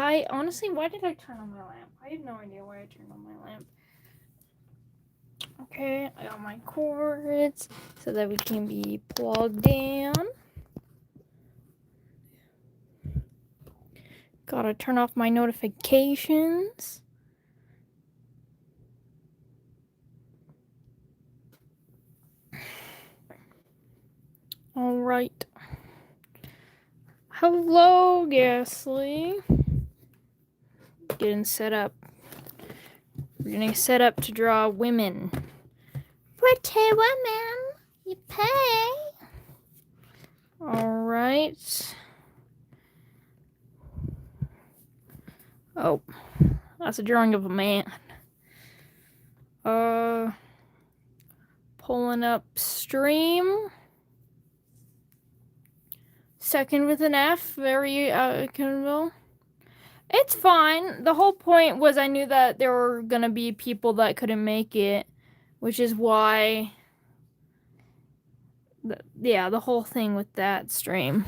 I honestly, why did I turn on my lamp? I have no idea why I turned on my lamp. Okay, I got my cords so that we can be plugged in. Gotta turn off my notifications. Alright. Hello, Ghastly. Getting set up. We're getting set up to draw women. Pretty women, you pay. Alright. Oh, that's a drawing of a man. Pulling up stream. Second with an F, very conventional. It's fine. The whole point was I knew that there were gonna be people that couldn't make it, which is why, the whole thing with that stream.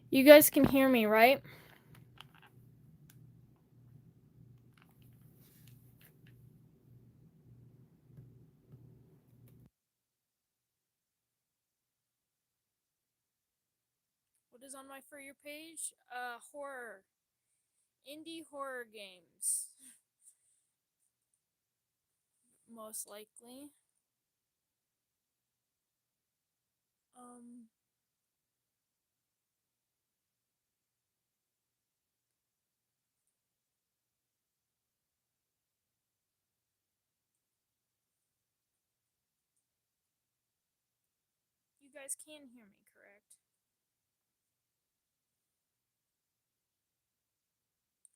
You guys can hear me, right? What is on my For You page? Horror. Indie horror games. Most likely. You guys can hear me, correct?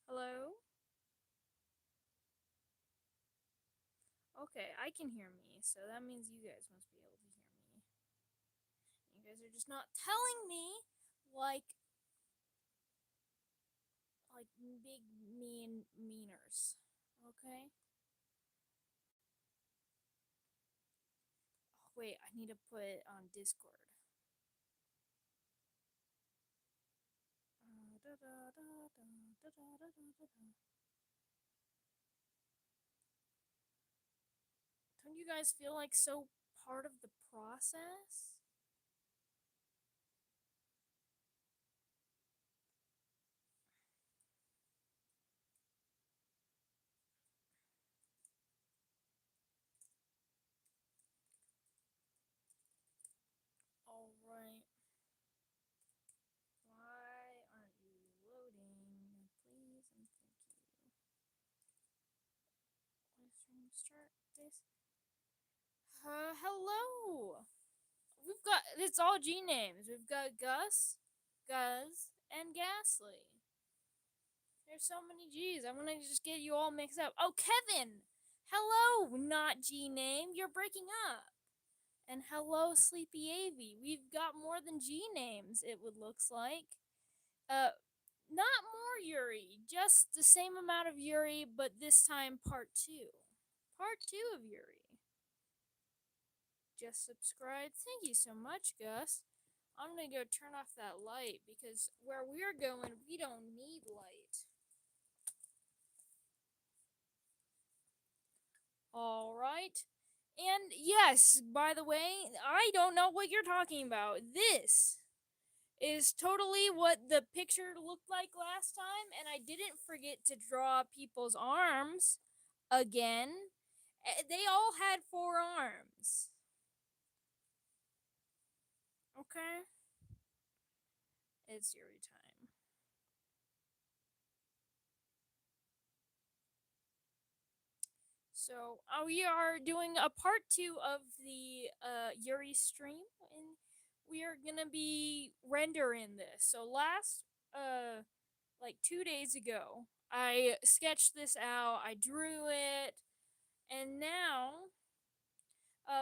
Hello? Okay, I can hear me, so that means you guys must be able to hear me. You guys are just not telling me like big meaners. Okay? Oh, wait, I need to put it on Discord. Don't you guys feel like so part of the process? Alright. Why aren't you loading? Please and thank you. Let's start this. Hello! We've got, it's all G names. We've got Gus, Guz, and Ghastly. There's so many G's. I'm gonna just get you all mixed up. Oh, Kevin! Hello, not G name. You're breaking up. And hello, Sleepy Avy. We've got more than G names, it would looks like. Not more Yuri. Just the same amount of Yuri, but this time part 2. Part 2 of Yuri. Just subscribed. Thank you so much, Gus. I'm gonna go turn off that light because where we're going, we don't need light. Alright. And yes, by the way, I don't know what you're talking about. This is totally what the picture looked like last time, and I didn't forget to draw people's arms again. They all had 4 arms. Okay? It's Yuri time. So, we are doing a part 2 of the Yuri stream, and we are gonna be rendering this. So, last, like 2 days ago, I sketched this out, I drew it, and now,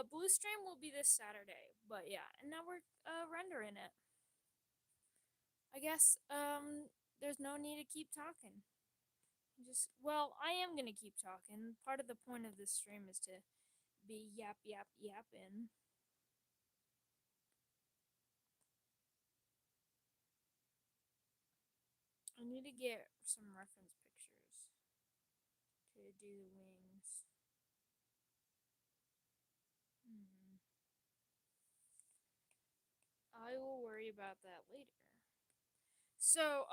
Blue stream will be this Saturday. But yeah, and now we're rendering it. I guess, there's no need to keep talking. Well, I am gonna keep talking. Part of the point of this stream is to be yapping. I need to get some reference pictures to do the wings. I will worry about that later. So,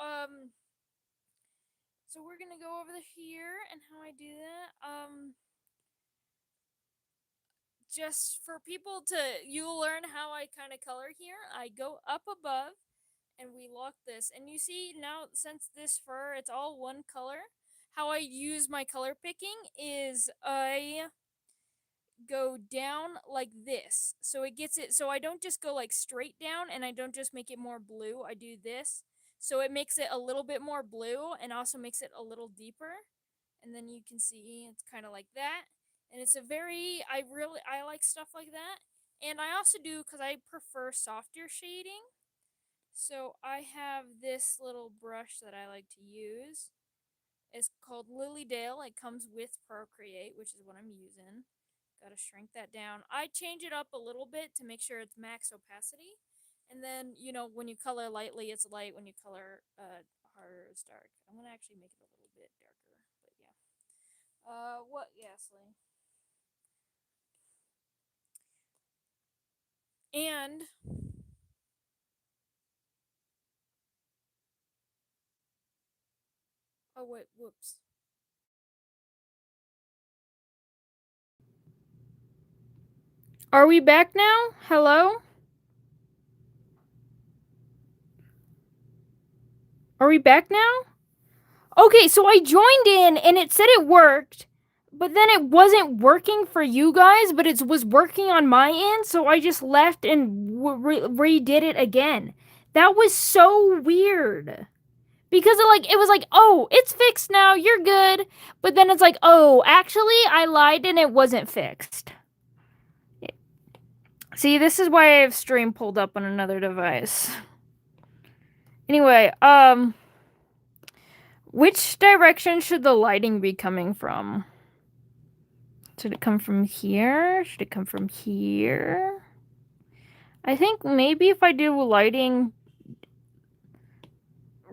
so we're gonna go over here and how I do that. Just for people to, you'll learn how I kind of color here. I go up above and we lock this. And you see now, since this fur, it's all one color, how I use my color picking is I go down like this. So it gets it, so I don't just go like straight down and I don't just make it more blue. I do this. So it makes it a little bit more blue and also makes it a little deeper. And then you can see it's kind of like that. And it's a very, I like stuff like that. And I also do, because I prefer softer shading. So I have this little brush that I like to use. It's called Lilydale. It comes with Procreate, which is what I'm using. Gotta shrink that down. I change it up a little bit to make sure it's max opacity. And then, you know, when you color lightly, it's light. When you color harder, it's dark. I'm gonna actually make it a little bit darker, but yeah. What? Yasly. And oh wait, whoops. Are we back now? Hello? Are we back now? Okay, so I joined in and it said it worked, but then it wasn't working for you guys, but it was working on my end, so I just left and redid it again. That was so weird. Because it was like, oh, it's fixed now, you're good. But then it's like, oh, actually, I lied and it wasn't fixed. See, this is why I have stream pulled up on another device. Anyway, which direction should the lighting be coming from? Should it come from here? Should it come from here? I think maybe if I do lighting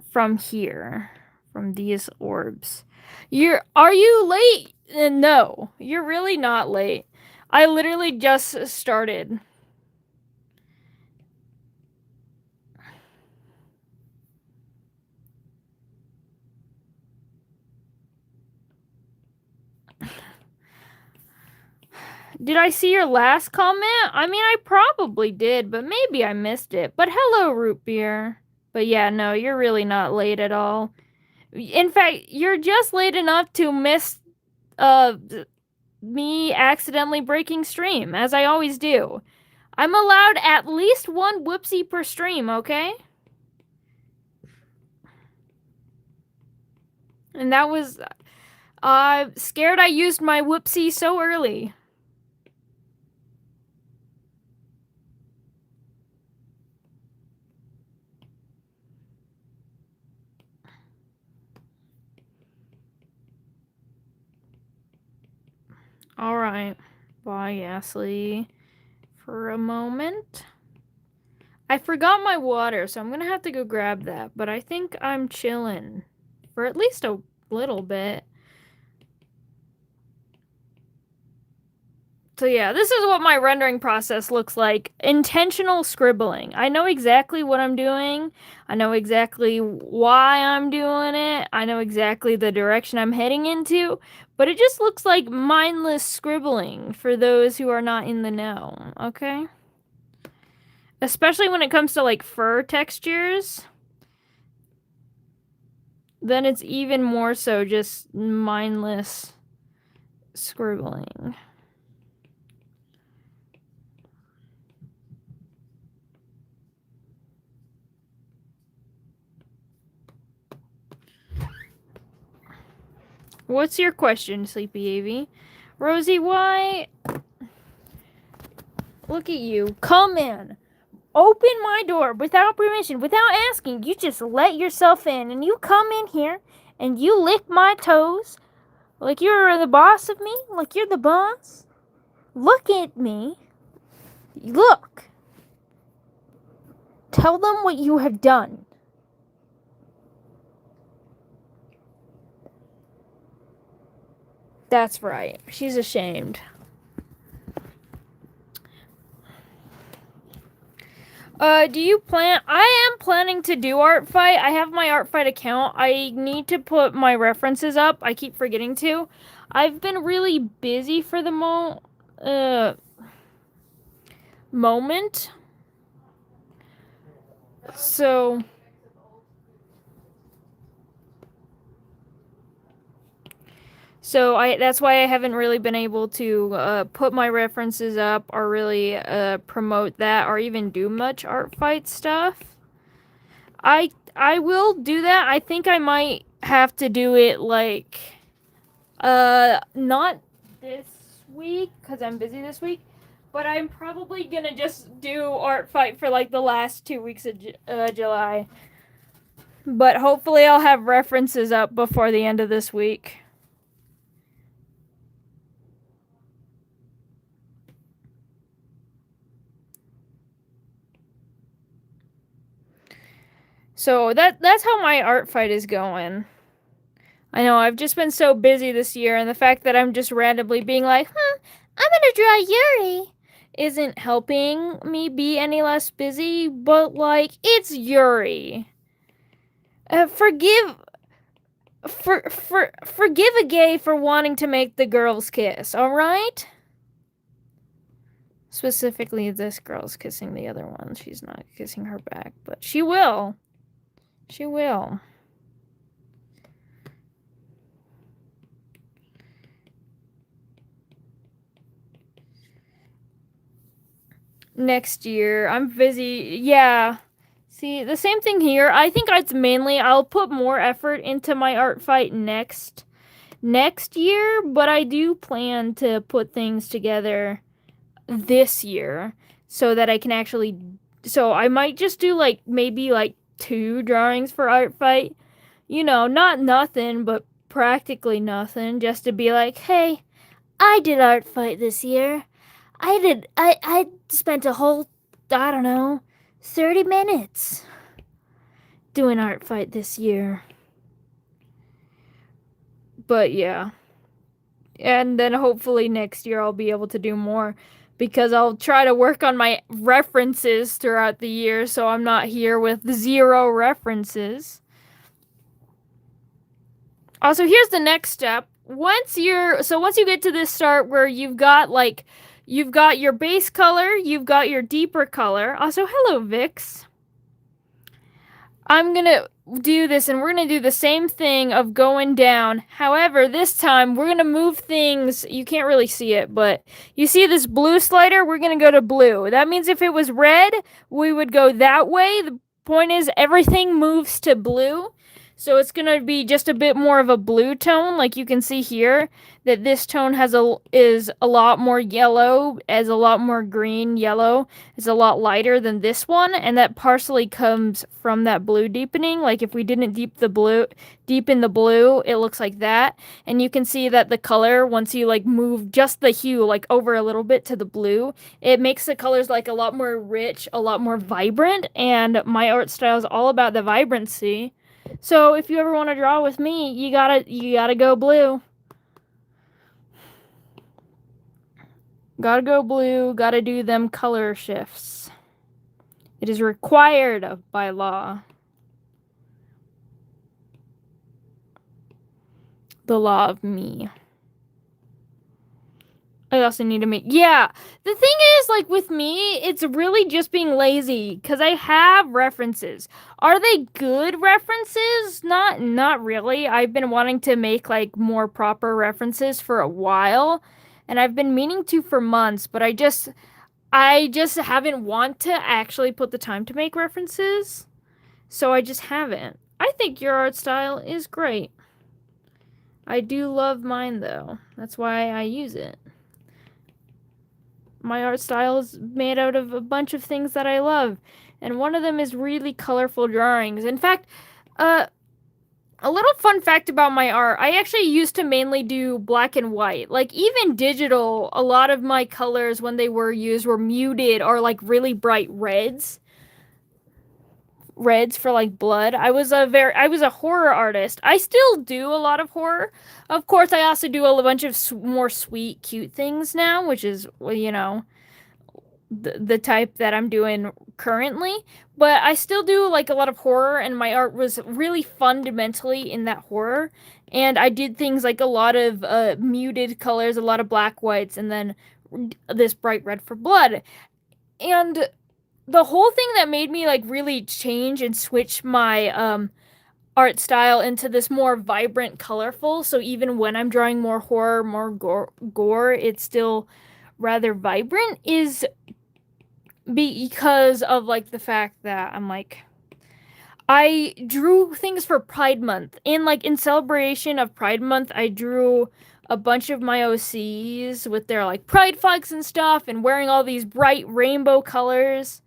from here, from these orbs. Are you late? No, you're really not late. I literally just started. Did I see your last comment? I mean, I probably did, but maybe I missed it. But hello, root beer. But yeah, no, you're really not late at all. In fact, you're just late enough to miss me accidentally breaking stream, as I always do. I'm allowed at least one whoopsie per stream, okay? And that was scared I used my whoopsie so early. Alright. Bye, Ashley. For a moment. I forgot my water, so I'm gonna have to go grab that. But I think I'm chilling. For at least a little bit. So yeah, this is what my rendering process looks like. Intentional scribbling. I know exactly what I'm doing. I know exactly why I'm doing it. I know exactly the direction I'm heading into. But it just looks like mindless scribbling for those who are not in the know, okay? Especially when it comes to like fur textures. Then it's even more so just mindless scribbling. What's your question, Sleepy AV? Rosie, why? Look at you. Come in. Open my door without permission, without asking. You just let yourself in, and you come in here, and you lick my toes like you're the boss of me, like you're the boss. Look at me. Look. Tell them what you have done. That's right. She's ashamed. Do you plan? I am planning to do art fight. I have my art fight account. I need to put my references up. I keep forgetting to. I've been really busy for the moment. So that's why I haven't really been able to put my references up or really promote that or even do much art fight stuff. I will do that. I think I might have to do it like not this week cuz I'm busy this week, but I'm probably going to just do art fight for like the last 2 weeks of July. But hopefully I'll have references up before the end of this week. So that's how my art fight is going. I know I've just been so busy this year, and the fact that I'm just randomly being like, I'm gonna draw Yuri isn't helping me be any less busy, but like, it's Yuri. Forgive a gay for wanting to make the girls kiss, alright? Specifically, this girl's kissing the other one. She's not kissing her back, but she will. She will. Next year. I'm busy. Yeah. See, the same thing here. I think it's mainly I'll put more effort into my art fight next year, but I do plan to put things together this year so that I can actually so I might just do like maybe like 2 drawings for art fight. You know, not nothing, but practically nothing, just to be like, "Hey, I did art fight this year. I spent a whole, I don't know, 30 minutes doing art fight this year." But yeah. And then hopefully next year I'll be able to do more because I'll try to work on my references throughout the year so I'm not here with 0 references. Also, here's the next step. Once you get to this start where you've got your base color, you've got your deeper color. Also, hello Vix. I'm gonna do this and we're gonna do the same thing of going down. However, this time we're gonna move things. You can't really see it, but you see this blue slider? We're gonna go to blue. That means if it was red, we would go that way. The point is everything moves to blue. So it's gonna be just a bit more of a blue tone, like you can see here. That this tone is a lot more yellow, as a lot more green. Yellow is a lot lighter than this one, and that partially comes from that blue deepening. Like if we didn't deepen the blue, it looks like that. And you can see that the color, once you like move just the hue like over a little bit to the blue, it makes the colors like a lot more rich, a lot more vibrant. And my art style is all about the vibrancy. So if you ever want to draw with me, you gotta go blue. Gotta go blue, gotta do them color shifts. It is required by law. The law of me. I also need to make... Yeah, the thing is, like, with me, it's really just being lazy, because I have references. Are they good references? Not really. I've been wanting to make, like, more proper references for a while, and I've been meaning to for months, but I just haven't want to actually put the time to make references, so I just haven't. I think your art style is great. I do love mine, though. That's why I use it. My art style is made out of a bunch of things that I love, and one of them is really colorful drawings. In fact, a little fun fact about my art, I actually used to mainly do black and white. Like, even digital, a lot of my colors when they were used were muted or like really bright reds. reds for like blood. I was a horror artist. I still do a lot of horror. Of course, I also do a bunch of more sweet, cute things now, which is, well, the type that I'm doing currently. But I still do like a lot of horror, and my art was really fundamentally in that horror. And I did things like a lot of muted colors, a lot of black whites, and then this bright red for blood. And the whole thing that made me like really change and switch my art style into this more vibrant, colorful. So even when I'm drawing more horror, more gore, it's still rather vibrant. Is because of like the fact that I'm like I drew things for Pride Month. And like in celebration of Pride Month, I drew a bunch of my OCs with their like pride flags and stuff and wearing all these bright rainbow colors.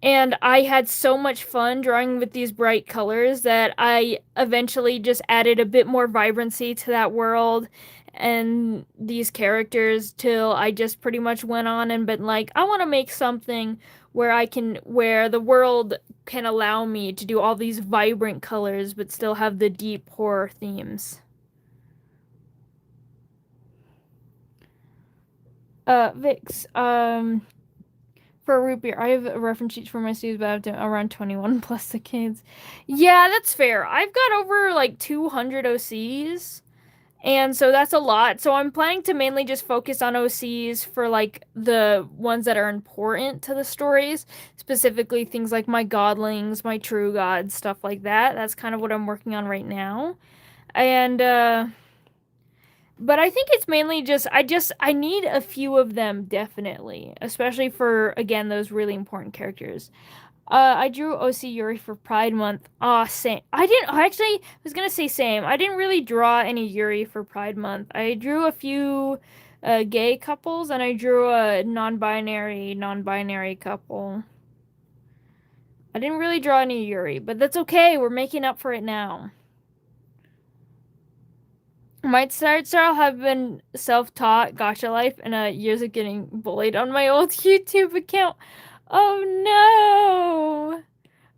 And I had so much fun drawing with these bright colors that I eventually just added a bit more vibrancy to that world and these characters till I just pretty much went on and been like, I want to make something where the world can allow me to do all these vibrant colors but still have the deep horror themes. Vix, for root beer, I have a reference sheet for my students, but I have to around 21 plus the kids. Yeah, that's fair. I've got over like 200 OCs, and so that's a lot. So I'm planning to mainly just focus on OCs for like the ones that are important to the stories, specifically things like my godlings, my true gods, stuff like that. That's kind of what I'm working on right now. And but I think it's mainly I need a few of them definitely, especially for again those really important characters. I drew OC Yuri for Pride Month. Same. I didn't actually. I was gonna say same. I didn't really draw any Yuri for Pride Month. I drew a few gay couples, and I drew a non-binary couple. I didn't really draw any Yuri, but that's okay. We're making up for it now. My art style have been self-taught, gotcha life, and years of getting bullied on my old YouTube account. Oh no!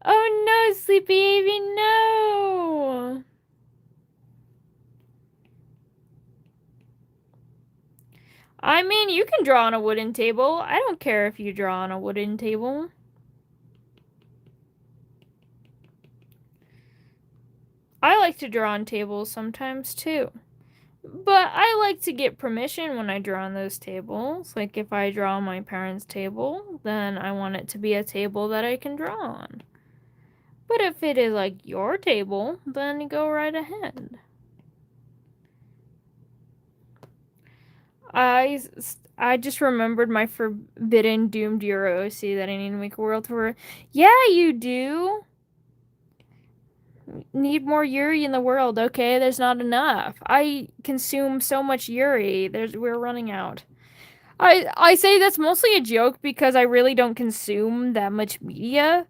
Oh no, Sleepy Baby, no! I mean, you can draw on a wooden table. I don't care if you draw on a wooden table. I like to draw on tables sometimes too. But I like to get permission when I draw on those tables. Like if I draw on my parents' table, then I want it to be a table that I can draw on. But if it is like your table, then go right ahead. I just remembered my forbidden doomed Euro OC that I need to make a world tour. Yeah, you do. Need more Yuri in the world. Okay, there's not enough. I consume so much Yuri. We're running out. I say that's mostly a joke because I really don't consume that much media.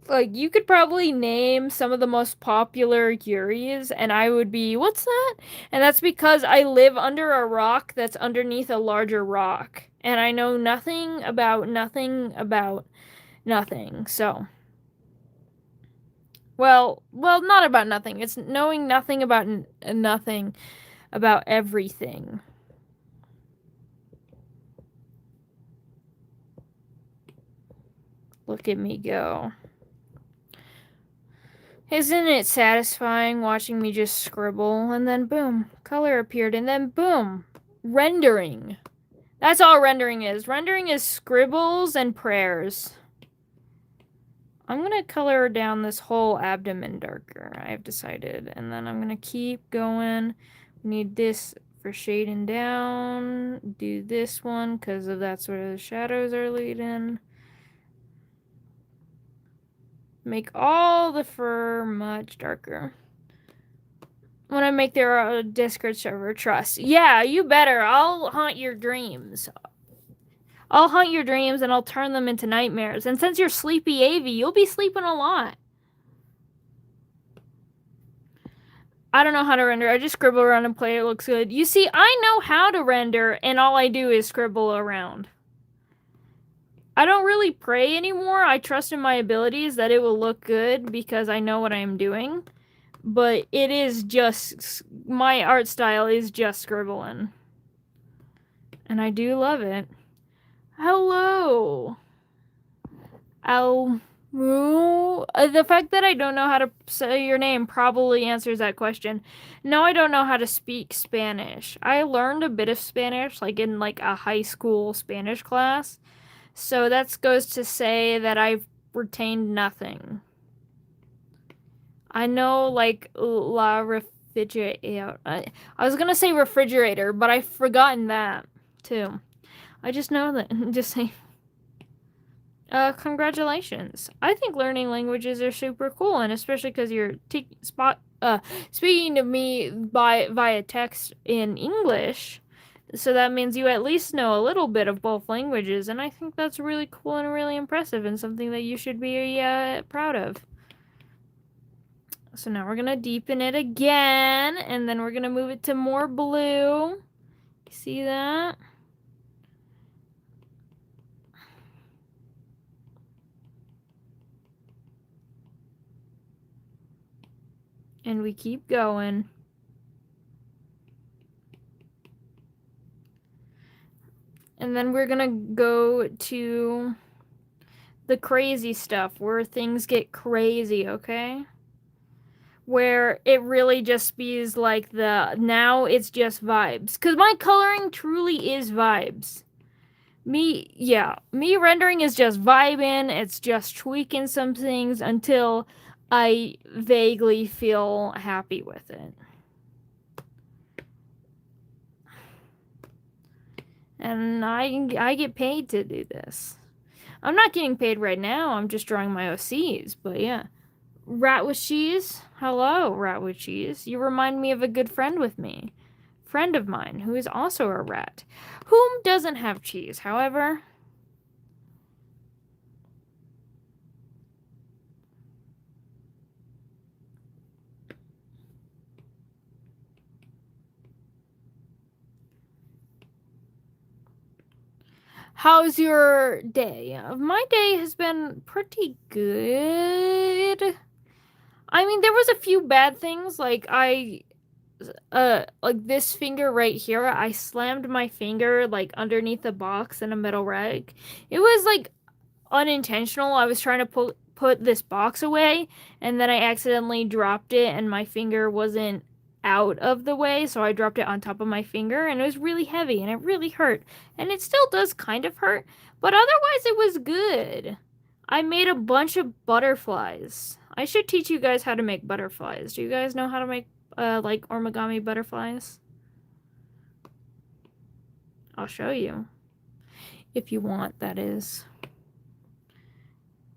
Like you could probably name some of the most popular Yuris and I would be, what's that? And that's because I live under a rock that's underneath a larger rock and I know nothing about nothing. So, well, not about nothing. It's knowing nothing about nothing about everything. Look at me go. Isn't it satisfying watching me just scribble and then boom, color appeared and then boom, rendering. That's all rendering is. Rendering is scribbles and prayers. I'm gonna color down this whole abdomen darker, I've decided. And then I'm gonna keep going. We need this for shading down. Do this one because that's where the shadows are leading. Make all the fur much darker. When I make their Discord server, trust. Yeah, you better. I'll haunt your dreams. I'll haunt your dreams and I'll turn them into nightmares. And since you're sleepy AV, you'll be sleeping a lot. I don't know how to render. I just scribble around and play. It looks good. You see, I know how to render and all I do is scribble around. I don't really pray anymore. I trust in my abilities that it will look good because I know what I am doing. But it is just, my art style is just scribbling. And I do love it. Hello. The fact that I don't know how to say your name probably answers that question. No, I don't know how to speak Spanish. I learned a bit of Spanish, like in like a high school Spanish class. So that goes to say that I've retained nothing. I know like la refrigerator. I was gonna say refrigerator, but I've forgotten that too. I just know that. Just say. Congratulations. I think learning languages are super cool, and especially because you're speaking to me via text in English. So that means you at least know a little bit of both languages, and I think that's really cool and really impressive, and something that you should be proud of. So now we're gonna deepen it again, and then we're gonna move it to more blue. See that? And we keep going. And then we're gonna go to the crazy stuff where things get crazy, okay? Where it really just be like now it's just vibes. Because my coloring truly is vibes. Me rendering is just vibing. It's just tweaking some things until I vaguely feel happy with it. And I get paid to do this. I'm not getting paid right now. I'm just drawing my OCs, but yeah. Rat with cheese? Hello, rat with cheese. You remind me of a good friend with me. Friend of mine who is also a rat. Whom doesn't have cheese, however. How's your day? My day has been pretty good. I mean, there was a few bad things, like like this finger right here, I slammed my finger like underneath the box in a metal rack. It was like unintentional. I was trying to put this box away, and then I accidentally dropped it, and my finger wasn't out of the way, so I dropped it on top of my finger, and it was really heavy, and it really hurt. And it still does kind of hurt, but otherwise it was good. I made a bunch of butterflies. I should teach you guys how to make butterflies. Do you guys know how to make like origami butterflies? I'll show you. If you want, that is.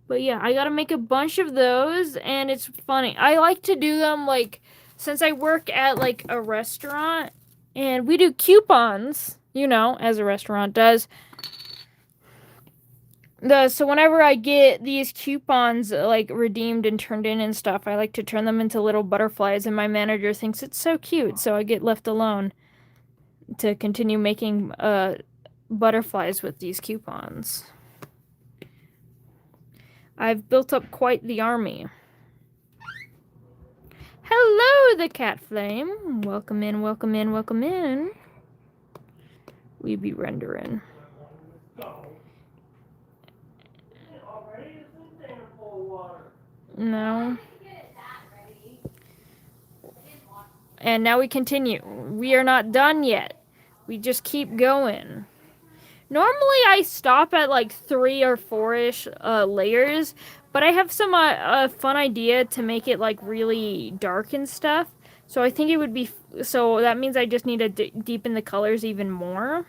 But yeah, I gotta make a bunch of those, and it's funny. I like to do them, like, since I work at, like, a restaurant, and we do coupons, you know, as a restaurant does. So whenever I get these coupons, like, redeemed and turned in and stuff, I like to turn them into little butterflies, and my manager thinks it's so cute, so I get left alone to continue making, butterflies with these coupons. I've built up quite the army. Hello, the cat flame. Welcome in, welcome in, welcome in. We be rendering. No. And now we continue. We are not done yet. We just keep going. Normally I stop at like 3 or 4-ish layers, but I have some fun idea to make it like really dark and stuff. So I think it would be, so that means I just need to deepen the colors even more.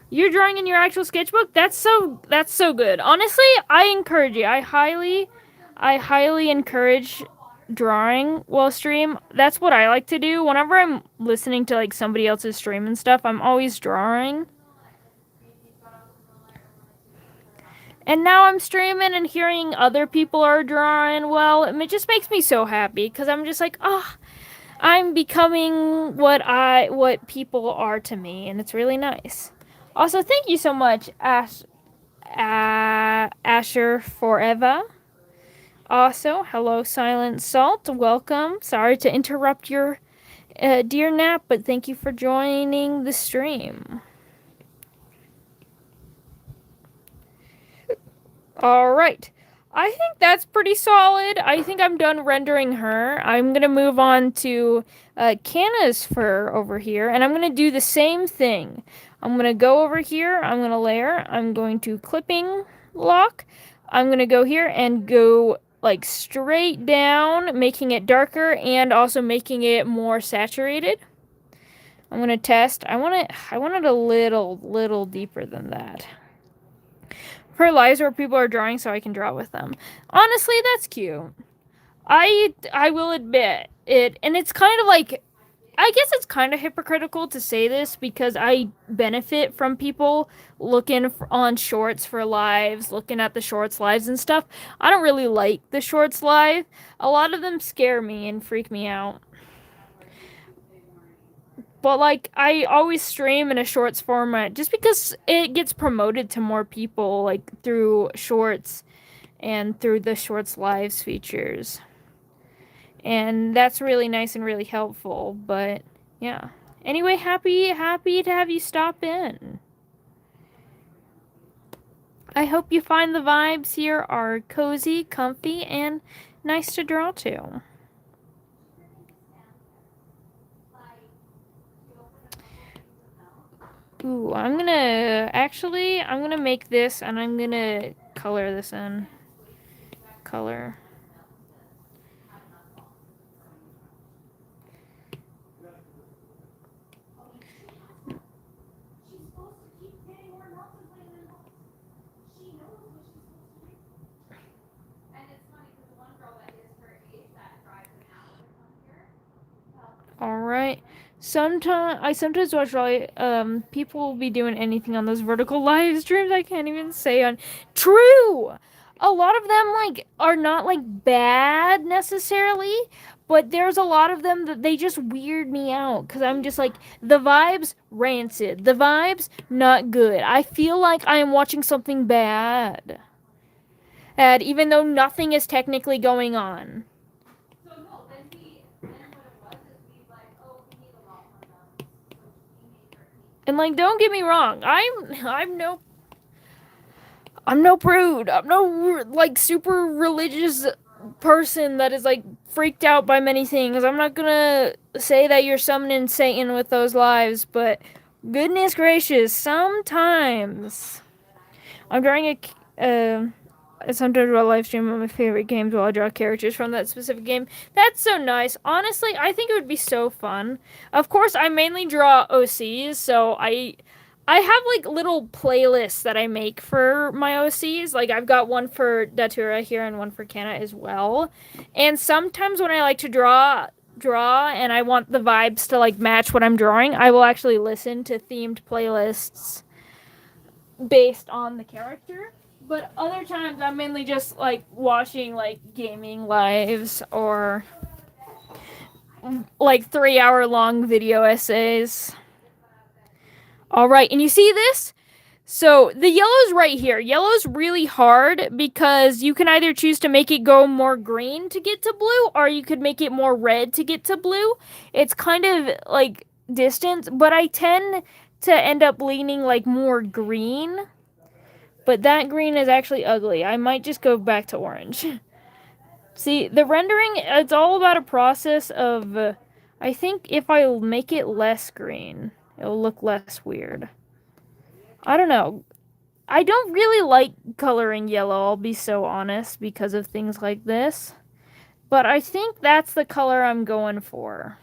You're drawing in your actual sketchbook? That's so good. Honestly, I encourage you. I highly encourage drawing while stream. That's what I like to do. Whenever I'm listening to like somebody else's stream and stuff, I'm always drawing. And now I'm streaming and hearing other people are drawing well. It just makes me so happy because I'm just like, oh, I'm becoming what people are to me, and it's really nice. Also, thank you so much, Asher Forever. Also, hello, Silent Salt. Welcome. Sorry to interrupt your dear nap, but thank you for joining the stream. All right. I think that's pretty solid. I think I'm done rendering her. I'm going to move on to Kanna's fur over here, and I'm going to do the same thing. I'm going to go over here. I'm going to layer. I'm going to clipping lock. I'm going to go here and go like straight down, making it darker and also making it more saturated. I'm going to test. I want it a little deeper than that. For lives where people are drawing so I can draw with them. Honestly, that's cute. I will admit it, and it's kind of like, I guess it's kind of hypocritical to say this because I benefit from people looking on shorts for lives, looking at the shorts lives and stuff. I don't really like the shorts live. A lot of them scare me and freak me out. But like, I always stream in a shorts format just because it gets promoted to more people, like through shorts and through the shorts lives features. And that's really nice and really helpful. But yeah. Anyway, happy to have you stop in. I hope you find the vibes here are cozy, comfy, and nice to draw to. Ooh, I'm gonna make this and I'm gonna color this in. Color. Alright. I sometimes watch people will be doing anything on those vertical live streams I can't even say on. True! A lot of them like are not like bad necessarily, but there's a lot of them that they just weird me out because I'm just like, the vibes rancid, the vibes not good. I feel like I am watching something bad. And even though nothing is technically going on. And like, don't get me wrong, I'm no prude. I'm no like super religious person that is like freaked out by many things. I'm not gonna say that you're summoning Satan with those lives, but goodness gracious, sometimes I'm drawing sometimes I'll live stream one of my favorite games while I draw characters from that specific game. That's so nice. Honestly, I think it would be so fun. Of course, I mainly draw OCs, so I have like little playlists that I make for my OCs. Like I've got one for Datura here and one for Kanna as well. And sometimes when I like to draw and I want the vibes to like match what I'm drawing, I will actually listen to themed playlists based on the character. But other times I'm mainly just like watching like gaming lives or like 3-hour long video essays. All right, and you see this? So the yellow's right here. Yellow's really hard because you can either choose to make it go more green to get to blue, or you could make it more red to get to blue. It's kind of like distance, but I tend to end up leaning like more green. But that green is actually ugly. I might just go back to orange. See, the rendering, it's all about a process of, I think if I make it less green, it'll look less weird. I don't know. I don't really like coloring yellow, I'll be so honest, because of things like this. But I think that's the color I'm going for.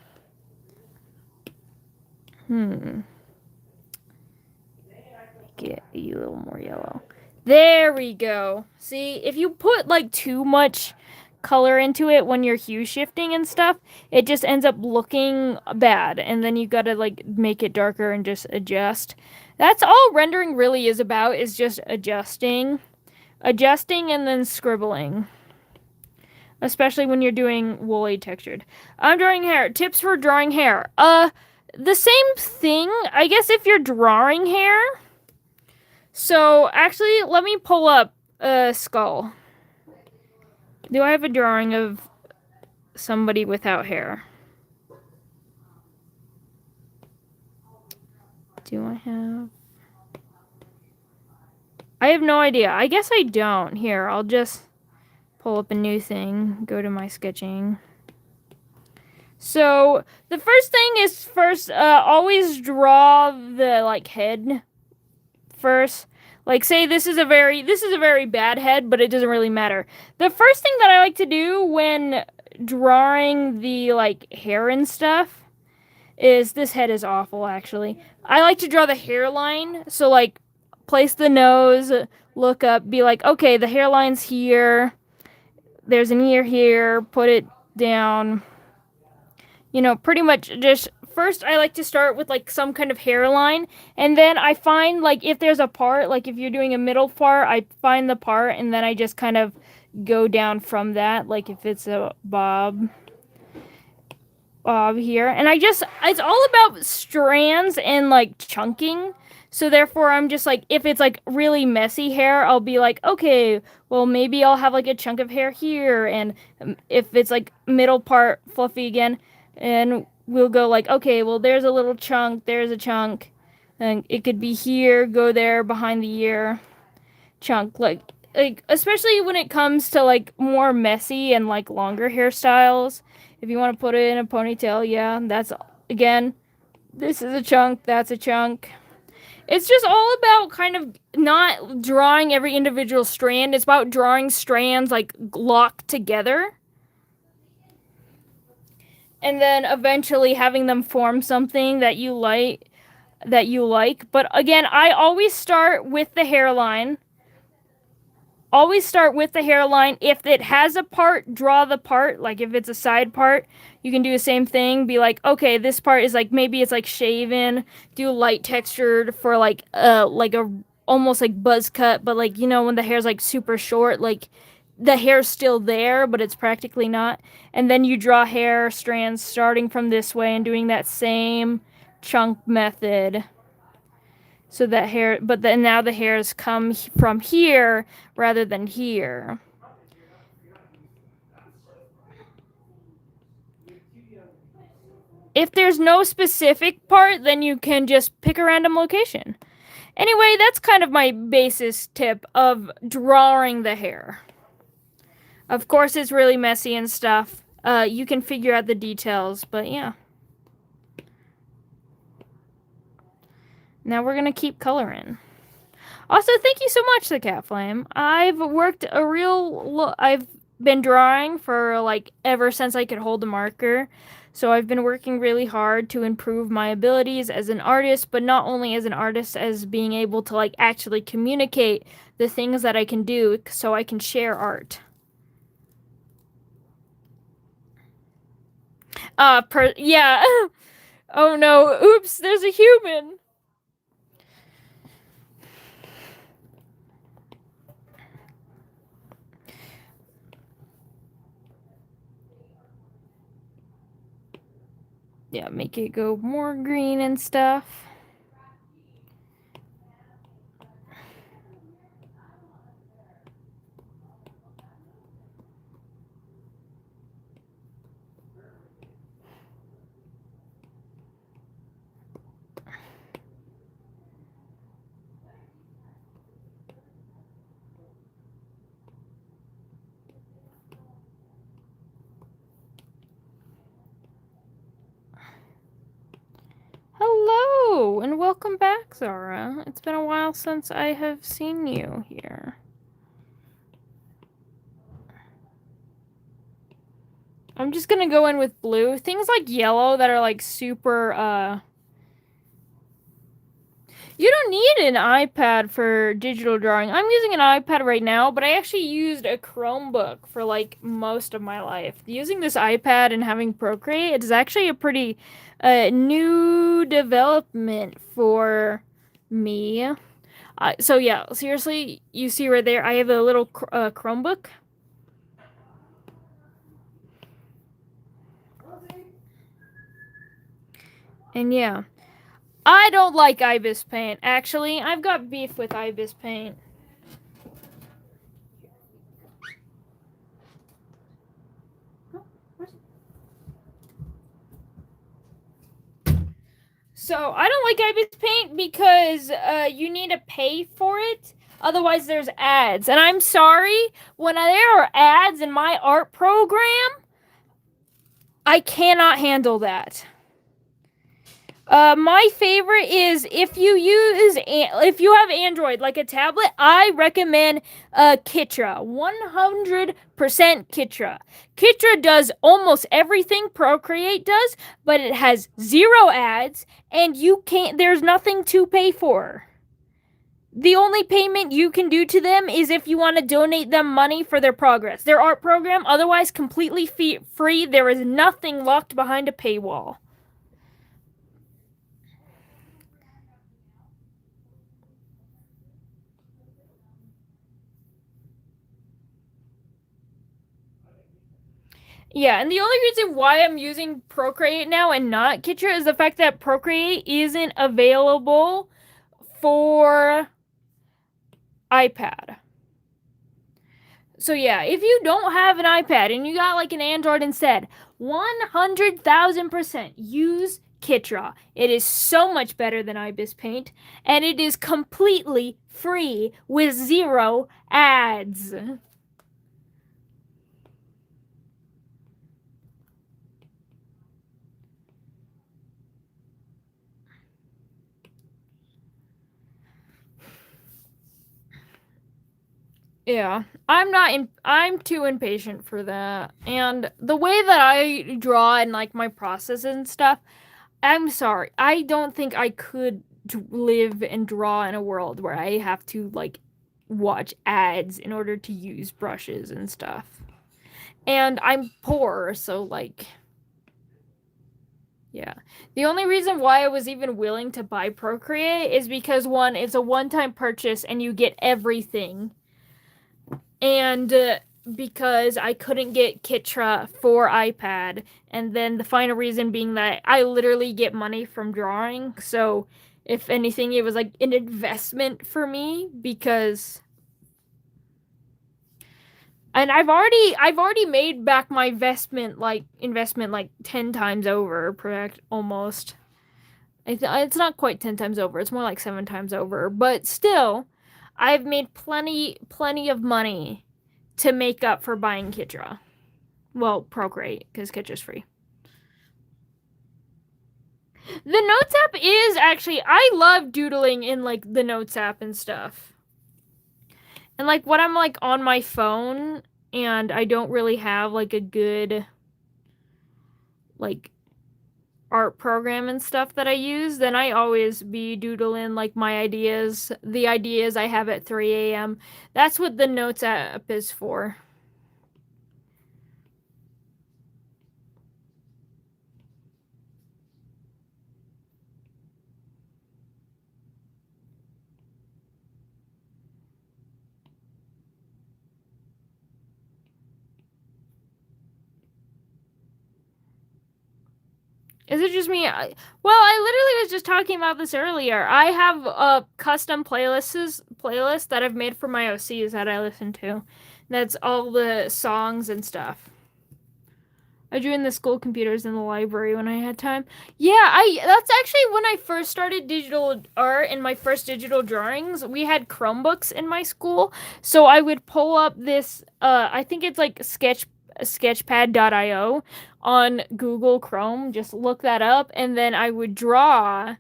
Get a little more yellow. There we go. See, if you put like too much color into it when you're hue shifting and stuff, it just ends up looking bad. And then you gotta like make it darker and just adjust. That's all rendering really is about, is just adjusting. Adjusting and then scribbling. Especially when you're doing woolly textured. I'm drawing hair. Tips for drawing hair. The same thing. I guess if you're drawing hair, So actually, let me pull up a skull. Do I have a drawing of somebody without hair? Do I have? I have no idea. I guess I don't. Here, I'll just pull up a new thing. Go to my sketching. So the first thing is always draw the like head first. Like say this is a very bad head, but it doesn't really matter. The first thing that I like to do when drawing the like hair and stuff is this head is awful actually. I like to draw the hairline. So like place the nose, look up, be like, okay, the hairline's here. There's an ear here, put it down. You know, pretty much just first I like to start with like some kind of hairline, and then I find like if there's a part, like if you're doing a middle part, I find the part and then I just kind of go down from that, like if it's a bob here. And it's all about strands and like chunking. So therefore I'm just like if it's like really messy hair, I'll be like, okay, well maybe I'll have like a chunk of hair here, and if it's like middle part fluffy again, and we'll go like, okay, well there's a little chunk, there's a chunk, and it could be here, go there behind the ear, chunk, like especially when it comes to like more messy and like longer hairstyles. If you want to put it in a ponytail, yeah, that's again, this is a chunk, that's a chunk. It's just all about kind of not drawing every individual strand. It's about drawing strands like locked together, and then eventually having them form something that you like. But again, I always start with the hairline. Always start with the hairline. If it has a part, draw the part. Like if it's a side part, you can do the same thing. Be like, okay, this part is like maybe it's like shaven. Do light textured for like a almost like buzz cut, but like you know when the hair's like super short, like the hair's still there, but it's practically not. And then you draw hair strands starting from this way and doing that same chunk method. So that hair, but then now the hairs come from here rather than here. If there's no specific part, then you can just pick a random location. Anyway, that's kind of my basis tip of drawing the hair. Of course, it's really messy and stuff. You can figure out the details, but yeah. Now we're gonna keep coloring. Also, thank you so much, the Cat Flame. I've been drawing for like ever since I could hold a marker. So I've been working really hard to improve my abilities as an artist, but not only as an artist, as being able to like actually communicate the things that I can do so I can share art. Yeah. Oh no, oops, there's a human. Yeah, make it go more green and stuff. Hello, and welcome back, Zara. It's been a while since I have seen you here. I'm just gonna go in with blue. Things like yellow that are like super, You don't need an iPad for digital drawing. I'm using an iPad right now, but I actually used a Chromebook for like most of my life. Using this iPad and having Procreate is actually a pretty new development for me. So yeah, seriously, you see right there, I have a little Chromebook. And yeah. I don't like Ibis paint. Actually, I've got beef with Ibis paint. So I don't like Ibis paint because you need to pay for it. Otherwise, there's ads. And I'm sorry, when there are ads in my art program, I cannot handle that. My favorite is if you have Android, like a tablet, I recommend Kitra. 100% Kitra. Kitra does almost everything Procreate does, but it has 0 ads, and there's nothing to pay for. The only payment you can do to them is if you want to donate them money for their progress. Their art program, otherwise completely free. There is nothing locked behind a paywall. Yeah, and the only reason why I'm using Procreate now and not Kitra is the fact that Procreate isn't available for iPad. So yeah, if you don't have an iPad and you got like an Android instead, 100,000% use Kitra. It is so much better than Ibis Paint, and it is completely free with 0 ads. Yeah, I'm too impatient for that. And the way that I draw and like my process and stuff, I'm sorry. I don't think I could live and draw in a world where I have to like watch ads in order to use brushes and stuff. And I'm poor, so like yeah. The only reason why I was even willing to buy Procreate is because one, it's a one-time purchase and you get everything. And because I couldn't get Kitra for iPad, and then the final reason being that I literally get money from drawing, so if anything, it was like an investment for me because, and I've already made back my investment like 10 times over, correct? Almost. It's not quite 10 times over. It's more like 7 times over, but still, I've made plenty of money to make up for buying Kitra. Well, Procreate, because Kitra's free. The Notes app is actually, I love doodling in like the Notes app and stuff. And like when I'm like on my phone and I don't really have like a good like art program and stuff that I use, then I always be doodling like my ideas, the ideas I have at 3 a.m. That's what the Notes app is for. Is it just me? Well, I literally was just talking about this earlier. I have a custom playlist that I've made for my OCs that I listen to. That's all the songs and stuff. I drew in the school computers in the library when I had time. Yeah, that's actually when I first started digital art and my first digital drawings. We had Chromebooks in my school, so I would pull up this I think it's like sketchpad.io on Google Chrome. Just look that up, and then I would draw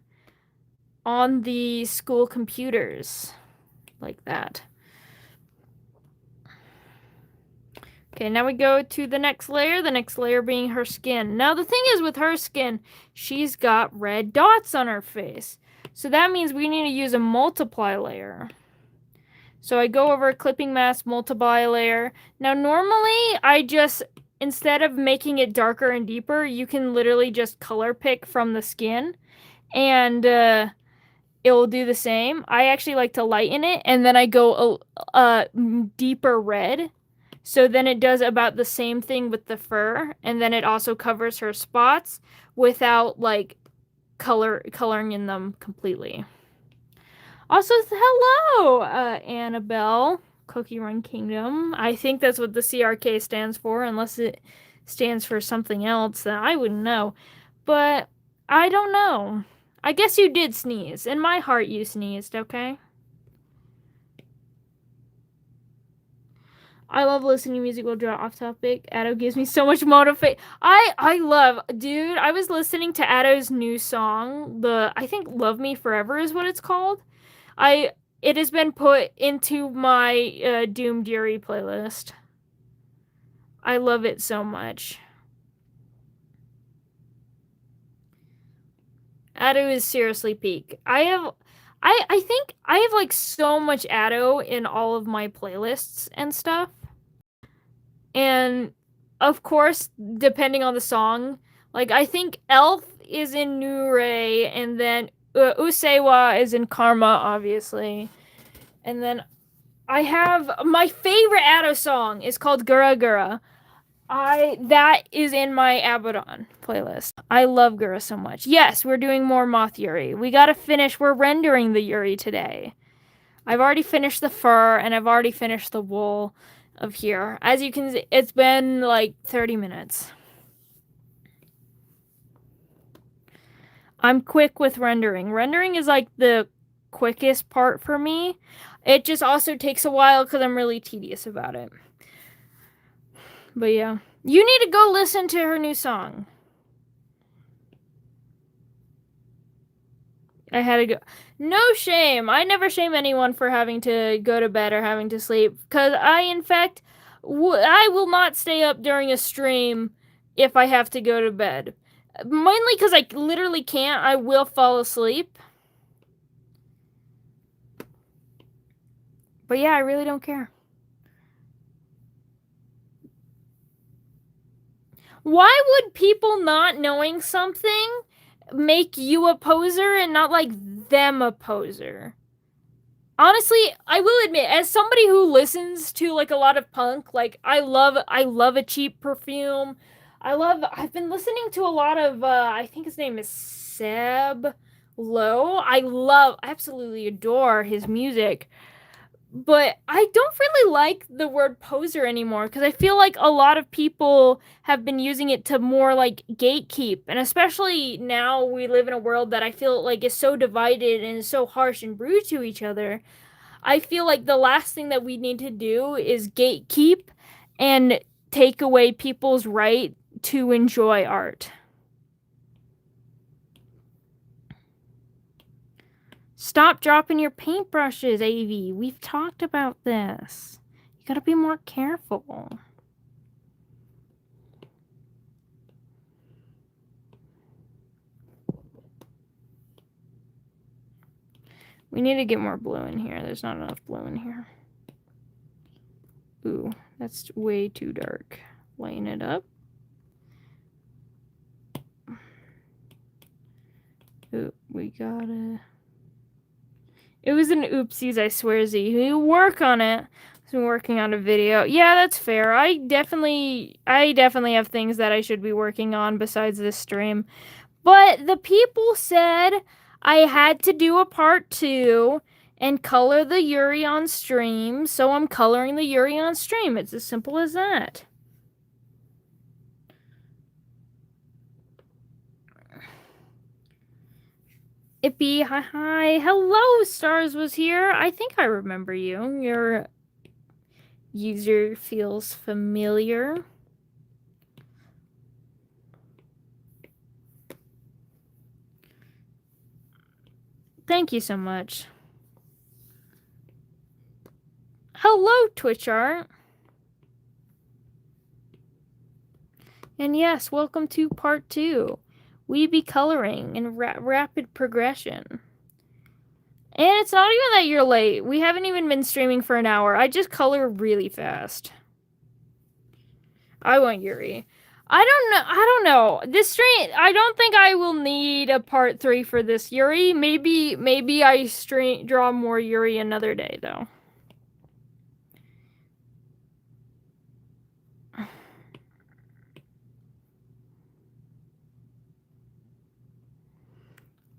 on the school computers like that. Okay, now we go to the next layer being her skin. Now the thing is with her skin, she's got red dots on her face. So that means we need to use a multiply layer. So I go over clipping mask, multiply layer. Now normally I just, instead of making it darker and deeper, you can literally just color pick from the skin and it will do the same. I actually like to lighten it and then I go a deeper red. So then it does about the same thing with the fur, and then it also covers her spots without like coloring in them completely. Also, hello, Annabelle, Cookie Run Kingdom. I think that's what the CRK stands for, unless it stands for something else that I wouldn't know. But I don't know. I guess you did sneeze. In my heart, you sneezed, okay? I love listening to music while draw off topic. Addo gives me so much motivation. Dude, I was listening to Addo's new song. I think Love Me Forever is what it's called. It has been put into my Doomed Yuri playlist. I love it so much. Addo is seriously peak. I think I have like so much Addo in all of my playlists and stuff. And of course, depending on the song, like I think Elf is in Nure, and then Usewa is in Karma, obviously. And then I have my favorite Addo song is called Gura Gura. That is in my Abaddon playlist. I love Gura so much. Yes, we're doing more Moth Yuri. We're rendering the Yuri today. I've already finished the fur and I've already finished the wool of here. As you can see, it's been like 30 minutes. I'm quick with rendering. Rendering is like the quickest part for me. It just also takes a while because I'm really tedious about it. But yeah. You need to go listen to her new song. I had to go. No shame. I never shame anyone for having to go to bed or having to sleep. Because in fact, I will not stay up during a stream if I have to go to bed. Mainly because I literally can't. I will fall asleep. But yeah, I really don't care. Why would people not knowing something make you a poser and not like them a poser? Honestly, I will admit, as somebody who listens to like a lot of punk, like I love a cheap perfume. I've been listening to a lot of I think his name is Seb Lowe. I absolutely adore his music. But I don't really like the word poser anymore because I feel like a lot of people have been using it to more like gatekeep. And especially now we live in a world that I feel like is so divided and is so harsh and rude to each other. I feel like the last thing that we need to do is gatekeep and take away people's right to enjoy art. Stop dropping your paintbrushes, AV. We've talked about this. You gotta be more careful. We need to get more blue in here. There's not enough blue in here. Ooh, that's way too dark. Lighten it up. Ooh, we gotta... It was an oopsies, I swear, Z. You work on it. I've been working on a video. Yeah, that's fair. I definitely have things that I should be working on besides this stream. But the people said I had to do a part 2 and color the Yuri on stream, so I'm coloring the Yuri on stream. It's as simple as that. Ippy, hi. Hello, Stars was here. I think I remember you. Your user feels familiar. Thank you so much. Hello, Twitch Art. And yes, welcome to part 2. We be coloring in rapid progression. And it's not even that you're late. We haven't even been streaming for an hour. I just color really fast. I want Yuri. I don't know. This stream, I don't think I will need a part 3 for this Yuri. Maybe I draw more Yuri another day though.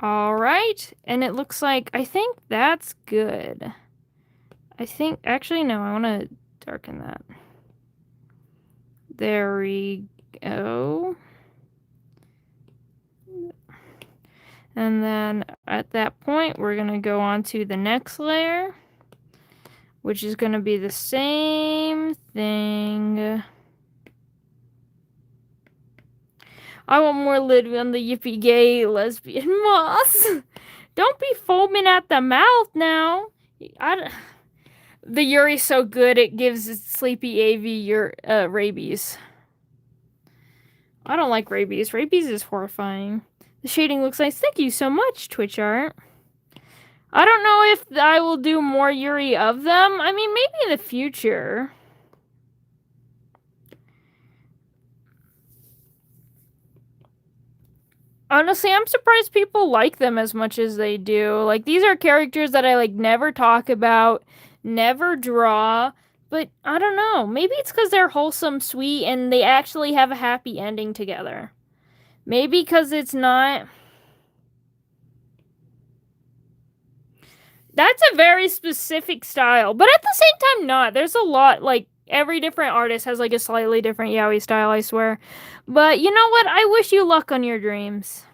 All right, and it looks like I think that's good. I think actually no, I want to darken that. There we go. And then at that point, we're going to go on to the next layer, which is going to be the same thing. I want more lid on the yippee gay lesbian moss. Don't be foaming at the mouth now. The Yuri's so good it gives sleepy AV rabies. I don't like rabies. Rabies is horrifying. The shading looks nice. Thank you so much, Twitch Art. I don't know if I will do more Yuri of them. I mean, maybe in the future. Honestly, I'm surprised people like them as much as they do. Like, these are characters that I, like, never talk about, never draw, but I don't know. Maybe it's because they're wholesome, sweet, and they actually have a happy ending together. Maybe because it's not... That's a very specific style, but at the same time, not. There's a lot, like, every different artist has, like, a slightly different yaoi style, I swear. But you know what? I wish you luck on your dreams.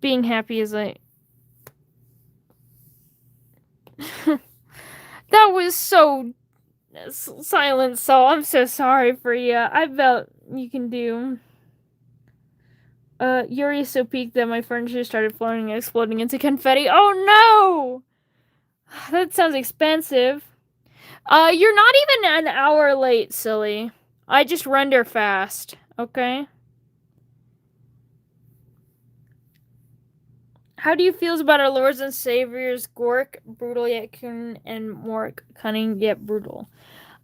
Being happy is like... That was so... Silent Soul, I'm so sorry for you. I bet you can do... Yuri is so peaked that my furniture started floating and exploding into confetti. Oh no! That sounds expensive. You're not even an hour late, silly. I just render fast, okay? How do you feel about our lords and saviors, Gork, brutal yet cunning, and Mork, cunning yet brutal?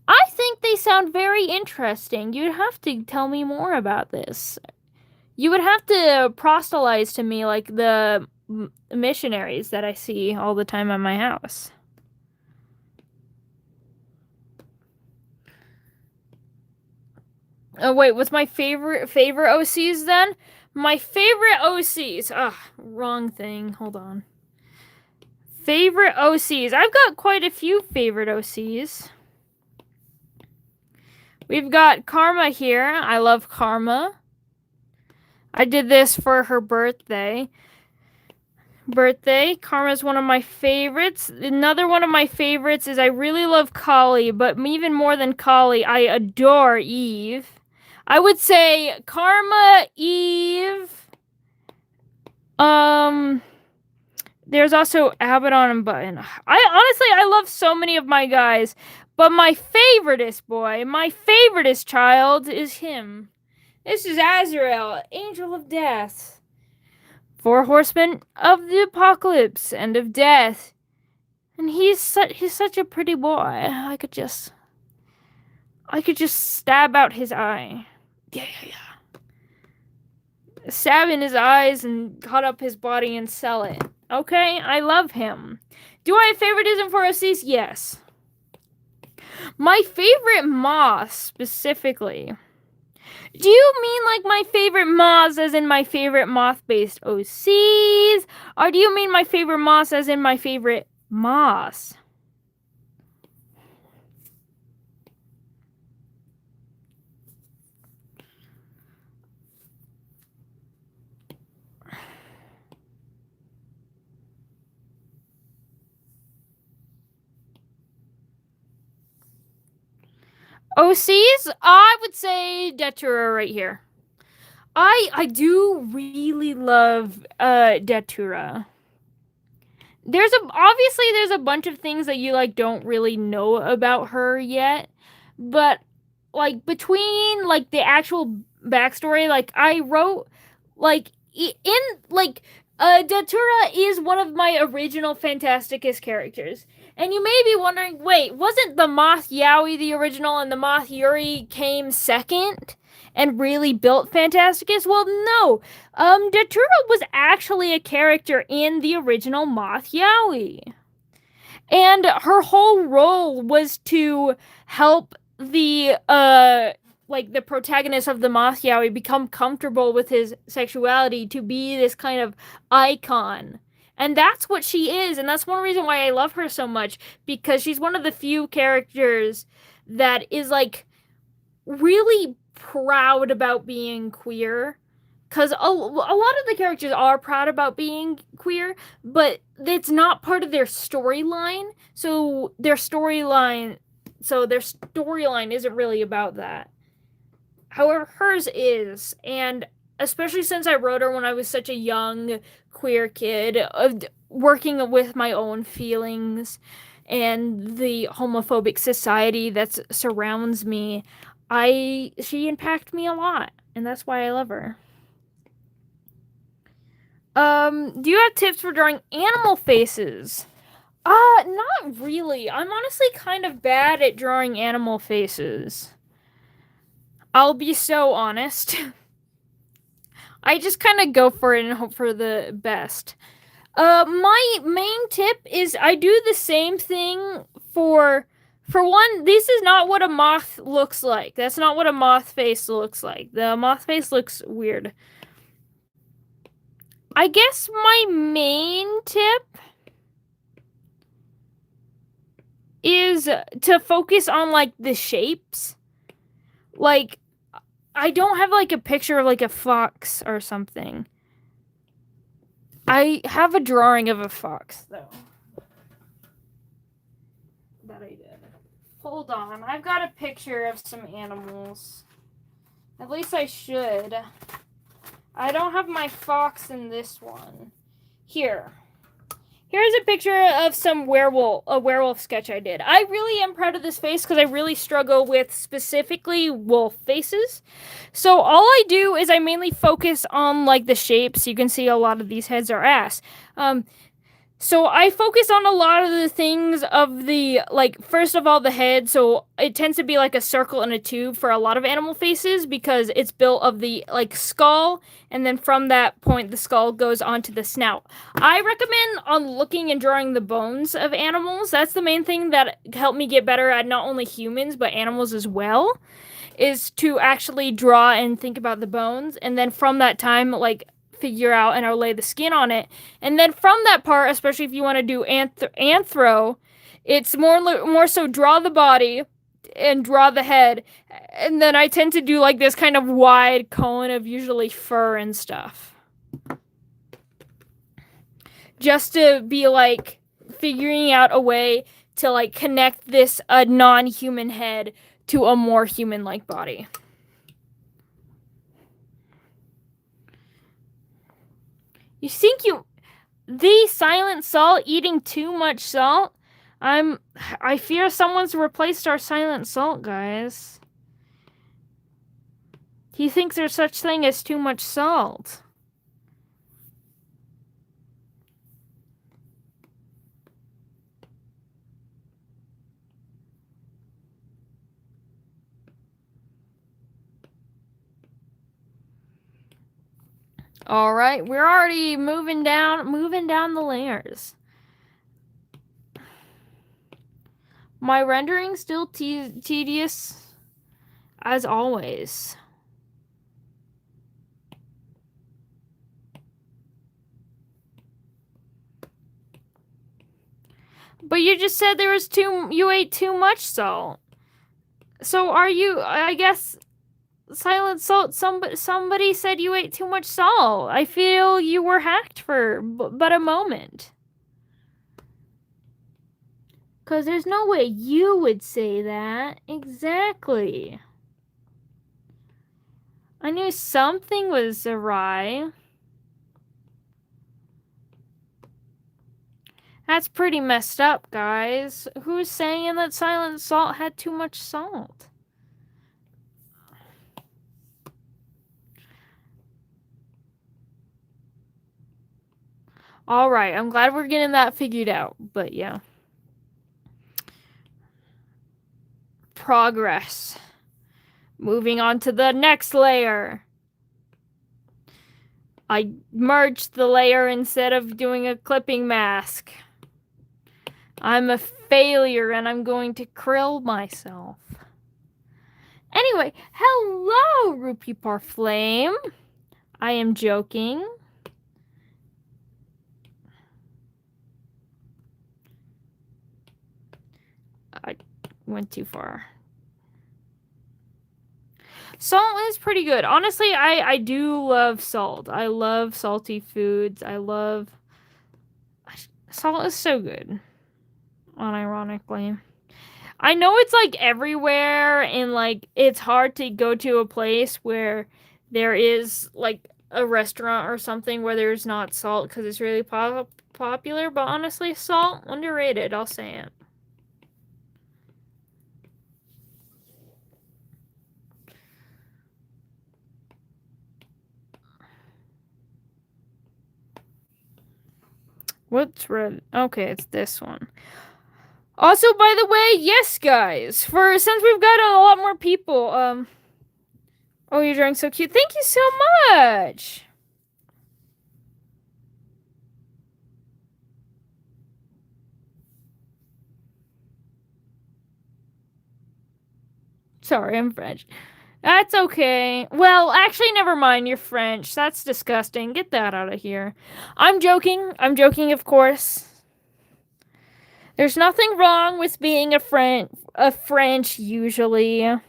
I think they sound very interesting. You'd have to tell me more about this. You would have to proselytize to me like the missionaries that I see all the time at my house. Oh wait, what's my favorite OCs then? My favorite OCs. Wrong thing. Hold on. Favorite OCs. I've got quite a few favorite OCs. We've got Karma here. I love Karma. I did this for her birthday. Karma's one of my favorites. Another one of my favorites is I really love Kali, but even more than Kali, I adore Eve. I would say Karma, Eve. There's also Abaddon and Button. I love so many of my guys, but my favoriteest boy, my favoriteest child is him. This is Azrael, Angel of Death. 4 horsemen of the apocalypse and of death. And he's such a pretty boy. I could just stab out his eye. Yeah. Stab in his eyes and cut up his body and sell it. Okay, I love him. Do I have favoritism for OCs? Yes. My favorite moss, specifically. Do you mean like my favorite moths as in my favorite moth-based OCs? Or do you mean my favorite moss as in my favorite moss? OCs? I would say Datura right here. I do really love Datura. There's a bunch of things that you like don't really know about her yet, but like between like the actual backstory, like I wrote like in like Datura is one of my original Phantasticus characters. And you may be wondering, wait, wasn't the Moth Yaoi the original and the Moth Yuri came second and really built Phantasticus? Well, no. Datura was actually a character in the original Moth Yaoi. And her whole role was to help the like the protagonist of the Moth Yaoi become comfortable with his sexuality to be this kind of icon. And that's what she is, and that's one reason why I love her so much, because she's one of the few characters that is like really proud about being queer. Because a lot of the characters are proud about being queer, but it's not part of their storyline. Their storyline isn't really about that. However, hers is, and especially since I wrote her when I was such a young queer kid, working with my own feelings and the homophobic society that surrounds me, she impacted me a lot, and that's why I love her. Do you have tips for drawing animal faces? Not really. I'm honestly kind of bad at drawing animal faces. I'll be so honest. I just kind of go for it and hope for the best. My main tip is I do the same thing for one, this is not what a moth looks like. That's not what a moth face looks like. The moth face looks weird. I guess my main tip is to focus on like the shapes. Like, I don't have like a picture of like a fox or something. I have a drawing of a fox though. That I did. Hold on, I've got a picture of some animals. At least I should. I don't have my fox in this one. Here's a picture of a werewolf sketch I did. I really am proud of this face because I really struggle with specifically wolf faces. So all I do is I mainly focus on like the shapes. You can see a lot of these heads are ass. So I focus on a lot of the things of the, like, first of all, the head. So it tends to be like a circle and a tube for a lot of animal faces because it's built of the, like, skull. And then from that point, the skull goes onto the snout. I recommend on looking and drawing the bones of animals. That's the main thing that helped me get better at not only humans, but animals as well, is to actually draw and think about the bones. And then from that time, like, figure out and I'll lay the skin on it. And then from that part, especially if you want to do anthro, it's more so draw the body and draw the head. And then I tend to do like this kind of wide cone of usually fur and stuff. Just to be like figuring out a way to like connect this non-human head to a more human-like body. You think the silent salt eating too much salt? I fear someone's replaced our silent salt, guys. He thinks there's such thing as too much salt. All right, we're already moving down the layers. My rendering still tedious as always. But you just said you ate too much salt. So are you, I guess, silent salt, somebody said you ate too much salt. I feel you were hacked for but a moment. Because there's no way you would say that. Exactly. I knew something was awry. That's pretty messed up, guys. Who's saying that silent salt had too much salt? Alright, I'm glad we're getting that figured out, but yeah. Progress. Moving on to the next layer. I merged the layer instead of doing a clipping mask. I'm a failure and I'm going to krill myself. Anyway, hello, Rupee Parflame. I am joking. I went too far. Salt is pretty good. Honestly, I do love salt. I love salty foods. Salt is so good. Unironically. I know it's like everywhere and like it's hard to go to a place where there is like a restaurant or something where there's not salt because it's really popular, but honestly, salt underrated, I'll say it. What's red? Okay, it's this one. Also, by the way, yes, guys. Since we've got a lot more people, oh, you're drawing so cute. Thank you so much. Sorry, I'm French. That's okay. Well, actually, never mind. You're French. That's disgusting. Get that out of here. I'm joking. I'm joking, of course. There's nothing wrong with being a French usually. As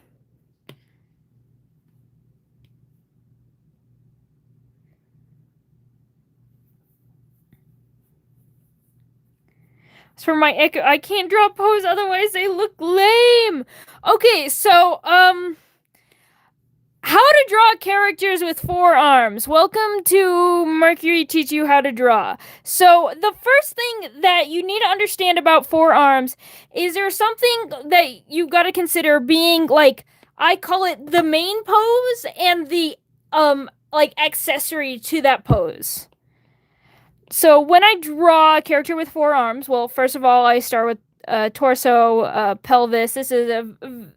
for my echo, I can't draw pose, otherwise they look lame. Okay, so how to draw characters with 4 arms. Welcome to Mercury Teach You How to Draw. So the first thing that you need to understand about 4 arms is there's something that you got to consider being like, I call it the main pose and the like accessory to that pose. So when I draw a character with 4 arms, well, first of all, I start with torso, pelvis. This is a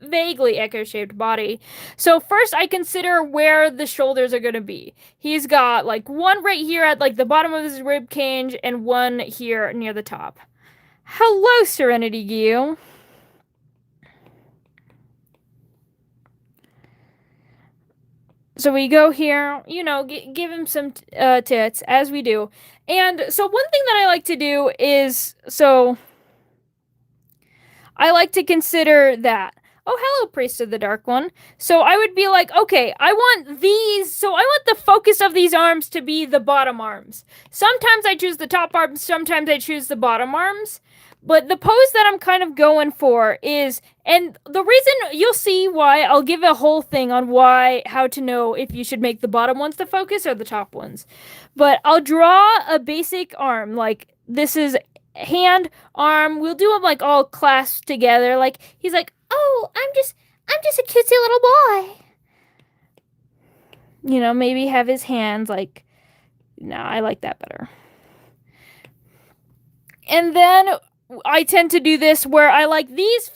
vaguely echo-shaped body. So first, I consider where the shoulders are going to be. He's got like one right here at like the bottom of his rib cage, and one here near the top. Hello, Serenity Gil. So we go here, give him some tits, as we do. And so one thing that I like to do is, I like to consider that. Oh, hello, Priest of the Dark One. So I would be like, okay, I want the focus of these arms to be the bottom arms. Sometimes I choose the top arms, sometimes I choose the bottom arms. But the pose that I'm kind of going for is, and the reason you'll see why, I'll give a whole thing on how to know if you should make the bottom ones the focus or the top ones. But I'll draw a basic arm, like this is hand, arm. We'll do them like all clasped together. Like he's like, oh, I'm just a cutesy little boy. Maybe have his hands like, no, I like that better. And then I tend to do this where I like these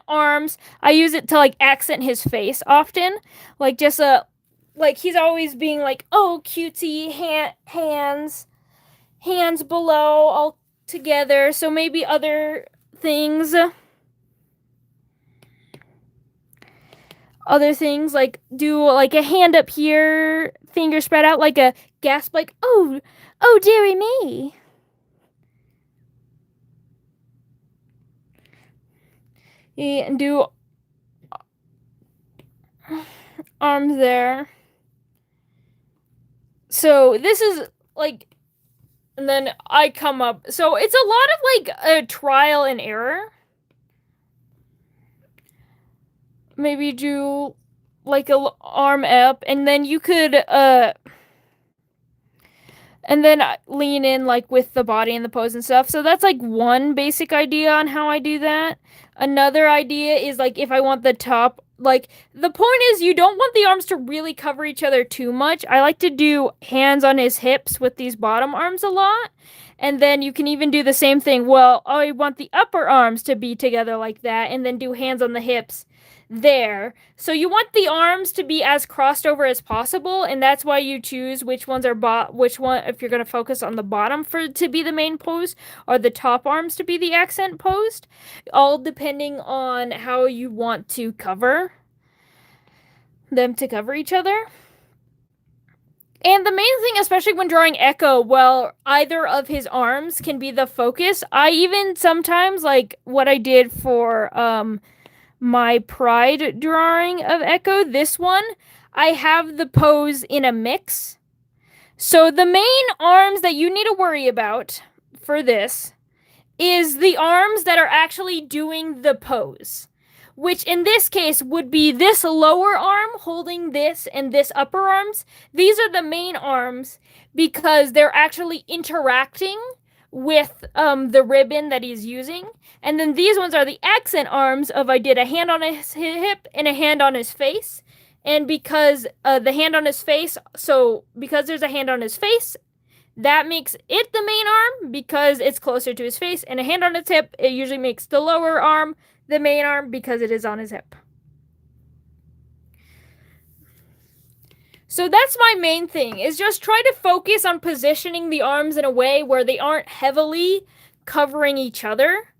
arms. I use it to like accent his face often, like just like he's always being like, oh, cutesy hands below all together. So maybe other things like do like a hand up here, finger spread out, like a gasp, like oh dearie me. And do arms there. So this is like, and then I come up. So it's a lot of like a trial and error. Maybe do like a arm up, and then you could and then lean in like with the body and the pose and stuff. So that's like one basic idea on how I do that. Another idea is like if I want the top, like the point is you don't want the arms to really cover each other too much. I like to do hands on his hips with these bottom arms a lot. And then you can even do the same thing. Well, I want the upper arms to be together like that, and then do hands on the hips there. So you want the arms to be as crossed over as possible, and that's why you choose which ones are which one, if you're going to focus on the bottom to be the main pose, or the top arms to be the accent posed, all depending on how you want to cover. them to cover each other. And the main thing, especially when drawing Echo, well, either of his arms can be the focus. I even sometimes, like what I did for my Pride drawing of Echo, this one, I have the pose in a mix. So the main arms that you need to worry about for this is the arms that are actually doing the pose, which in this case would be this lower arm holding this and this upper arms. These are the main arms because they're actually interacting with the ribbon that he's using. And then these ones are the accent arms of I did a hand on his hip and a hand on his face. And because the hand on his face, so because there's a hand on his face, that makes it the main arm because it's closer to his face. And a hand on his hip, it usually makes the lower arm the main arm because it is on his hip. So that's my main thing, is just try to focus on positioning the arms in a way where they aren't heavily covering each other.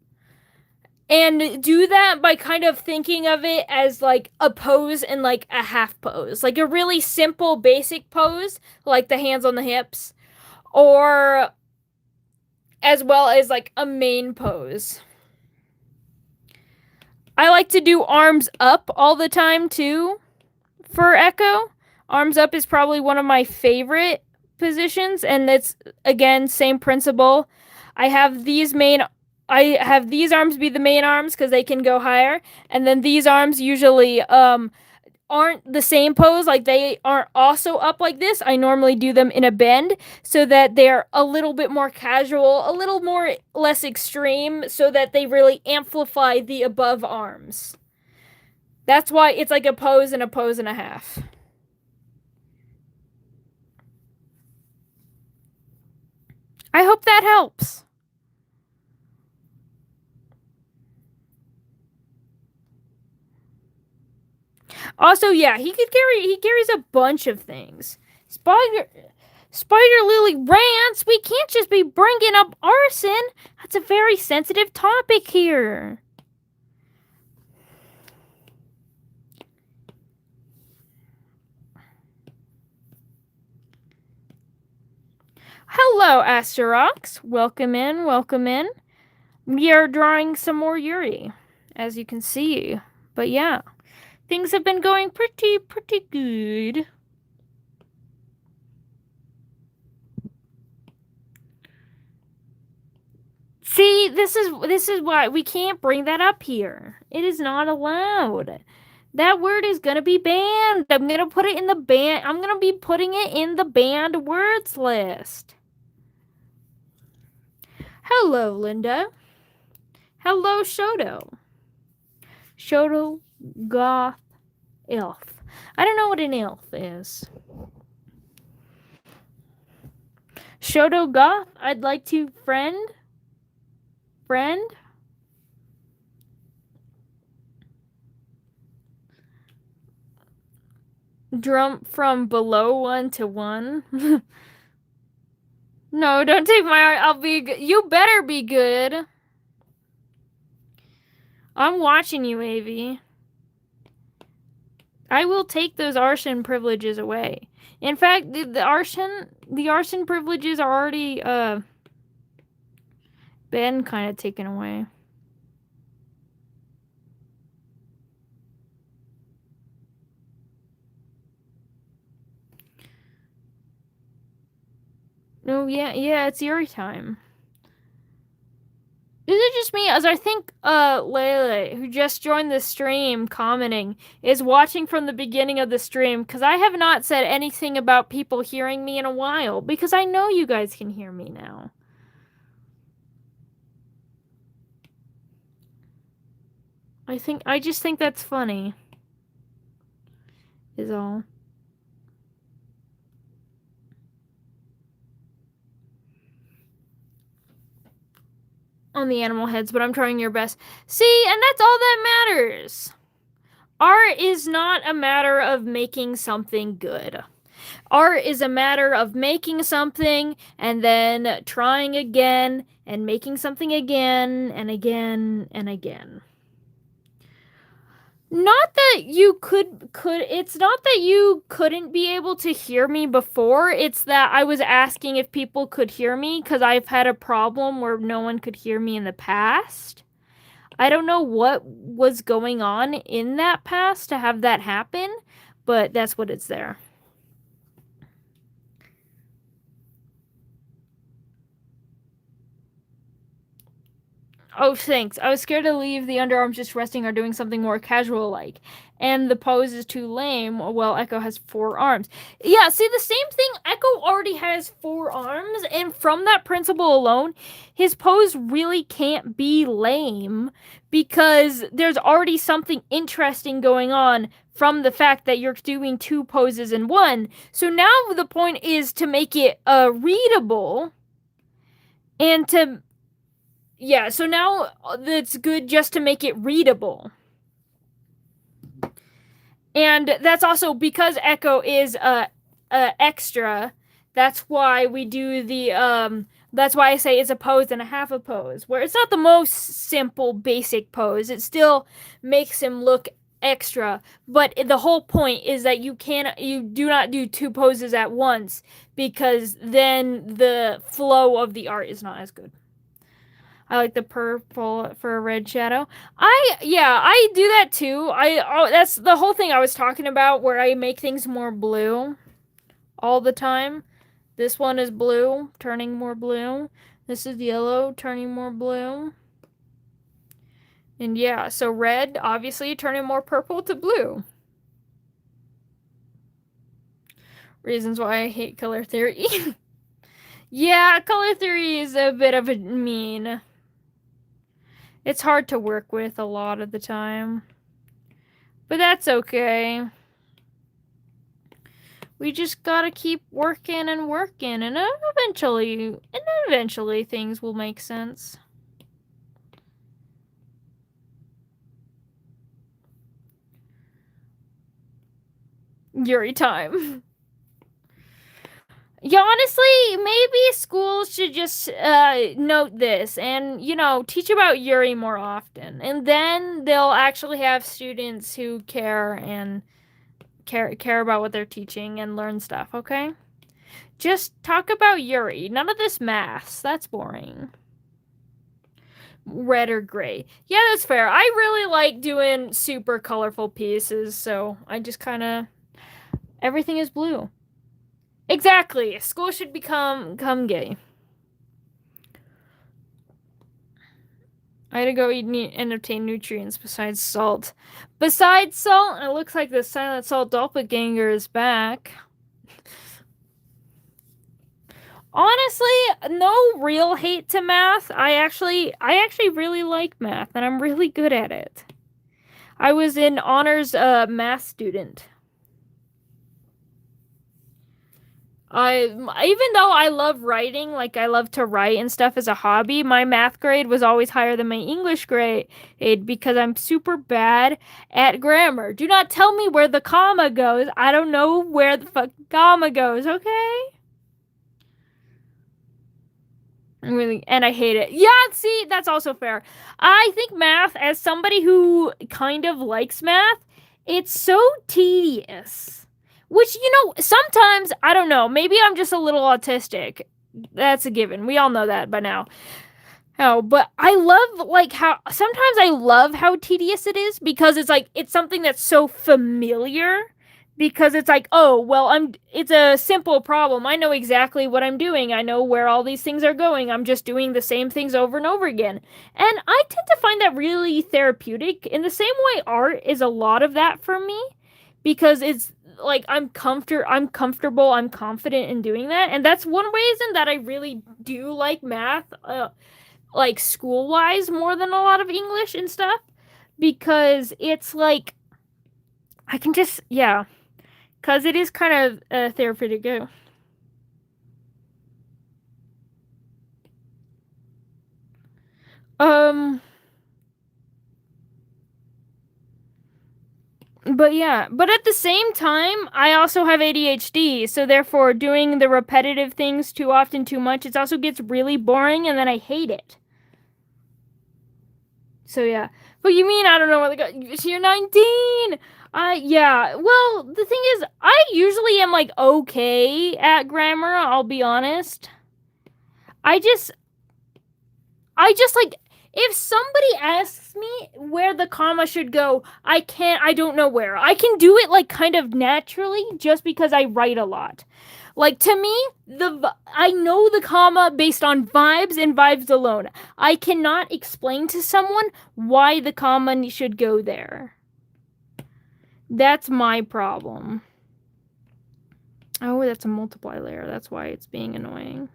And do that by kind of thinking of it as like a pose and like a half pose. Like a really simple basic pose, like the hands on the hips. Or as well as like a main pose. I like to do arms up all the time too for Echo. Arms up is probably one of my favorite positions, and it's again same principle. I have these arms be the main arms because they can go higher, and then these arms usually aren't the same pose, like they aren't also up like this. I normally do them in a bend so that they're a little bit more casual, a little more less extreme, so that they really amplify the above arms. That's why it's like a pose and a half. I hope that helps. Also, yeah, he carries a bunch of things. Spider Lily rants. We can't just be bringing up arson. That's a very sensitive topic here. Hello, Asterox. Welcome in, welcome in. We are drawing some more Yuri, as you can see. But yeah, things have been going pretty good. See, this is why we can't bring that up here. It is not allowed. That word is gonna be banned. I'm gonna put it in the ban. I'm gonna be putting it in the banned words list. Hello, Linda. Hello, Shoto. Shoto, goth, elf. I don't know what an elf is. Shoto goth, I'd like to friend. Jump from below 1 to 1. No, don't take my art. I'll be good. You better be good. I'm watching you, Avi. I will take those arson privileges away. In fact, the arson privileges are already been kind of taken away. No, yeah, it's Yuri time. Is it just me? As I think Lele, who just joined the stream commenting, is watching from the beginning of the stream, because I have not said anything about people hearing me in a while, because I know you guys can hear me now. I just think that's funny. Is all. On the animal heads, but I'm trying your best. See, and that's all that matters. Art is not a matter of making something good. Art is a matter of making something and then trying again and making something again and again and again. Not that you could it's not that you couldn't be able to hear me before. It's that I was asking if people could hear me cuz I've had a problem where no one could hear me in the past. I don't know what was going on in that past to have that happen, but that's what it's there. Oh, thanks. I was scared to leave the underarms just resting or doing something more casual like. And the pose is too lame. Well, Echo has 4 arms. Yeah, see, the same thing. Echo already has 4 arms, and from that principle alone, his pose really can't be lame because there's already something interesting going on from the fact that you're doing 2 poses in one. So now the point is to make it readable and to yeah, so now it's good just to make it readable. And that's also because Echo is extra. That's why we do the that's why I say it's a pose and a half a pose, where it's not the most simple basic pose. It still makes him look extra, but the whole point is that you do not do 2 poses at once because then the flow of the art is not as good. I like the purple for a red shadow. I do that too. That's the whole thing I was talking about where I make things more blue all the time. This one is blue, turning more blue. This is yellow, turning more blue. And yeah, so red obviously turning more purple to blue. Reasons why I hate color theory. Yeah, color theory is a bit of a mean. It's hard to work with a lot of the time. But that's okay. We just gotta keep working and working, and eventually things will make sense. Yuri time. Yeah, honestly, maybe schools should just note this and, teach about Yuri more often. And then they'll actually have students who care and care about what they're teaching and learn stuff, okay? Just talk about Yuri. None of this maths. That's boring. Red or gray. Yeah, that's fair. I really like doing super colorful pieces, so I just kind of everything is blue. Exactly. School should become gay. I had to go eat and obtain nutrients besides salt. Besides salt, it looks like the silent salt doppelganger is back. Honestly, no real hate to math. I actually really like math, and I'm really good at it. I was an honors math student. Even though I love writing, like I love to write and stuff as a hobby, my math grade was always higher than my English grade because I'm super bad at grammar. Do not tell me where the comma goes. I don't know where the fuck comma goes, okay? Really, and I hate it. Yeah, see, that's also fair. I think math, as somebody who kind of likes math, it's so tedious. Which, sometimes, I don't know, maybe I'm just a little autistic. That's a given. We all know that by now. Oh, but I love, sometimes I love how tedious it is because it's something that's so familiar. Because it's like, oh, well, it's a simple problem. I know exactly what I'm doing. I know where all these things are going. I'm just doing the same things over and over again. And I tend to find that really therapeutic. In the same way art is a lot of that for me because it's like I'm comfortable, I'm confident in doing that. And that's one reason that I really do like math, like school-wise more than a lot of English and stuff because it's like I can just, yeah. Because it is kind of therapeutic go. But yeah, but at the same time, I also have ADHD, so therefore doing the repetitive things too often, too much, it also gets really boring and then I hate it. So yeah. What you mean? I don't know what they got. You're 19. Yeah. Well, the thing is, I usually am like okay at grammar. I'll be honest. I just, I just like if somebody asks me where the comma should go, I can't. I don't know where. I can do it like kind of naturally just because I write a lot. Like to me, I know the comma based on vibes and vibes alone. I cannot explain to someone why the comma should go there. That's my problem. Oh, that's a multiply layer. That's why it's being annoying.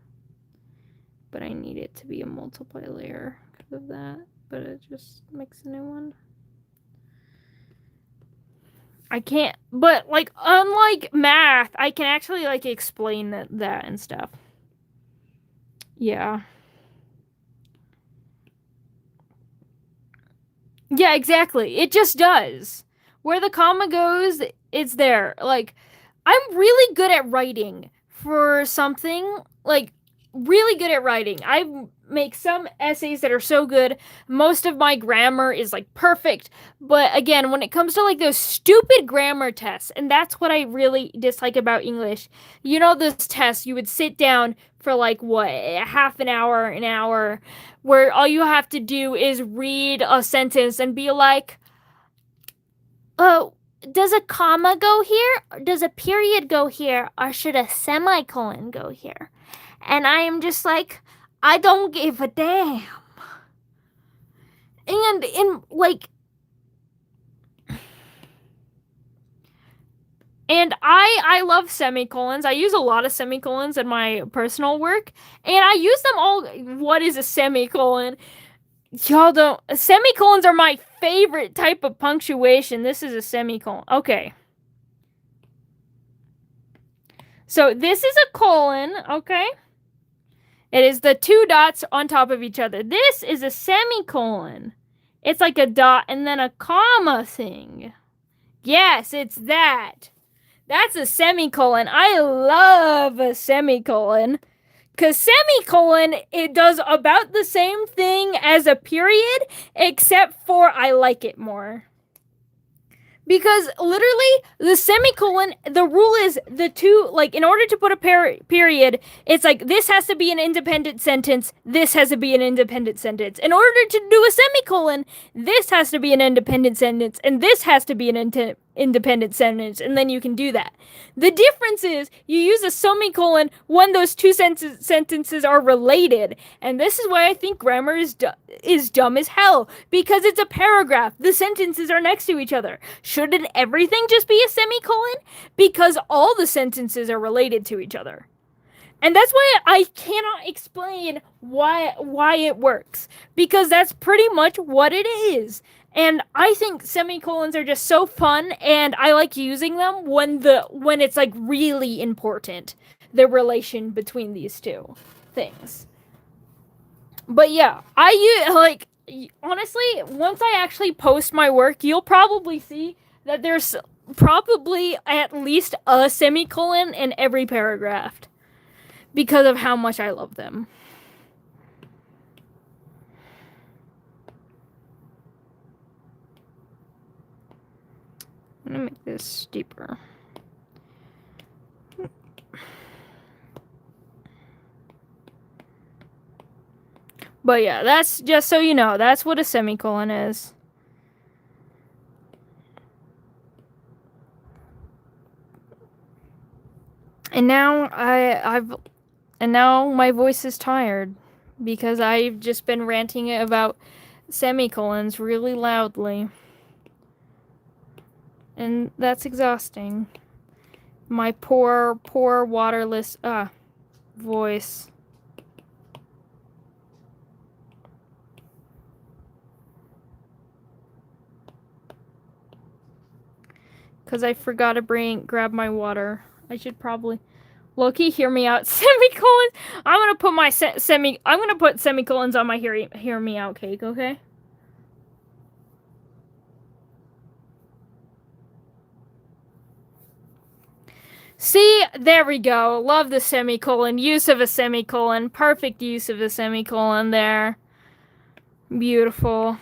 But I need it to be a multiply layer because of that. But it just makes a new one. I can't, but like unlike math, I can actually like explain that and stuff. Yeah. Yeah, exactly. It just does. Where the comma goes, it's there. Like I'm really good at writing for something. Like really good at writing. I make some essays that are so good. Most of my grammar is like perfect. But again, when it comes to like those stupid grammar tests, and that's what I really dislike about English. You know, those tests you would sit down for like what, half an hour, where all you have to do is read a sentence and be like, oh, does a comma go here? Does a period go here? Or should a semicolon go here? And I am just like, I don't give a damn. And in like, and I love semicolons. I use a lot of semicolons in my personal work, and I use them all. What is a semicolon? Y'all don't. Semicolons are my favorite type of punctuation. This is a semicolon. Okay. So this is a colon, okay? It is the two dots on top of each other. This is a semicolon. It's like a dot and then a comma thing. Yes, it's that. That's a semicolon. I love a semicolon. Because semicolon, it does about the same thing as a period, except for I like it more. Because literally, the semicolon, the rule is the two, like, in order to put a period, it's like this has to be an independent sentence, this has to be an independent sentence. In order to do a semicolon, this has to be an independent sentence, and this has to be an independent sentence, and then you can do that. The difference is you use a semicolon when those two sentences are related, and this is why I think grammar is dumb as hell, because it's a paragraph. The sentences are next to each other. Shouldn't everything just be a semicolon? Because all the sentences are related to each other. And that's why I cannot explain why it works, because that's pretty much what it is. And I think semicolons are just so fun, and I like using them when it's like really important, the relation between these two things. But yeah, honestly, once I actually post my work, you'll probably see that there's probably at least a semicolon in every paragraph because of how much I love them. I'm gonna make this deeper. But yeah, that's just so you know, that's what a semicolon is. And now now my voice is tired because I've just been ranting about semicolons really loudly. And that's exhausting. My poor waterless voice. Cause I forgot to grab my water. I should probably Loki, hear me out. Semicolons. I'm gonna put my I'm gonna put semicolons on my hear me out cake, okay? See, there we go. Love the semicolon. Use of a semicolon. Perfect use of a semicolon there. Beautiful.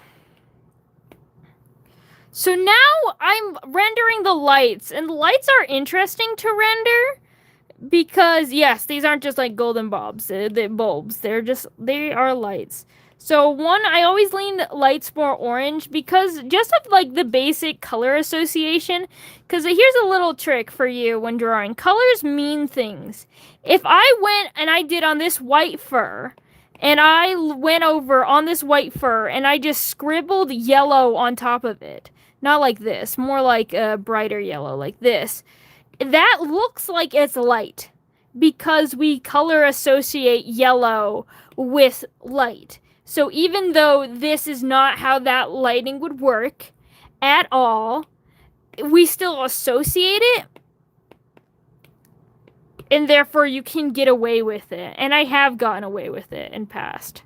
So now I'm rendering the lights, and the lights are interesting to render because yes, these aren't just like golden bulbs, the bulbs. They are lights. So one, I always lean lights more orange because just of like the basic color association. Because here's a little trick for you when drawing. Colors mean things. If I went and I did on this white fur, and I went over on this white fur and I just scribbled yellow on top of it, not like this, more like a brighter yellow, like this, that looks like it's light because we color associate yellow with light. So even though this is not how that lighting would work at all, we still associate it, and therefore you can get away with it. And I have gotten away with it in past.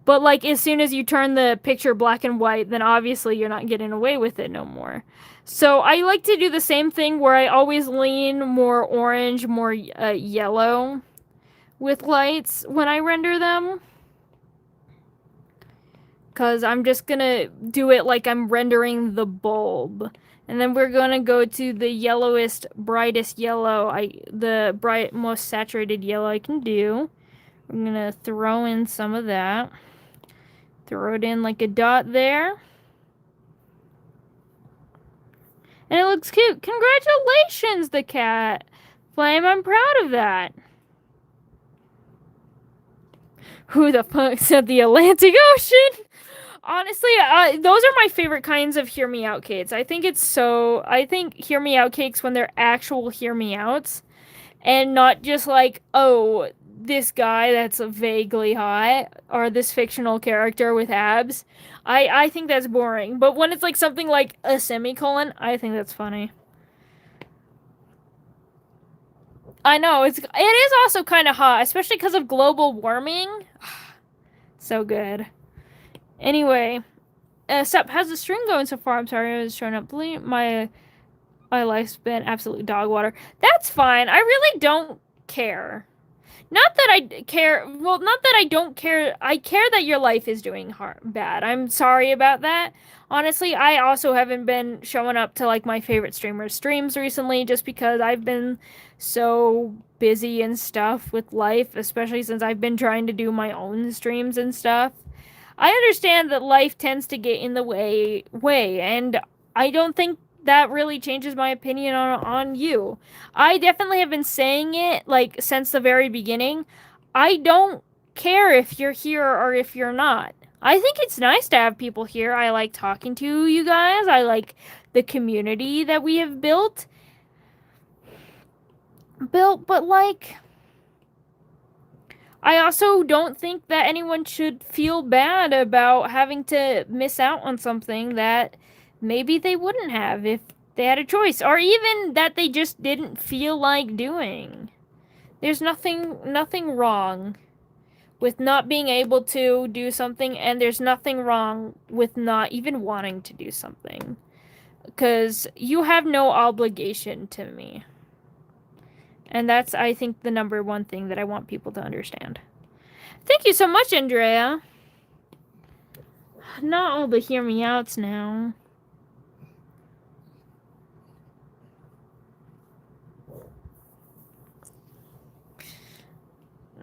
But like as soon as you turn the picture black and white, then obviously you're not getting away with it no more. So I like to do the same thing where I always lean more orange, more yellow with lights when I render them. Because I'm just going to do it like I'm rendering the bulb. And then we're going to go to the yellowest, brightest yellow, the most saturated yellow I can do. I'm going to throw in some of that. Throw it in like a dot there. And it looks cute. Congratulations, the cat. Flame, I'm proud of that. Who the fuck said the Atlantic Ocean? Honestly, those are my favorite kinds of hear me out cakes. I think hear me out cakes when they're actual hear me outs and not just like, oh, this guy that's vaguely hot or this fictional character with abs. I think that's boring. But when it's like something like a semicolon, I think that's funny. I know, it is also kind of hot, especially because of global warming. So good. Anyway, Sup, how's the stream going so far? I'm sorry I was showing up late. My life's been absolute dog water. That's fine. I really don't care. Not that I care. Well, not that I don't care. I care that your life is doing bad. I'm sorry about that. Honestly, I also haven't been showing up to like my favorite streamers' streams recently just because I've been so busy and stuff with life, especially since I've been trying to do my own streams and stuff. I understand that life tends to get in the way, and I don't think that really changes my opinion on you. I definitely have been saying it like since the very beginning. I don't care if you're here or if you're not. I think it's nice to have people here. I like talking to you guys. I like the community that we have built, but like I also don't think that anyone should feel bad about having to miss out on something that maybe they wouldn't have if they had a choice, or even that they just didn't feel like doing. There's nothing wrong with not being able to do something, and there's nothing wrong with not even wanting to do something. Because you have no obligation to me. And that's, I think, the number one thing that I want people to understand. Thank you so much, Andrea. Not all the hear me outs now.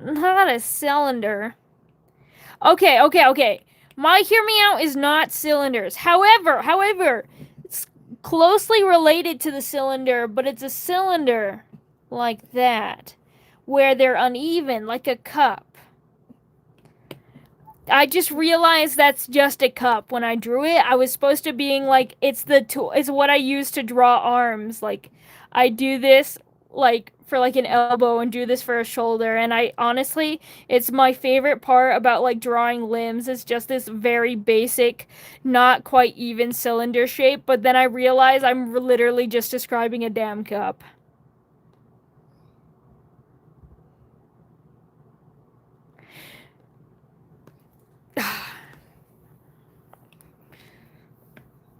Not a cylinder. Okay. My hear me out is not cylinders. However, it's closely related to the cylinder, but it's a cylinder like that, where they're uneven, like a cup. I just realized that's just a cup when I drew it. I was supposed to being like, it's what I use to draw arms. Like, I do this like for like an elbow and do this for a shoulder. And I honestly, it's my favorite part about like drawing limbs. It's just this very basic, not quite even cylinder shape. But then I realize I'm literally just describing a damn cup.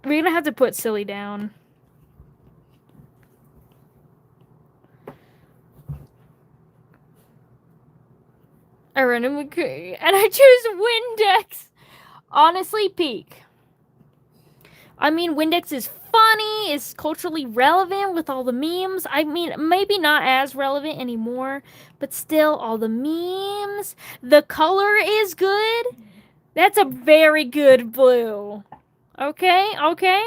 We're gonna have to put silly down. I randomly and I choose Windex. Honestly, peak. I mean, Windex is funny, is culturally relevant with all the memes. I mean, maybe not as relevant anymore, but still, all the memes. The color is good. That's a very good blue. Okay, okay.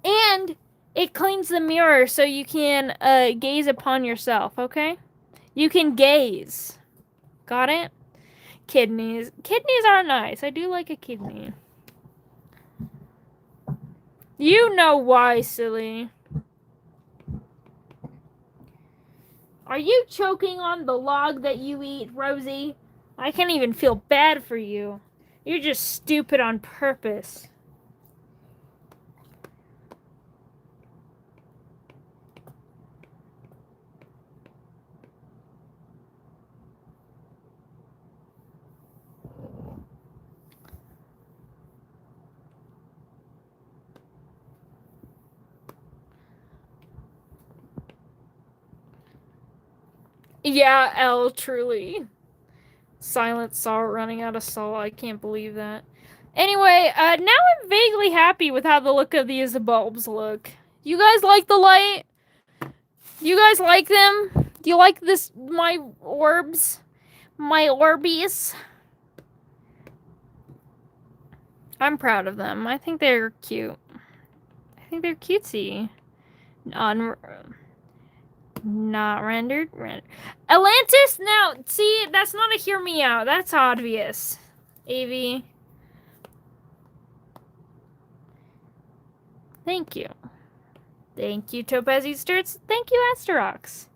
And it cleans the mirror so you can gaze upon yourself, okay? You can gaze. Got it? Kidneys. Kidneys are nice. I do like a kidney. You know why, silly. Are you choking on the log that you eat, Rosie? I can't even feel bad for you. You're just stupid on purpose. Yeah, L, truly. Silent saw running out of soul. I can't believe that. Anyway, now I'm vaguely happy with how the look of these bulbs look. You guys like the light? You guys like them? Do you like this, my orbs? My Orbeez? I'm proud of them. I think they're cute. I think they're cutesy. Not rendered. Atlantis? Now, see, that's not a hear me out. That's obvious. AV. Thank you. Thank you, Topaz Easterts. Thank you, Asterox.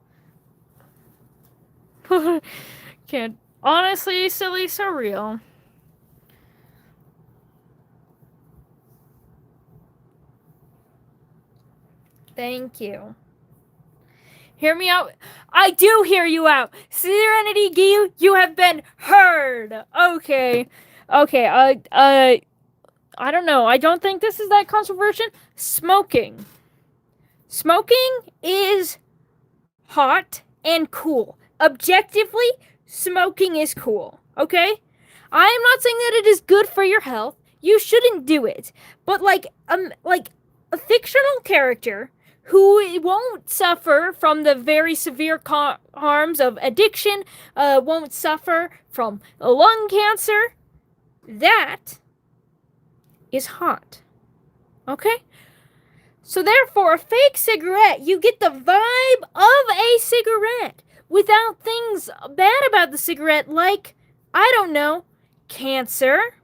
Can't. Honestly, silly, so real. Thank you. Hear me out. I do hear you out. Serenity Gil, you have been heard. Okay. Okay, I don't know. I don't think this is that controversial. Smoking. Smoking is hot and cool. Objectively, smoking is cool. Okay? I am not saying that it is good for your health. You shouldn't do it. But like a fictional character who won't suffer from the very severe harms of addiction, won't suffer from lung cancer, that is hot. Okay? So therefore, a fake cigarette, you get the vibe of a cigarette without things bad about the cigarette like, I don't know, cancer.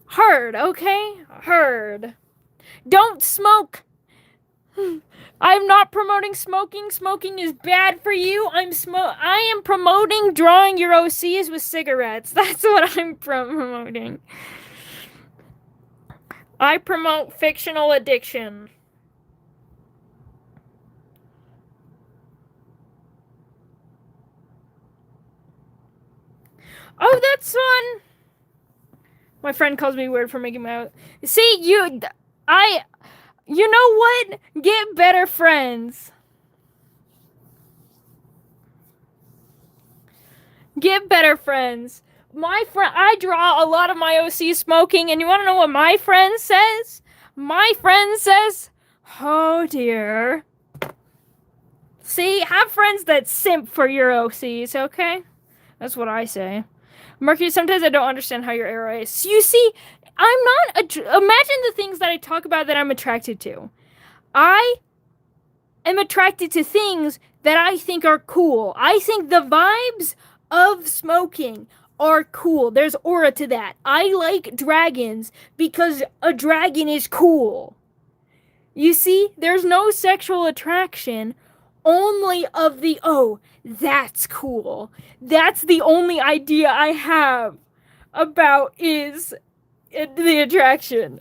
Heard, okay? Heard. Don't smoke. I'm not promoting smoking. Smoking is bad for you. I am promoting drawing your OCs with cigarettes. That's what I'm promoting. I promote fictional addiction. Oh, that's fun. My friend calls me weird for making my own. See, you know what? Get better friends. Get better friends. I draw a lot of my OC smoking, and you want to know what my friend says? My friend says, oh dear. See, have friends that simp for your OCs, okay? That's what I say. Mercury, sometimes I don't understand how your arrow is. You see, I'm not. Imagine the things that I talk about that I'm attracted to. I am attracted to things that I think are cool. I think the vibes of smoking are cool. There's aura to that. I like dragons because a dragon is cool. You see, there's no sexual attraction, only of the, oh, that's cool. That's the only idea I have about is the attraction.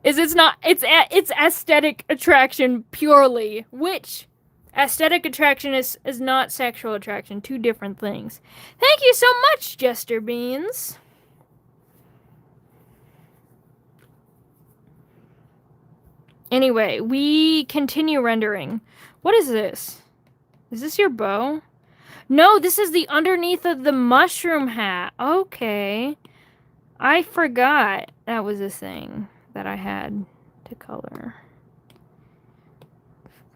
It's aesthetic attraction purely, which aesthetic attraction is not sexual attraction. Two different things. Thank you so much, Jester Beans. Anyway, we continue rendering. What is this? Is this your bow? No, this is the underneath of the mushroom hat. Okay. I forgot that was a thing that I had to color.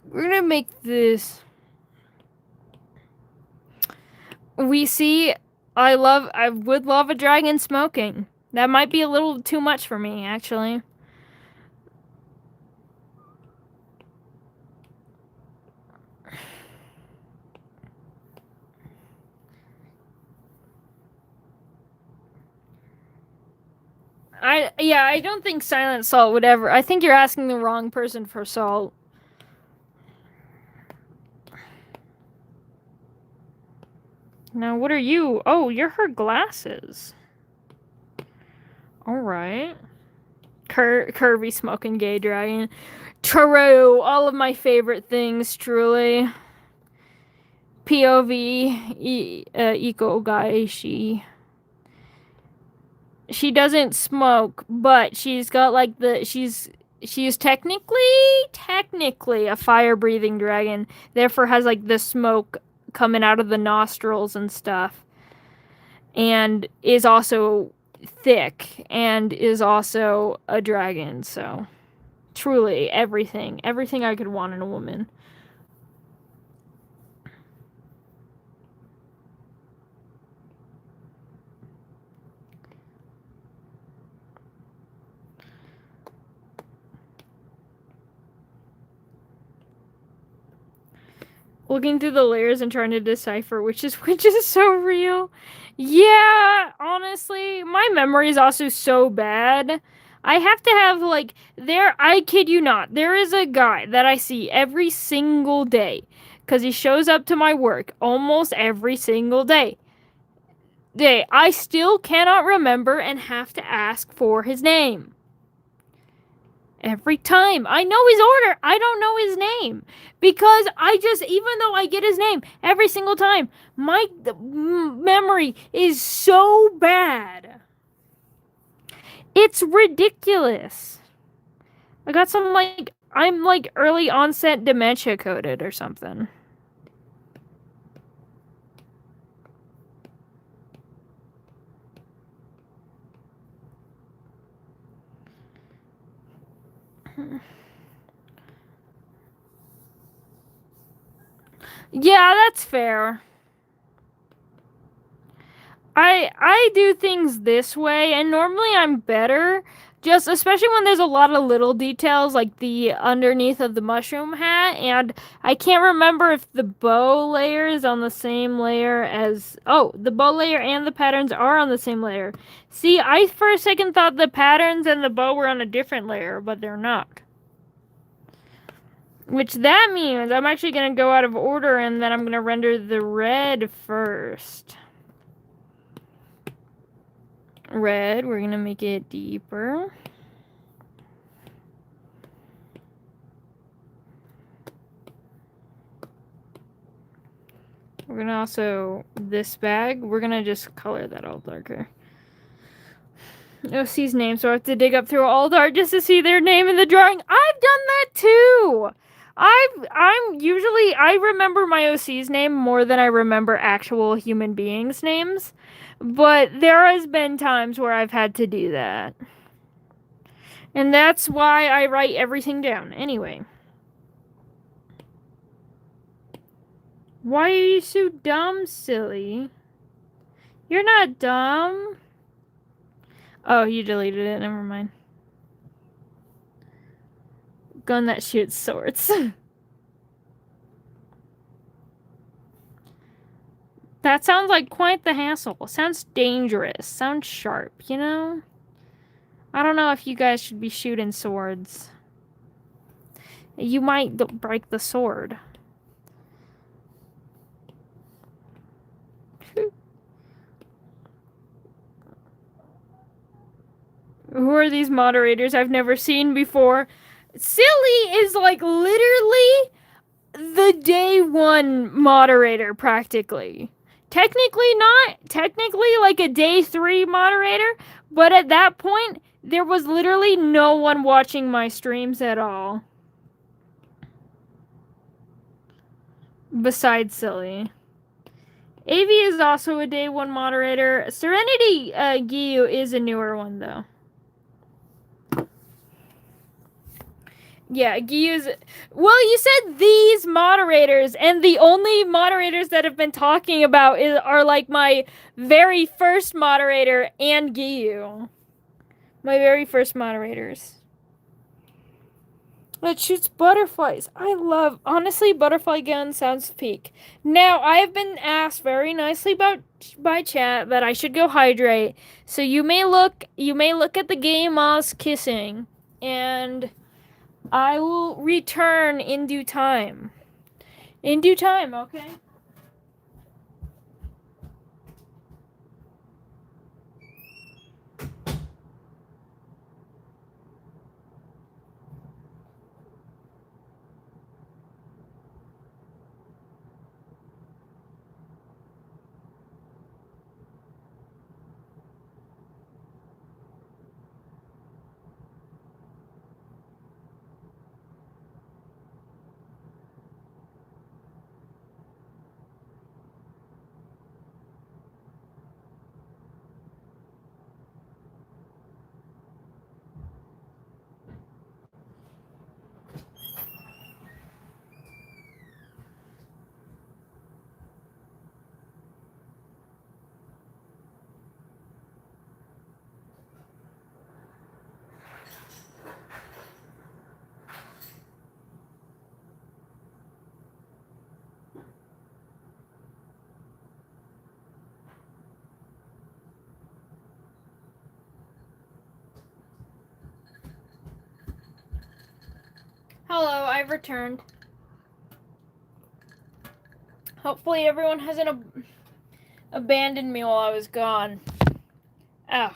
We're gonna make this. We see. I would love a dragon smoking. That might be a little too much for me, actually. I don't think silent salt would ever. I think you're asking the wrong person for salt. Now, what are you? Oh, you're her glasses. All right. Curvy smoking gay dragon. True. All of my favorite things, truly. POV, eco guy, she doesn't smoke, but she's got like she's technically a fire breathing dragon, therefore has like the smoke coming out of the nostrils and stuff, and is also thick and is also a dragon. So truly everything I could want in a woman. Looking through the layers and trying to decipher which is so real. Yeah, honestly, my memory is also so bad. I have to have like I kid you not, there is a guy that I see every single day cuz he shows up to my work almost every single day. I still cannot remember and have to ask for his name. Every time. I know his order. I don't know his name. Because even though I get his name every single time, my memory is so bad. It's ridiculous. I got some, I'm early onset dementia coded or something. Yeah, that's fair. I do things this way, and normally I'm better. Just especially when there's a lot of little details like the underneath of the mushroom hat, and I can't remember if the bow layer is on the same layer as the bow layer and the patterns are on the same layer. See, I for a second thought the patterns and the bow were on a different layer, but they're not. Which that means I'm actually gonna go out of order and then I'm gonna render the red first. Red, we're gonna make it deeper. We're gonna also, this bag, we're gonna just color that all darker. OC's name, so I have to dig up through all art just to see their name in the drawing. I've done that too! I remember my OC's name more than I remember actual human beings' names. But there has been times where I've had to do that. And that's why I write everything down. Anyway. Why are you so dumb, silly? You're not dumb. Oh, you deleted it. Never mind. Gun that shoots swords. That sounds like quite the hassle. Sounds dangerous. Sounds sharp, you know? I don't know if you guys should be shooting swords. You might break the sword. Who are these moderators I've never seen before? Silly is literally the day one moderator, practically. Technically not. Technically a day 3 moderator. But at that point, there was literally no one watching my streams at all. Besides Silly. Avi is also a day one moderator. Serenity Giyu is a newer one though. Yeah, Giyu's. Well, you said these moderators, and the only moderators that have been talking about are like my very first moderator and Giyu. My very first moderators. That shoots butterflies. Honestly, butterfly gun sounds peak. Now, I have been asked very nicely by chat that I should go hydrate. So you may look at the game whilst kissing, and I will return in due time. In due time, okay? Hello, I've returned. Hopefully everyone hasn't abandoned me while I was gone. Oh.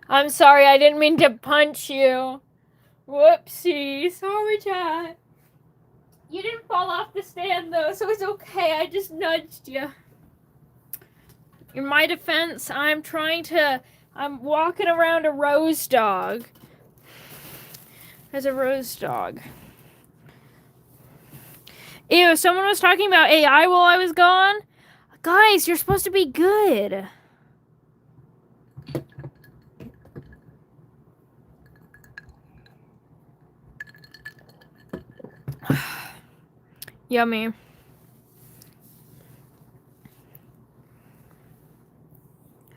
I'm sorry, I didn't mean to punch you. Whoopsie. Sorry, chat. You didn't fall off the stand, though, so it's okay. I just nudged you. In my defense, I'm walking around a rose dog. As a rose dog. Ew, someone was talking about AI while I was gone? Guys, you're supposed to be good. Yummy.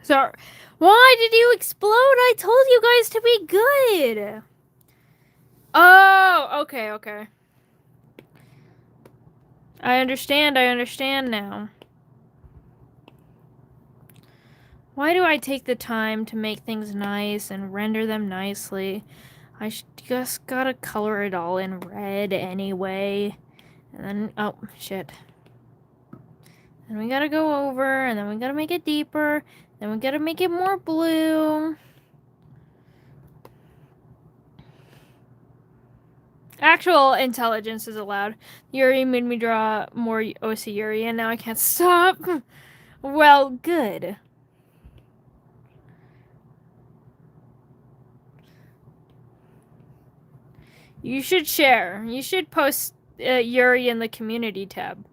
So, why did you explode? I told you guys to be good. Oh, okay. I understand now. Why do I take the time to make things nice and render them nicely? I just gotta color it all in red anyway. And then, oh, shit. And we gotta go over, and then we gotta make it deeper. Then we gotta make it more blue. Actual intelligence is allowed. Yuri made me draw more OC Yuri, and now I can't stop. Well, good. You should share. You should post Yuri in the community tab.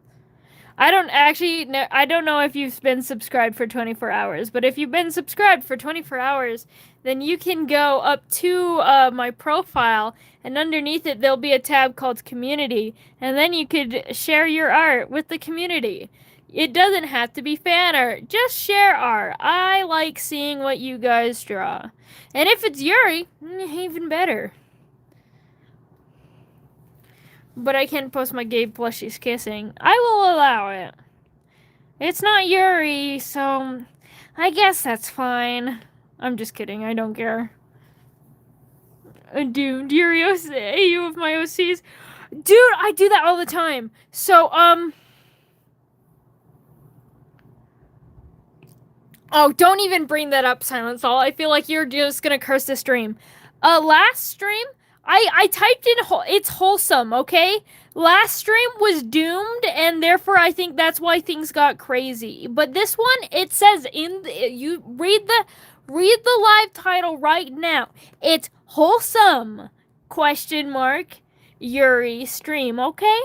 I don't know if you've been subscribed for 24 hours, but if you've been subscribed for 24 hours, then you can go up to my profile, and underneath it there'll be a tab called Community, and then you could share your art with the community. It doesn't have to be fan art, just share art. I like seeing what you guys draw. And if it's Yuri, even better. But I can't post my gay plushies kissing. I will allow it. It's not Yuri, so I guess that's fine. I'm just kidding, I don't care. Doomed Yuri AU of my OCs. Dude, I do that all the time. So, oh, don't even bring that up, Silence All. I feel like you're just gonna curse the stream. Last stream, I typed in, it's Wholesome, okay? Last stream was doomed, and therefore I think that's why things got crazy. But this one, it says you read the live title right now. It's Wholesome, question mark, Yuri stream, okay?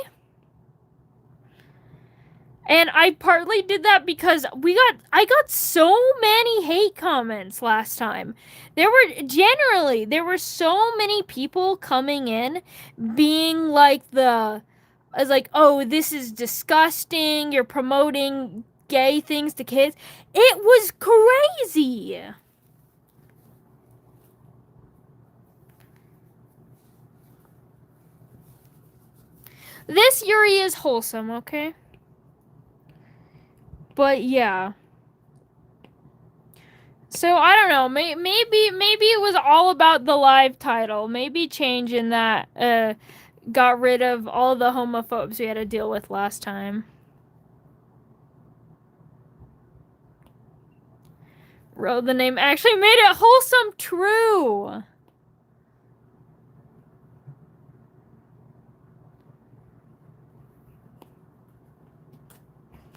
And I partly did that because I got so many hate comments last time. There were so many people coming in being like as like, "Oh, this is disgusting. You're promoting gay things to kids." It was crazy. This Yuri is wholesome, okay? But yeah. So I don't know. Maybe it was all about the live title. Maybe changing that got rid of all the homophobes we had to deal with last time. Wrote the name actually made it wholesome true.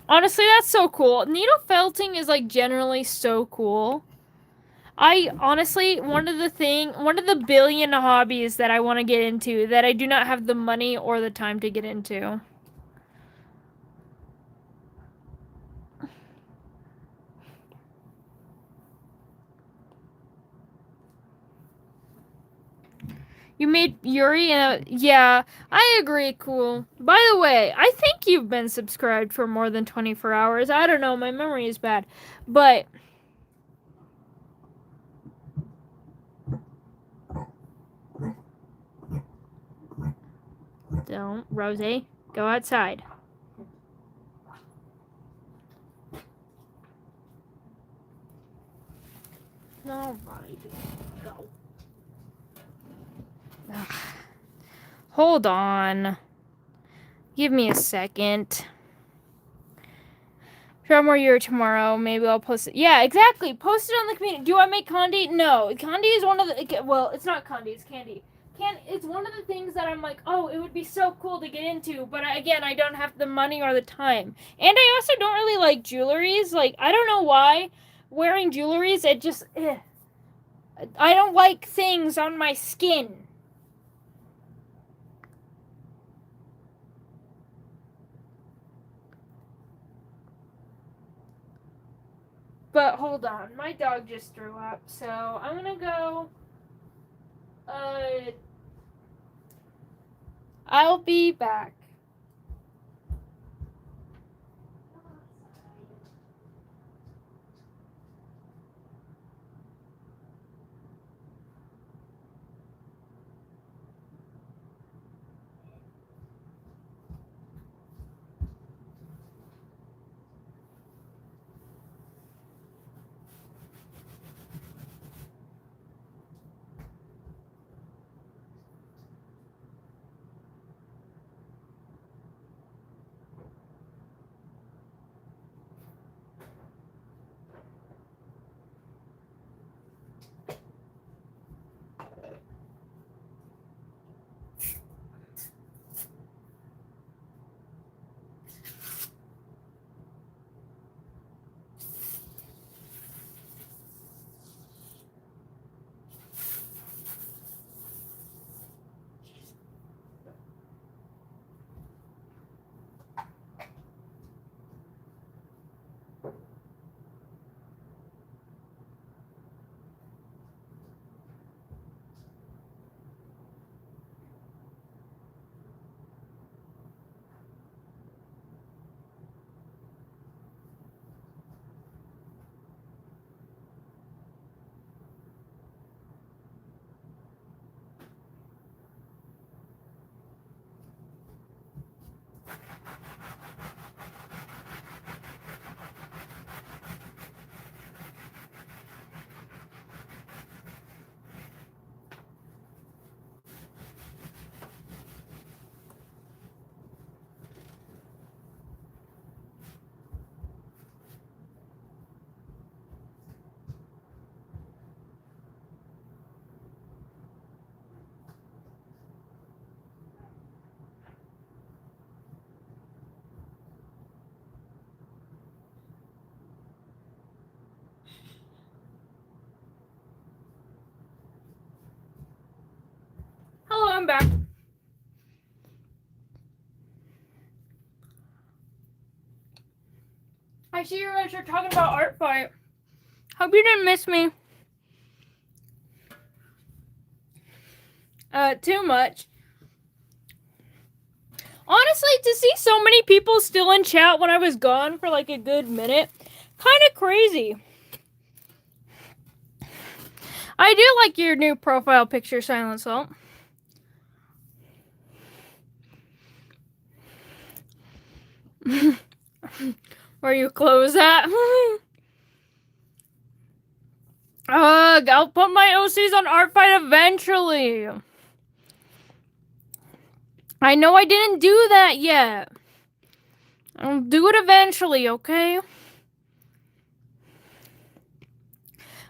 Honestly, that's so cool. Needle felting is like generally so cool. I honestly one of the billion hobbies that I want to get into that I do not have the money or the time to get into. You made Yuri yeah, I agree, cool. By the way, I think you've been subscribed for more than 24 hours. I don't know, my memory is bad. But don't, Rose, go outside. No, go. Ugh. Hold on. Give me a second. Try more Yuri tomorrow. Maybe I'll post it. Yeah, exactly. Post it on the community. Do I make candy? No. Candy is one of the. Well, it's not candy. It's candy. It's one of the things that I'm like, oh, it would be so cool to get into. But again, I don't have the money or the time. And I also don't really like jewelries. Like, I don't know why. Wearing jewelries, it just. I don't like things on my skin. But hold on. My dog just threw up. So I'm going to go. I'll be back. I see you guys are talking about art fight. Hope you didn't miss me. Too much. Honestly, to see so many people still in chat when I was gone for like a good minute, kind of crazy. I do like your new profile picture, Silent Salt. Where you close at? Ugh, I'll put my OCs on art fight eventually. I know I didn't do that yet. I'll do it eventually, okay?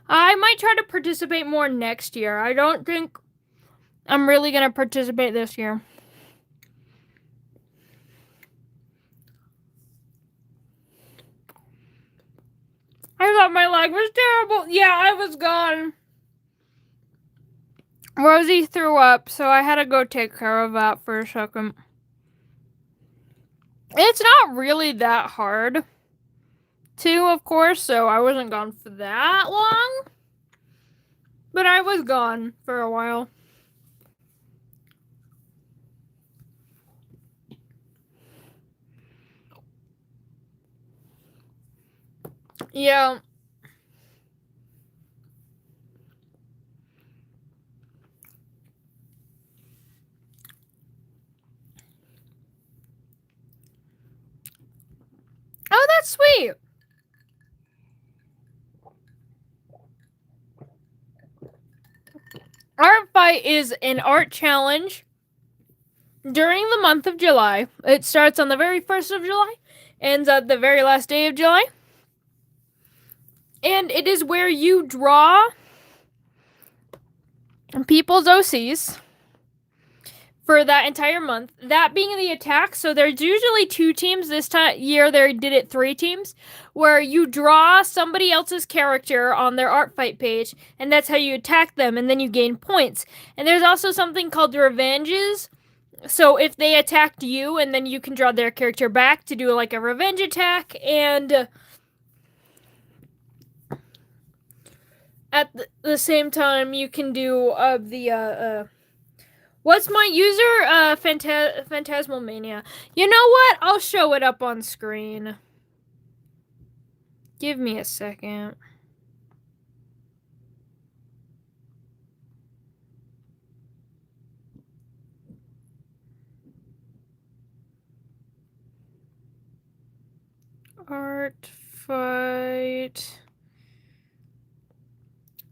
I might try to participate more next year. I don't think I'm really gonna participate this year. I thought my leg was terrible. Yeah, I was gone. Rosie threw up, so I had to go take care of that for a second. It's not really that hard to, of course, so I wasn't gone for that long. But I was gone for a while. Yeah. Oh, that's sweet. Art Fight is an art challenge during the month of July. It starts on the very 1st of July, ends at the very last day of July. And it is where you draw people's OCs for that entire month. That being the attack, so there's usually 2 teams. This year they did it 3 teams, where you draw somebody else's character on their art fight page, and that's how you attack them, and then you gain points. And there's also something called revenges. So if they attacked you, and then you can draw their character back to do like a revenge attack, and at the same time you can do what's my user? Phantasmal Mania. You know what? I'll show it up on screen. Give me a second. Art fight.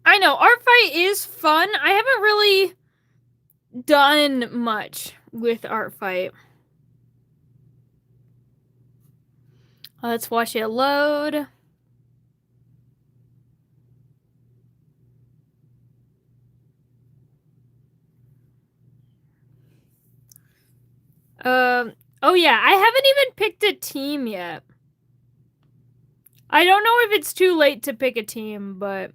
I know, art fight is fun. I haven't really done much with art fight. Let's watch it load. Oh yeah, I haven't even picked a team yet. I don't know if it's too late to pick a team, but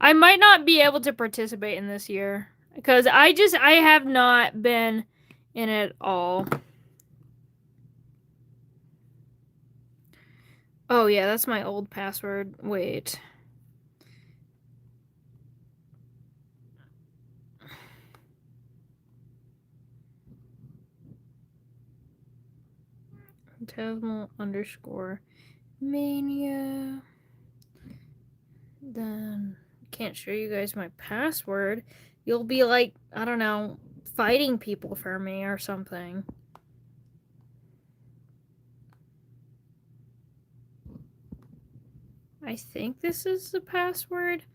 I might not be able to participate in this year because I have not been in it all. Oh yeah, that's my old password. Wait. Phantasmal _ Mania. Then can't show you guys my password. You'll be like, I don't know, fighting people for me or something. I think this is the password.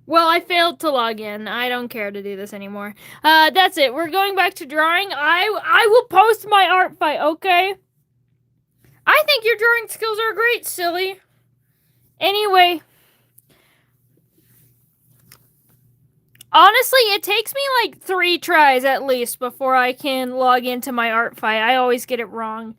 Well, I failed to log in. I don't care to do this anymore. That's it. We're going back to drawing. I will post my art fight, okay? I think your drawing skills are great, silly. Anyway. Honestly, it takes me like 3 tries at least before I can log into my art fight. I always get it wrong.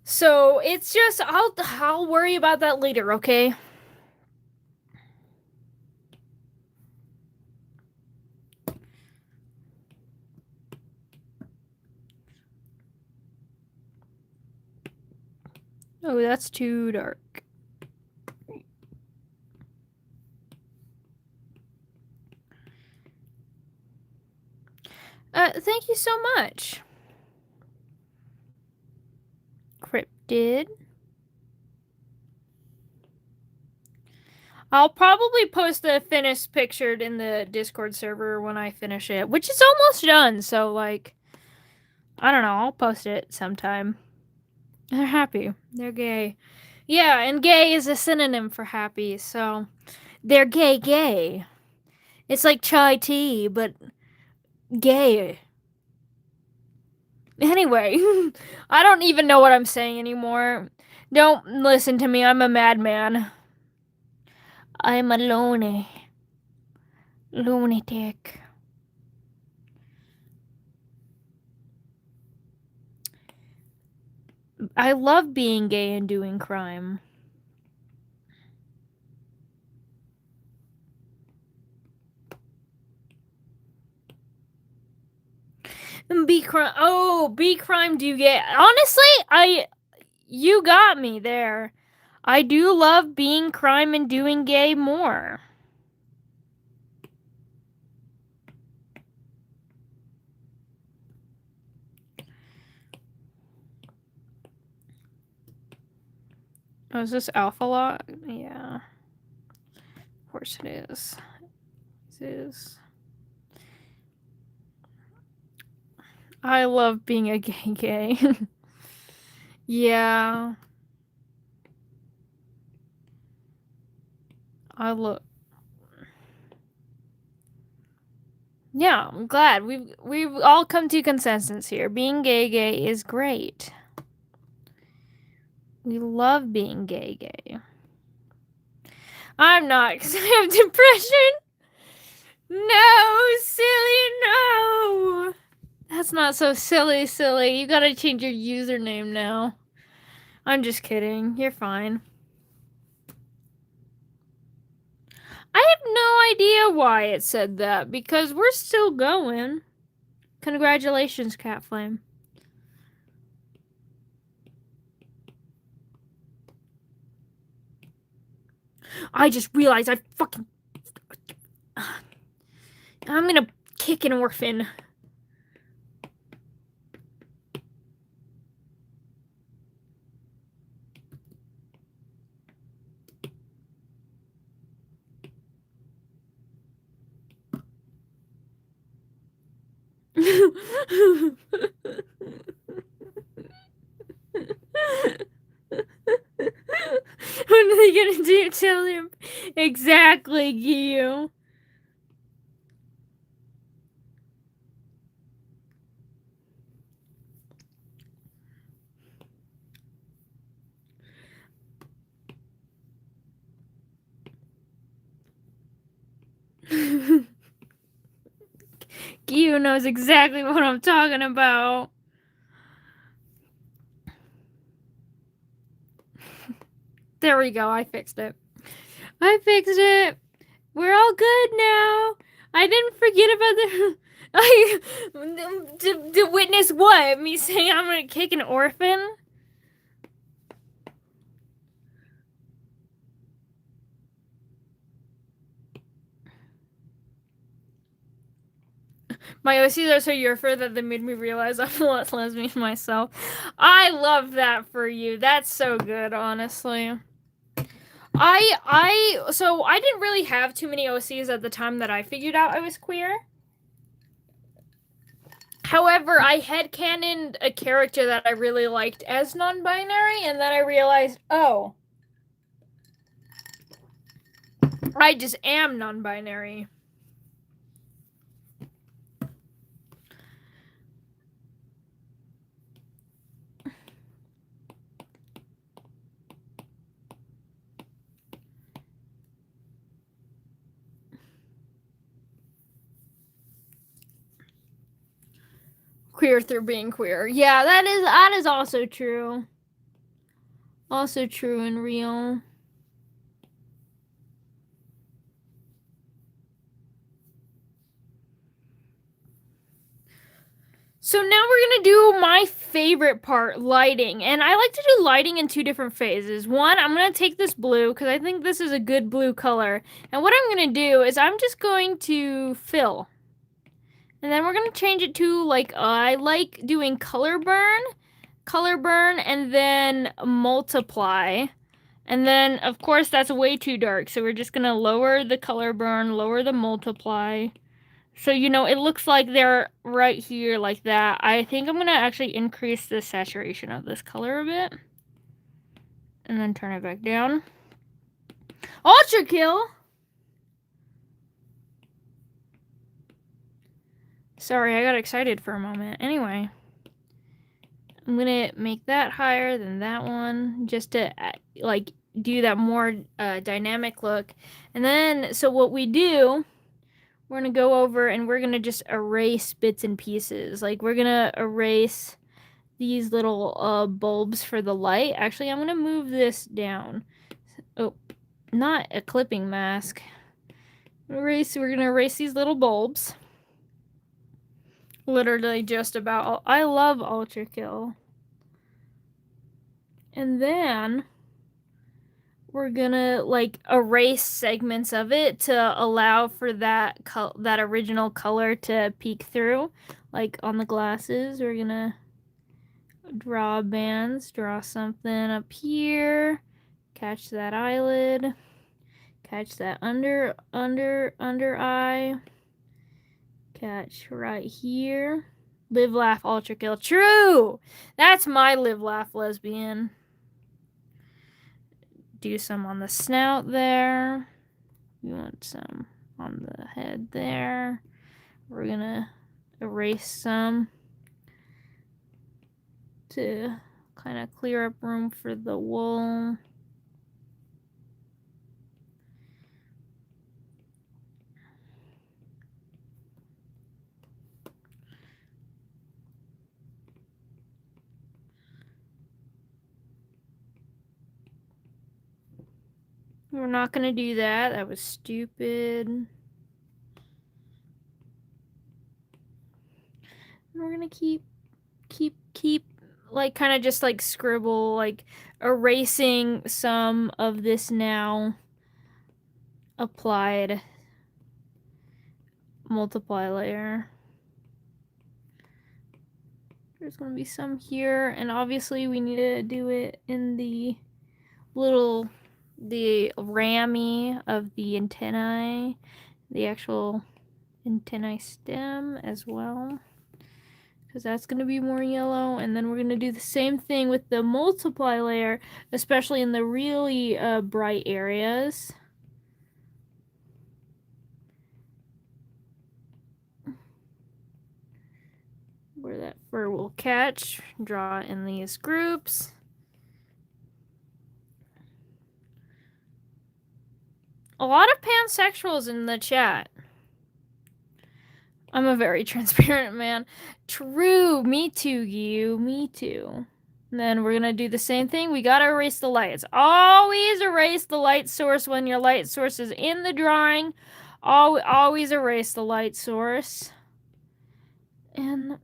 So it's just I'll worry about that later, okay? Oh, that's too dark. Thank you so much. Cryptid. I'll probably post the finished picture in the Discord server when I finish it, which is almost done, so, like, I don't know, I'll post it sometime. They're happy. They're gay. Yeah, and gay is a synonym for happy, so they're gay. It's like chai tea, but gay. Anyway, I don't even know what I'm saying anymore. Don't listen to me, I'm a madman. I'm a lunatic. I love being gay and doing crime. Be crime. Oh, be crime. Do gay. Honestly, you got me there. I do love being crime and doing gay more. Oh, is this Alpha Log? Yeah. Of course it is. It is. I love being a gay. Yeah. I look. Yeah, I'm glad we've all come to consensus here. Being gay is great. We love being gay. I'm not, because I have depression. No, silly, no. That's not so silly. You gotta change your username now. I'm just kidding. You're fine. I have no idea why it said that, because we're still going. Congratulations, Cat Flame. I just realized I fucking... I'm gonna kick an orphan. What are they gonna do? Tell him exactly, you. Gyu knows exactly what I'm talking about. There we go. I fixed it. We're all good now. I didn't forget about the. To witness what? Me saying I'm gonna kick an orphan? My OCs are so Yurfer that they made me realize I'm a lesbian myself. I love that for you. That's so good, honestly. So I didn't really have too many OCs at the time that I figured out I was queer. However, I headcanoned a character that I really liked as non-binary, and then I realized, oh, I just am non-binary. Queer through being queer. Yeah, that is also true. Also true and real. So now we're gonna do my favorite part, lighting. And I like to do lighting in two different phases. One, I'm gonna take this blue because I think this is a good blue color. And what I'm gonna do is I'm just going to fill. And then we're gonna change it to like I like doing color burn, and then multiply. And then of course that's way too dark, so we're just gonna lower the color burn, lower the multiply. So, you know, it looks like they're right here like that. I think I'm going to actually increase the saturation of this color a bit. And then turn it back down. Ultra kill! Sorry, I got excited for a moment. Anyway. I'm going to make that higher than that one. Just to, like, do that more dynamic look. And then, so what we do... We're going to go over and we're going to just erase bits and pieces. Like, we're going to erase these little bulbs for the light. Actually, I'm going to move this down. Oh, not a clipping mask. We're going to erase these little bulbs. Literally just about... I love Ultra Kill. And then... we're gonna like erase segments of it to allow for that original color to peek through. Like on the glasses, we're gonna draw bands, draw something up here, catch that eyelid, catch that under eye, catch right here. Live, laugh, ultra kill. True! That's my live, laugh, lesbian. Do some on the snout there. We want some on the head there. We're gonna erase some to kind of clear up room for the wool. We're not gonna do that. That was stupid. And we're gonna keep like kind of just like scribble, like erasing some of this now applied multiply layer. There's gonna be some here, and obviously we need to do it in the rammy of the antennae, the actual antennae stem as well, because that's going to be more yellow. And then we're going to do the same thing with the multiply layer, especially in the really bright areas. Where that fur will catch, draw in these groups. A lot of pansexuals in the chat. I'm a very transparent man. True, me too, you, me too. And then we're gonna do the same thing. We gotta erase the lights. Always erase the light source when your light source is in the drawing. Always erase the light source. And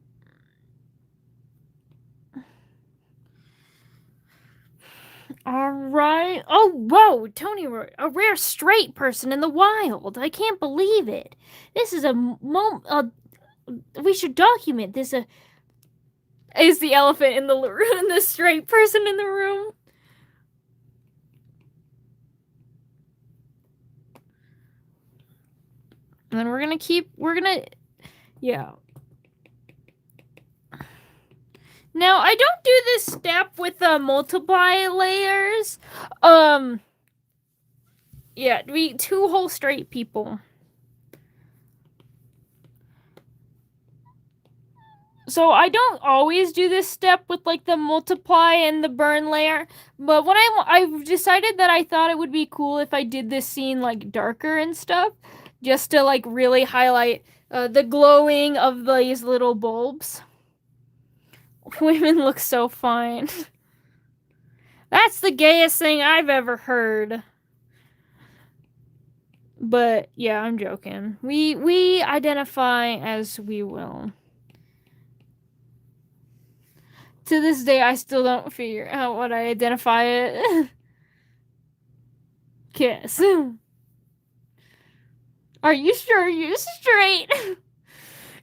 all right. Oh, whoa, Tony, a rare straight person in the wild. I can't believe it. This is a moment. We should document this. Is the elephant in the room the straight person in the room? And then we're gonna, yeah. Now, I don't do this step with the multiply layers. Yeah, we two whole straight people. So I don't always do this step with like the multiply and the burn layer, but when I've decided that I thought it would be cool if I did this scene like darker and stuff, just to like really highlight the glowing of these little bulbs. Women look so fine. That's the gayest thing I've ever heard. But yeah, I'm joking. We identify as we will. To this day, I still don't figure out what I identify it. Kiss. Are you sure you're straight?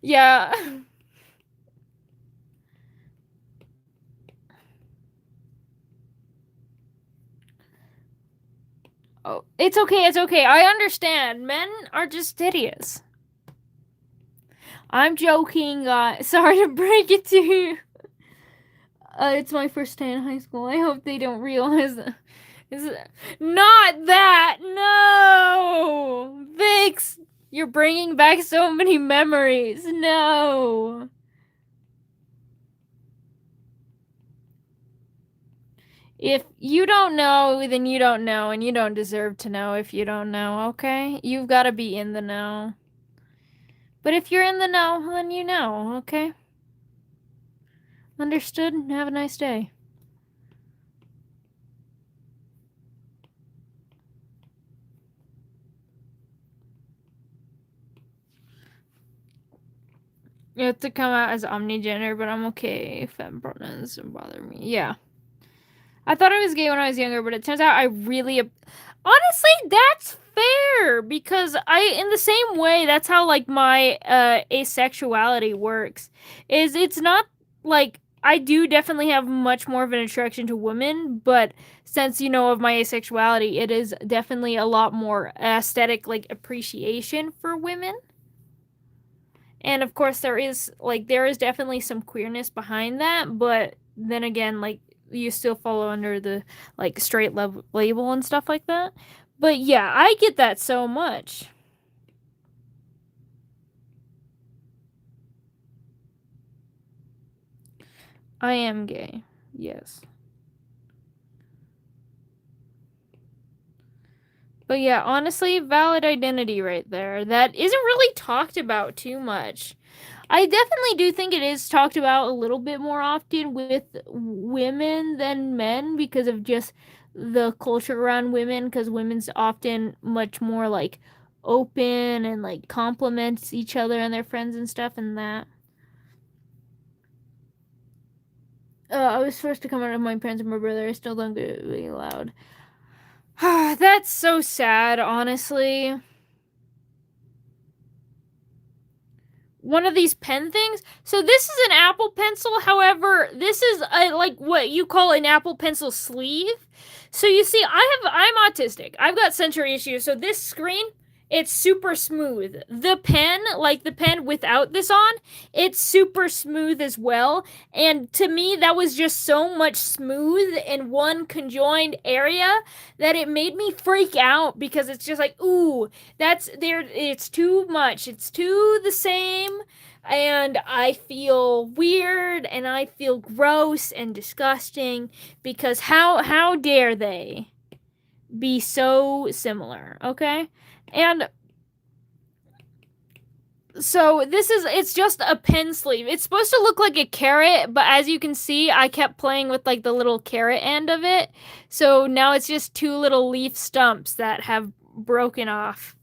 Yeah. Oh, it's okay, it's okay. I understand. Men are just idiots. I'm joking, sorry to break it to you. It's my first day in high school. I hope they don't realize that. Not that! No! Vix! You're bringing back so many memories. No! If you don't know, then you don't know, and you don't deserve to know if you don't know, okay? You've got to be in the know. But if you're in the know, then you know, okay? Understood? Have a nice day. You have to come out as omnigender, but I'm okay if femme pronouns don't bother me. Yeah. I thought I was gay when I was younger, but it turns out I really... Honestly, that's fair, because in the same way, that's how, like, my asexuality works. It's not, like, I do definitely have much more of an attraction to women, but since you know of my asexuality, it is definitely a lot more aesthetic, like, appreciation for women. And of course there is definitely some queerness behind that, but then again, like, you still follow under the like straight label and stuff like that. But yeah, I get that so much. I am gay. Yes. But yeah, honestly, valid identity right there. That isn't really talked about too much. I definitely do think it is talked about a little bit more often with women than men because of just the culture around women, because women's often much more like open and like compliments each other and their friends and stuff and that. I was forced to come out of my parents and my brother. I still don't get really loud. That's so sad, honestly. One of these pen things. So this is an Apple Pencil. However, this is like what you call an Apple Pencil sleeve. So you see, I'm autistic. I've got sensory issues. So this screen, it's super smooth. The pen, like the pen without this on, it's super smooth as well. And to me, that was just so much smooth in one conjoined area that it made me freak out because it's just like, ooh, that's there. It's too much. It's too the same. And I feel weird and I feel gross and disgusting because how dare they be so similar, okay? And so it's just a pen sleeve. It's supposed to look like a carrot, but as you can see, I kept playing with like the little carrot end of it. So now it's just two little leaf stumps that have broken off.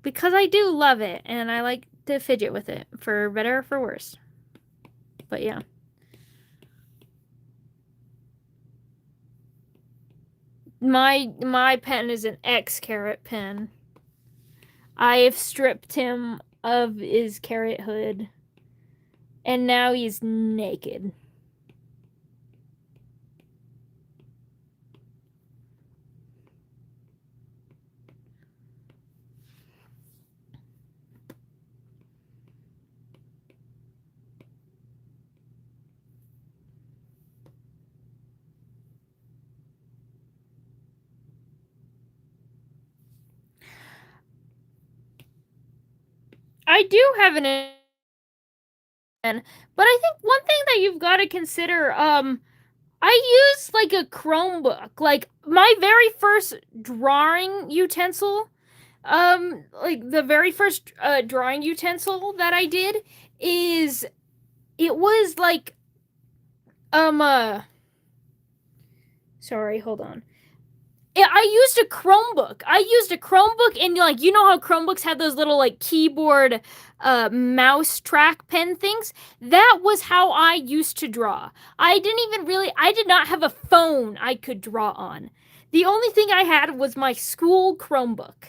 Because I do love it and I like to fidget with it, for better or for worse. But yeah. My pen is an X carrot pen. I have stripped him of his carrot hood, and now he's naked. I do have an, but I think one thing that you've got to consider, I use like a Chromebook. Like my very first drawing utensil, like the very first drawing utensil that I did is it was like sorry, hold on. I used a Chromebook. And like, you know how Chromebooks have those little like keyboard mouse track pen things? That was how I used to draw. I did not have a phone I could draw on. The only thing I had was my school Chromebook.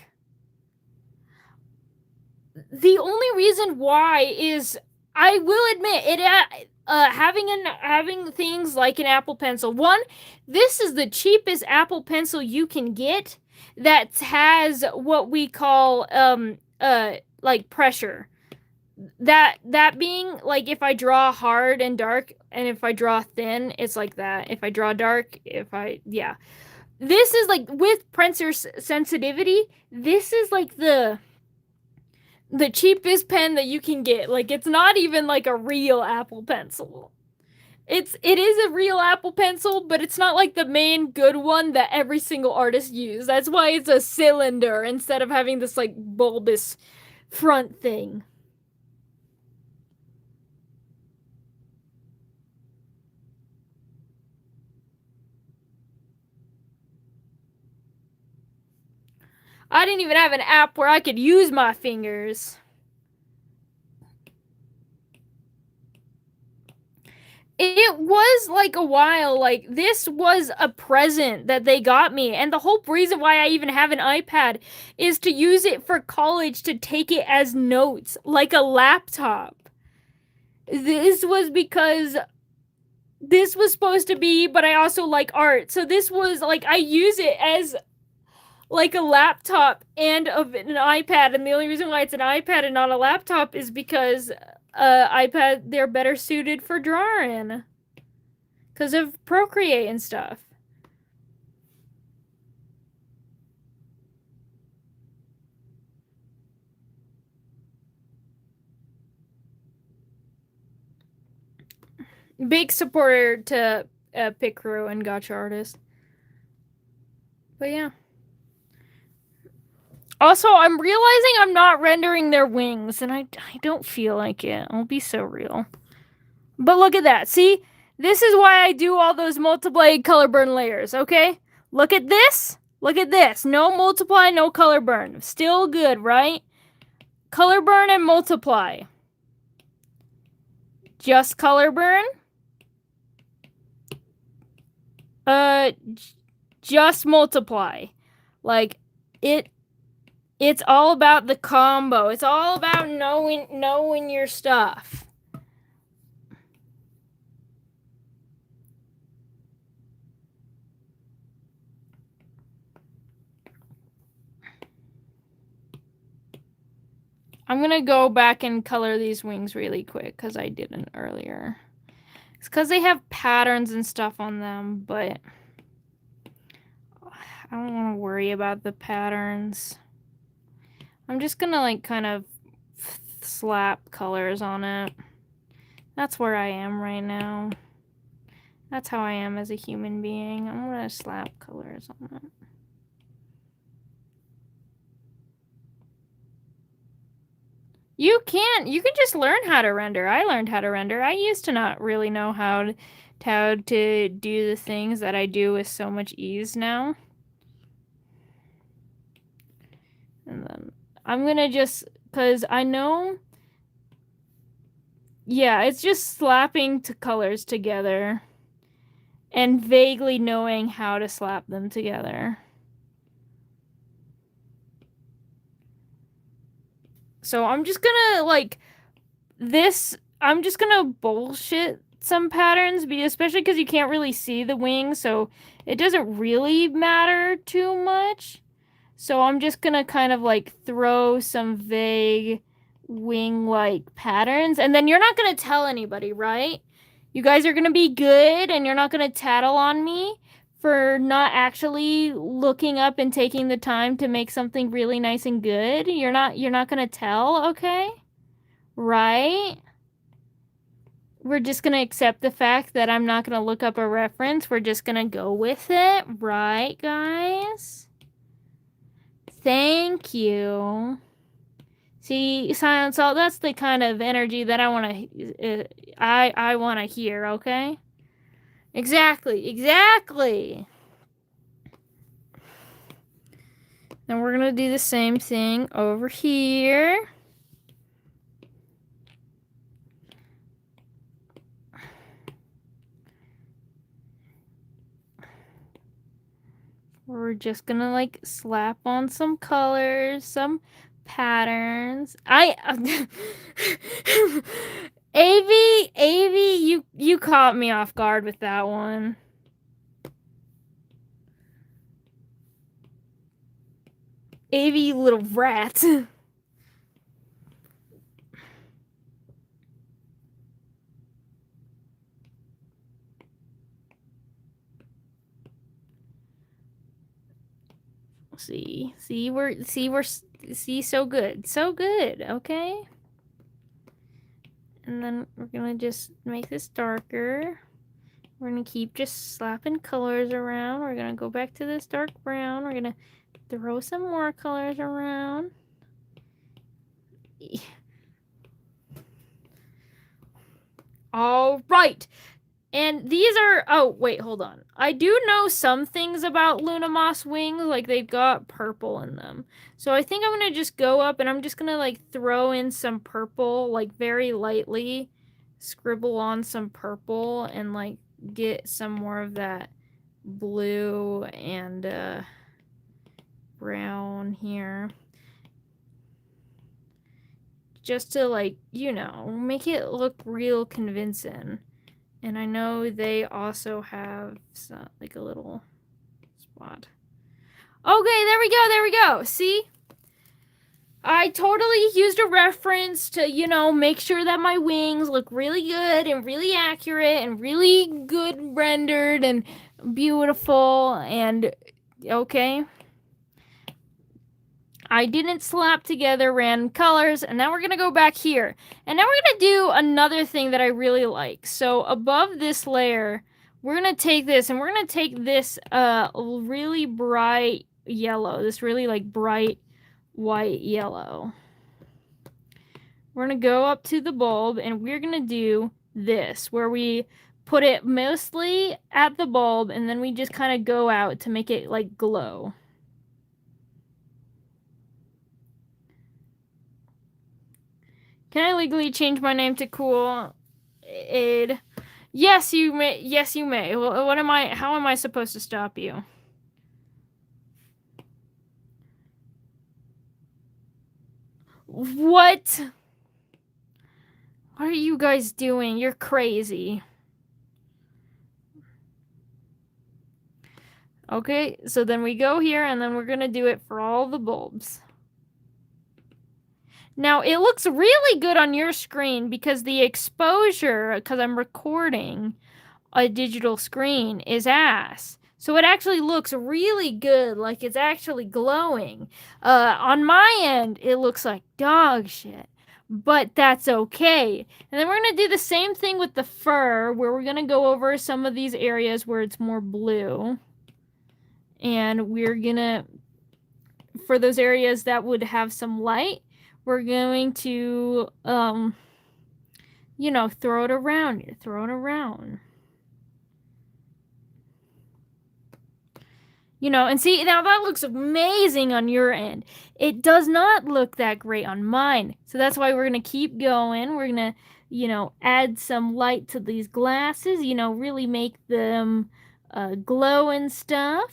The only reason why is, I will admit it, having things like an Apple Pencil. One, this is the cheapest Apple Pencil you can get that has what we call like pressure. That being like, if I draw hard and dark, and if I draw thin, it's like that. If I draw dark, yeah. This is like, with pressure sensitivity, this is like the cheapest pen that you can get. Like, it's not even like a real Apple Pencil. It is a real Apple Pencil, but it's not like the main good one that every single artist uses. That's why it's a cylinder instead of having this like bulbous front thing. I didn't even have an app where I could use my fingers. It was like a while. Like, this was a present that they got me, and the whole reason why I even have an iPad is to use it for college, to take it as notes like a laptop. This was because this was supposed to be, but I also like art, so this was like, I use it as like a laptop and of an iPad. And the only reason why it's an iPad and not a laptop is because iPad, they're better suited for drawing because of Procreate and stuff. Big supporter to Picro and Gotcha Artist. But yeah. Also, I'm realizing I'm not rendering their wings, and I don't feel like it. I'll be so real. But look at that. See? This is why I do all those multiply color burn layers, okay? Look at this. Look at this. No multiply, no color burn. Still good, right? Color burn and multiply. Just color burn. Just multiply. Like, it's all about the combo. It's all about knowing your stuff. I'm gonna go back and color these wings really quick because I didn't earlier. It's because they have patterns and stuff on them, but I don't want to worry about the patterns. I'm just gonna like kind of slap colors on it. That's where I am right now. That's how I am as a human being. I'm gonna slap colors on it. You can just learn how to render. I learned how to render. I used to not really know how to do the things that I do with so much ease now. And then I'm gonna just, because I know, yeah, it's just slapping colors together and vaguely knowing how to slap them together. So I'm just gonna like this. I'm just gonna bullshit some patterns, especially because you can't really see the wings, so it doesn't really matter too much. So I'm just gonna kind of like throw some vague wing-like patterns, and then you're not gonna tell anybody, right? You guys are gonna be good, and you're not gonna tattle on me for not actually looking up and taking the time to make something really nice and good. You're not gonna tell, okay? Right? We're just gonna accept the fact that I'm not gonna look up a reference. We're just gonna go with it, right, guys? Thank you. See, Silent Salt, that's the kind of energy that I want to hear, okay? Exactly. Then we're gonna do the same thing over here. We're just gonna like slap on some colors, some patterns. You caught me off guard with that one. Avi, you little rat. See, so good. So good, okay? And then we're gonna just make this darker. We're gonna keep just slapping colors around. We're gonna go back to this dark brown. We're gonna throw some more colors around. All right. And these are, oh, wait, hold on. I do know some things about Lunamoss wings, like they've got purple in them. So I think I'm going to just go up and I'm just going to like throw in some purple, like very lightly, scribble on some purple and like get some more of that blue and brown here. Just to like, you know, make it look real convincing. And I know they also have some, like a little spot. Okay, there we go. See? I totally used a reference to, you know, make sure that my wings look really good and really accurate and really good rendered and beautiful and okay. I didn't slap together random colors, and now we're going to go back here. And now we're going to do another thing that I really like. So above this layer, we're going to take this, and we're going to take this really bright yellow, this really like bright white yellow. We're going to go up to the bulb, and we're going to do this, where we put it mostly at the bulb, and then we just kind of go out to make it like glow. Can I legally change my name to Cool Aid? Yes, you may. Yes, you may. What am I? How am I supposed to stop you? What? What are you guys doing? You're crazy. Okay, so then we go here and then we're gonna do it for all the bulbs. Now, it looks really good on your screen because the exposure, because I'm recording a digital screen, is ass. So it actually looks really good, like it's actually glowing. On my end, it looks like dog shit. But that's okay. And then we're going to do the same thing with the fur, where we're going to go over some of these areas where it's more blue. And we're going to, for those areas that would have some light, we're going to, you know, throw it around. Throw it around. You know, and see, now that looks amazing on your end. It does not look that great on mine. So that's why we're going to keep going. We're going to, you know, add some light to these glasses, you know, really make them glow and stuff.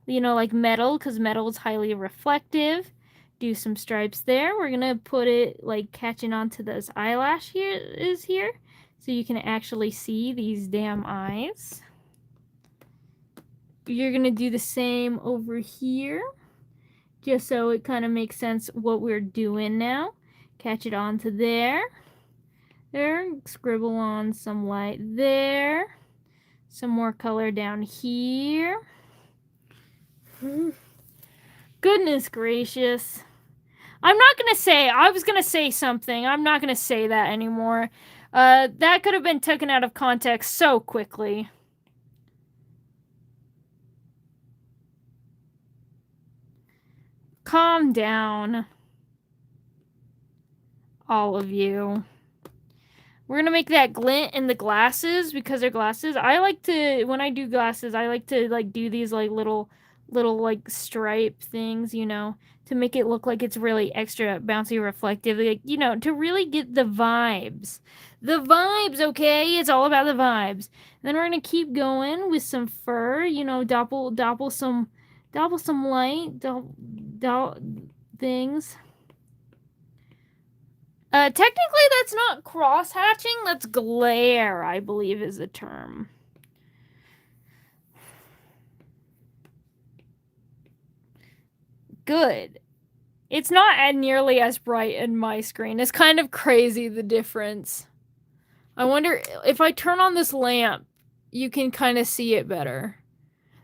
You know, like metal, because metal is highly reflective. Do some stripes there. We're going to put it, like, catching onto those eyelash here. So you can actually see these damn eyes. You're going to do the same over here. Just so it kind of makes sense what we're doing now. Catch it onto there. There. Scribble on some light there. Some more color down here. Goodness gracious. I'm not going to say, I was going to say something. I'm not going to say that anymore. That could have been taken out of context so quickly. Calm down. All of you. We're gonna make that glint in the glasses because they're glasses. I like to, when I do glasses, I like to like do these like little little like stripe things, to make it look like it's really extra bouncy reflective, like, to really get the vibes. The vibes, okay? It's all about the vibes. Then we're gonna keep going with some fur, dapple some light, things. Technically that's not cross hatching, that's glare, I believe is the term. Good. It's not nearly as bright in my screen. It's kind of crazy, the difference. I wonder if I turn on this lamp, you can kind of see it better.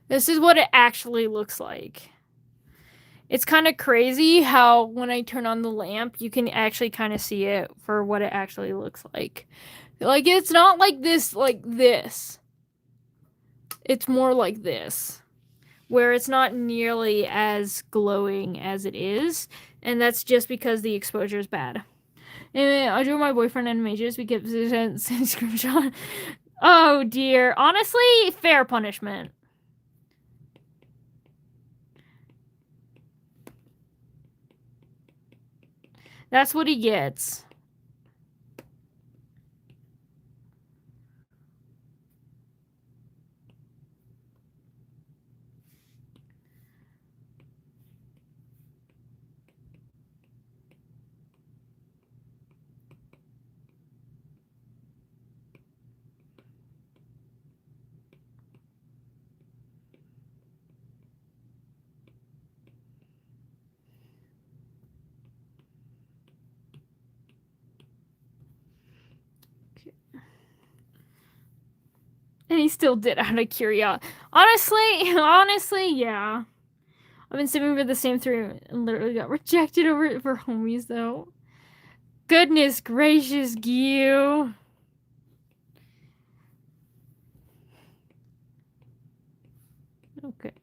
This is what it actually looks like. It's kind of crazy how when I turn on the lamp, you can actually kind of see it for what it actually looks like. Like, it's not like this, It's more like this, where it's not nearly as glowing as it is, and that's just because the exposure is bad. And I drew my boyfriend and mages because it sent screenshot. Oh dear. Honestly, fair punishment. That's what he gets. And he still did out of curiosity. Honestly, yeah. I've been sipping for the same three and literally got rejected over it for homies, though. Goodness gracious, Gyu. Okay.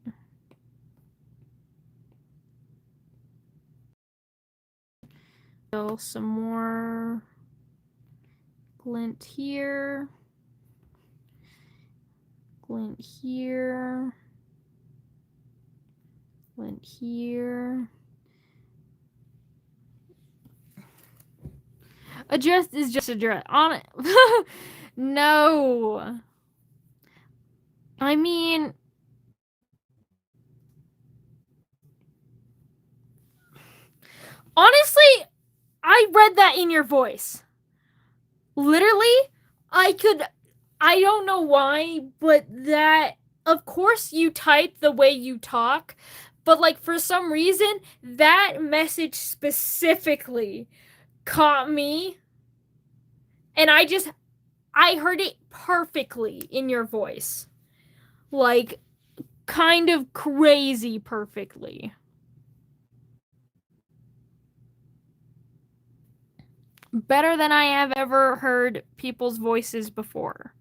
So, some more glint here. Glint here. Glint here. Address is just address. On it. No. I mean, honestly, I read that in your voice. Literally, I don't know why, but that, of course you type the way you talk, but like for some reason, that message specifically caught me, and I heard it perfectly in your voice. Like, kind of crazy perfectly. Better than I have ever heard people's voices before.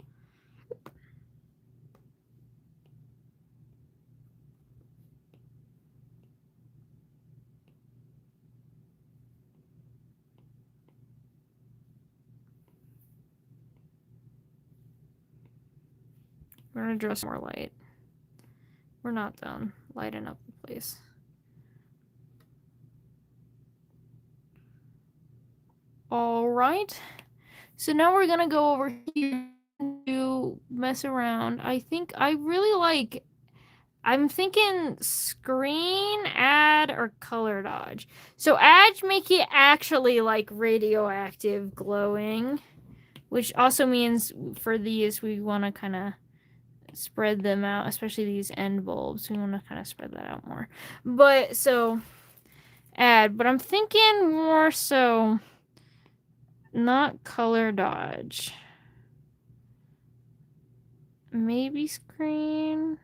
We're gonna draw some more light. We're not done lighting up the place. Alright. So now we're gonna go over here to mess around. I think I really like... I'm thinking screen, add, or color dodge. So add, make it actually like radioactive glowing, which also means for these we want to kind of spread them out, especially these end bulbs. We want to kind of spread that out more. But so add, but I'm thinking more so not color dodge. Maybe screen.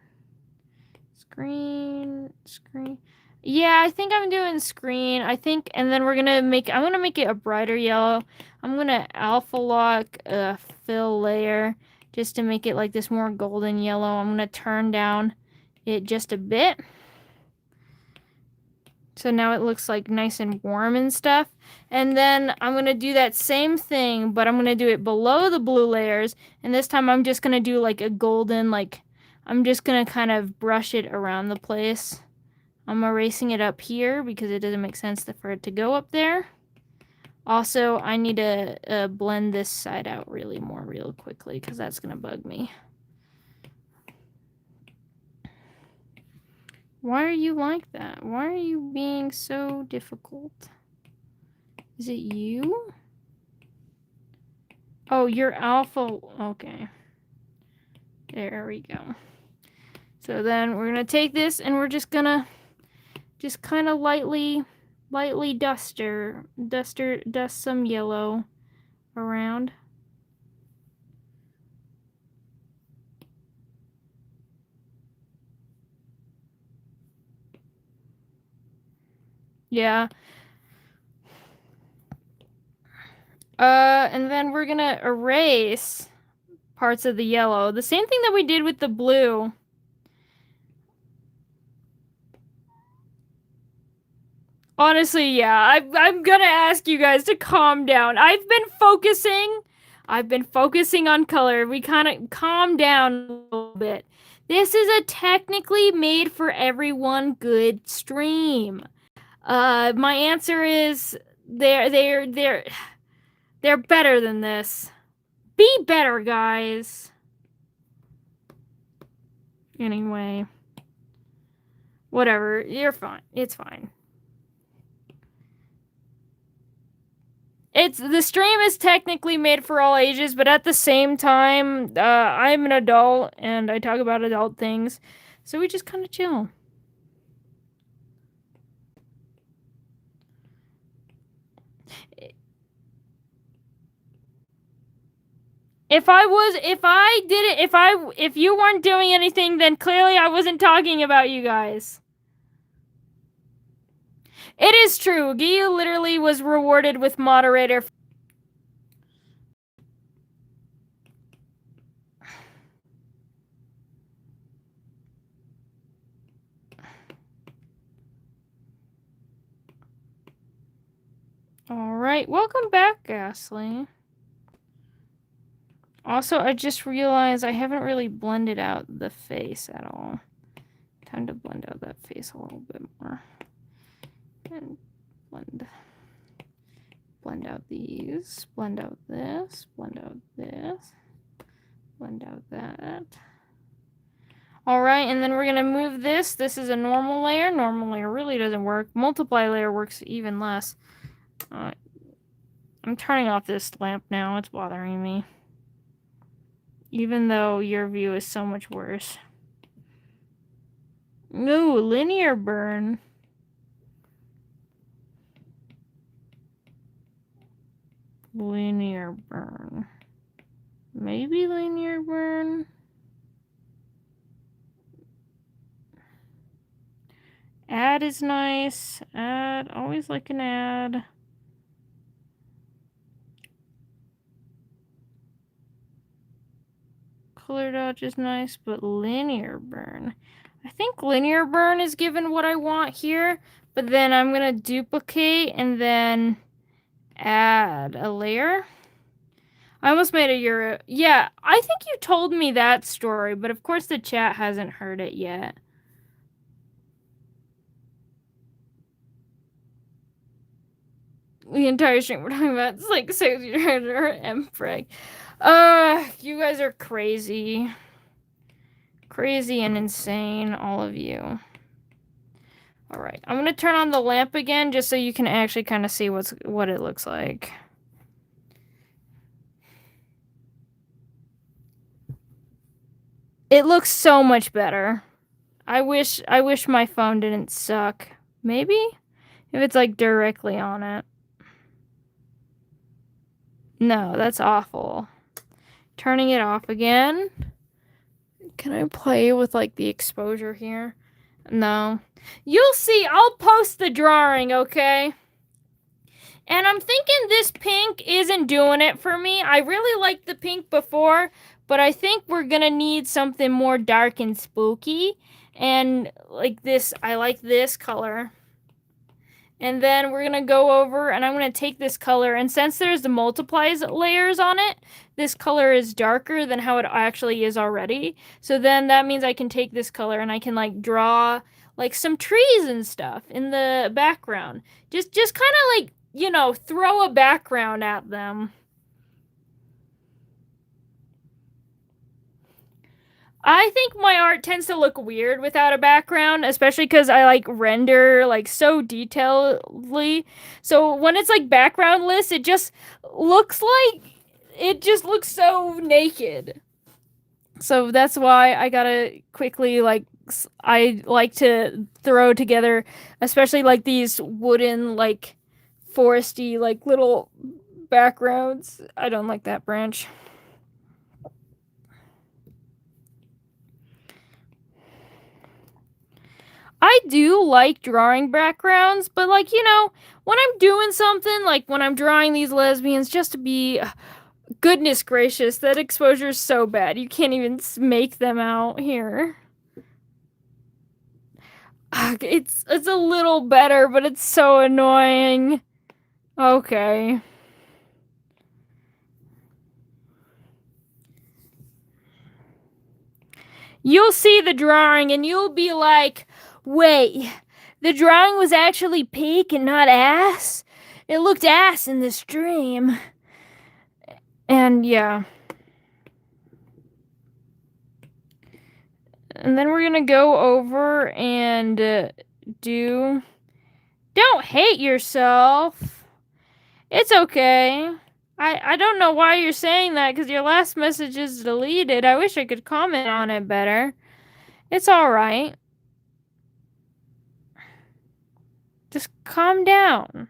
Yeah, I think I'm doing screen. I think, and then I'm gonna make it a brighter yellow. I'm gonna alpha lock a fill layer just to make it like this more golden yellow. I'm gonna turn down it just a bit. So now it looks like nice and warm and stuff. And then I'm going to do that same thing, but I'm going to do it below the blue layers. And this time I'm just going to do like a golden, like, I'm just gonna kind of brush it around the place. I'm erasing it up here because it doesn't make sense for it to go up there. Also, I need to blend this side out real quickly because that's gonna bug me. Why are you like that? Why are you being so difficult? Is it you? Oh, you're alpha. Okay. There we go. So then we're gonna take this and we're just gonna kind of lightly dust some yellow around. Yeah. And then we're gonna erase parts of the yellow. The same thing that we did with the blue. Honestly, yeah. I'm gonna ask you guys to calm down. I've been focusing on color. We kind of calm down a little bit. This is a technically made for everyone good stream. My answer is they're better than this. Be better, guys. Anyway. Whatever. You're fine. It's fine. The stream is technically made for all ages, but at the same time, I'm an adult and I talk about adult things. So we just kind of chill. If you weren't doing anything, then clearly I wasn't talking about you guys. It is true. Gia literally was rewarded with moderator. Alright, welcome back, Ghastly. Also, I just realized I haven't really blended out the face at all. Time to blend out that face a little bit more. And blend out these, blend out this, blend out this, blend out that. Alright, and then we're gonna move this. This is a normal layer. Normal layer really doesn't work. Multiply layer works even less. I'm turning off this lamp now. It's bothering me. Even though your view is so much worse. Ooh, linear burn. Linear burn. Maybe linear burn. Add is nice. Add. Always like an add. Color dodge is nice, but linear burn. I think linear burn is given what I want here, but then I'm gonna duplicate and then add a layer. I almost made a Yuri. Yeah, I think you told me that story, but of course the chat hasn't heard it yet. The entire stream we're talking about is like 600 mfrag. You guys are crazy. Crazy and insane, all of you. Alright, I'm gonna turn on the lamp again just so you can actually kind of see what it looks like. It looks so much better. I wish my phone didn't suck. Maybe? If it's like directly on it. No, that's awful. Turning it off again. Can I play with like the exposure here? No. You'll see. I'll post the drawing, okay? And I'm thinking this pink isn't doing it for me. I really liked the pink before, but I think we're gonna need something more dark and spooky. And like this, I like this color. And then we're gonna go over and I'm gonna take this color, and since there's the multiplies layers on it, this color is darker than how it actually is already. So then that means I can take this color and I can like draw like some trees and stuff in the background. Just kind of like, throw a background at them. I think my art tends to look weird without a background, especially because I like render like so detailedly. So when it's like backgroundless, looks like it just looks so naked. So that's why I gotta quickly like I like to throw together, especially like these wooden like foresty like little backgrounds. I don't like that branch. I do like drawing backgrounds, but like, when I'm doing something, like when I'm drawing these lesbians, just to be, goodness gracious, that exposure is so bad. You can't even make them out here. Ugh, it's a little better, but it's so annoying. Okay. You'll see the drawing and you'll be like, wait, the drawing was actually peak and not ass? It looked ass in the stream. And yeah. And then we're gonna go over and do. Don't hate yourself. It's okay. I don't know why you're saying that because your last message is deleted. I wish I could comment on it better. It's alright. Just calm down.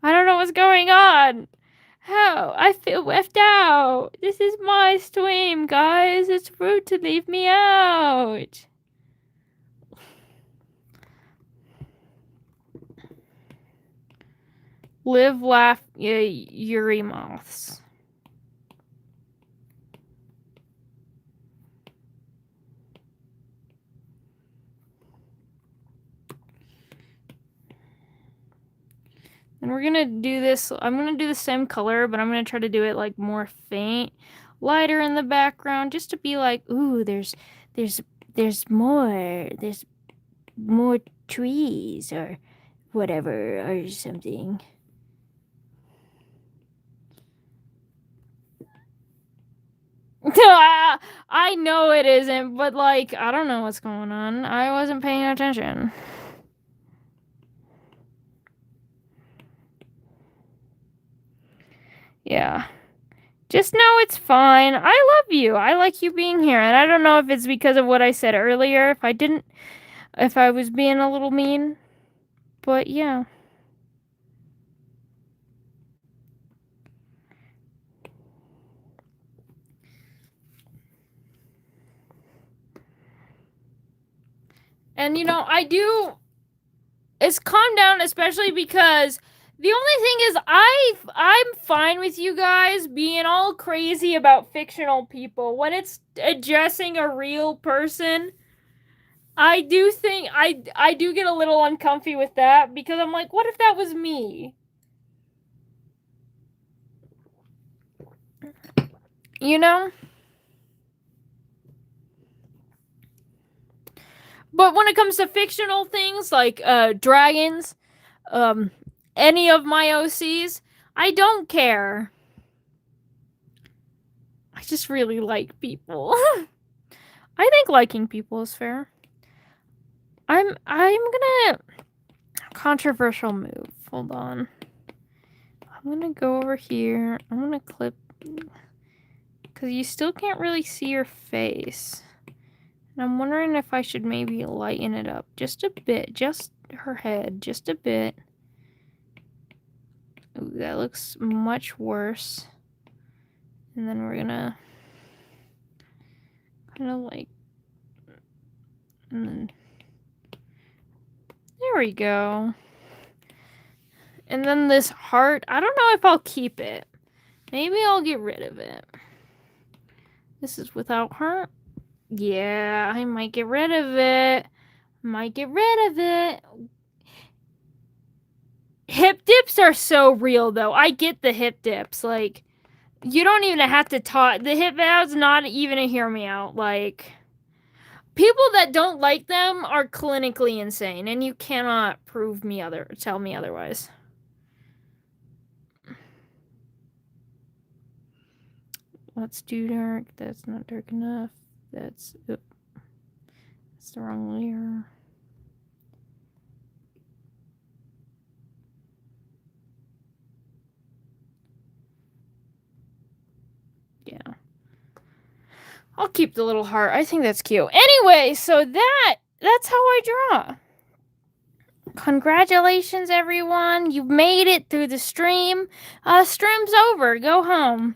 I don't know what's going on. How? I feel left out. This is my stream, guys. It's rude to leave me out. Live, laugh, Yuri moths. And we're gonna do this. I'm gonna do the same color, but I'm gonna try to do it like more faint, lighter in the background, just to be like, ooh, there's more trees or whatever or something. I know it isn't, but like, I don't know what's going on. I wasn't paying attention. Yeah. Just know it's fine. I love you. I like you being here. And I don't know if it's because of what I said earlier, if I was being a little mean. But yeah. And it's calmed down, especially because the only thing is I'm fine with you guys being all crazy about fictional people. When it's addressing a real person, I do think I do get a little uncomfy with that because I'm like, what if that was me? You know? But when it comes to fictional things like dragons, um any of my OCs, I don't care. I just really like people. I think liking people is fair. I'm gonna controversial move. Hold on. I'm gonna go over here. I'm gonna clip because you still can't really see your face. And I'm wondering if I should maybe lighten it up just a bit, just her head, just a bit. Ooh, that looks much worse. And then we're gonna kind of like, and then there we go. And then this heart, I don't know if I'll keep it. Maybe I'll get rid of it. This is without heart. Yeah, I might get rid of it. hip dips are so real, though. I get the hip dips. Like, you don't even have to talk. The hip vows, not even a hear me out. Like, people that don't like them are clinically insane, and you cannot tell me otherwise. Let's do dark. That's not dark enough. That's the wrong layer. Yeah. I'll keep the little heart. I think that's cute. Anyway, so that's how I draw. Congratulations, everyone. You made it through the stream. Stream's over. Go home.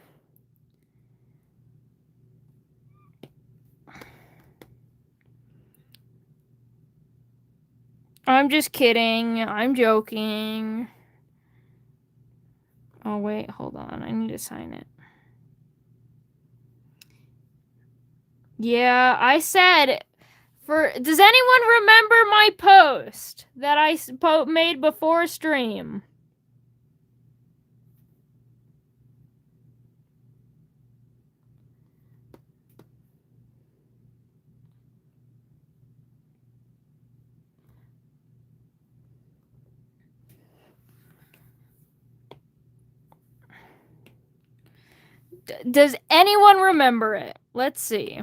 I'm just kidding. I'm joking. Oh, wait. Hold on. I need to sign it. Yeah, I said... Does anyone remember my post that I made before stream? Does anyone remember it? Let's see.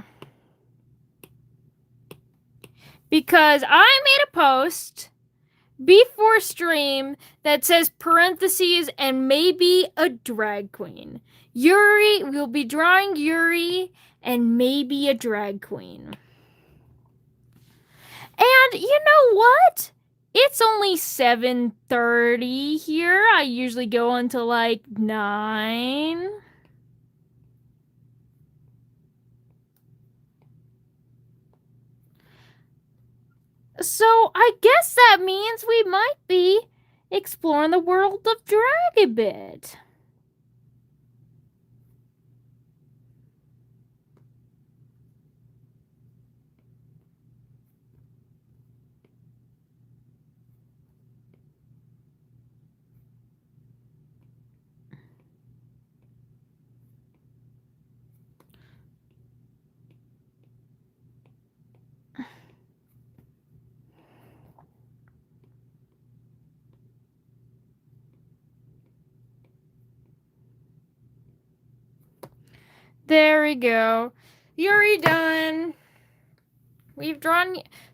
Because I made a post before stream that says parentheses and maybe a drag queen. Yuri, we'll be drawing Yuri and maybe a drag queen. And you know what? It's only 7:30 here. I usually go until like 9. So I guess that means we might be exploring the world of drag a bit. There we go. Yuri done.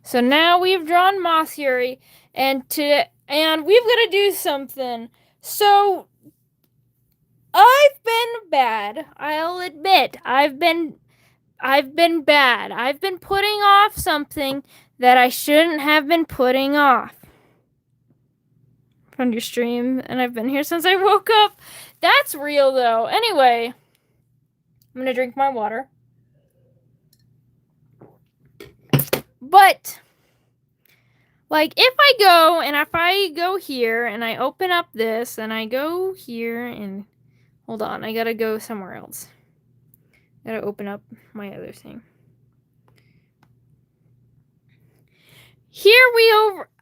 So now we've drawn Moss Yuri, and we've got to do something. So I've been bad. I'll admit, I've been bad. I've been putting off something that I shouldn't have been putting off. From your stream, and I've been here since I woke up. That's real, though. Anyway, I'm gonna drink my water. But, like, if I go here, and I open up this, and I go here, and... Hold on, I gotta go somewhere else. I gotta open up my other thing.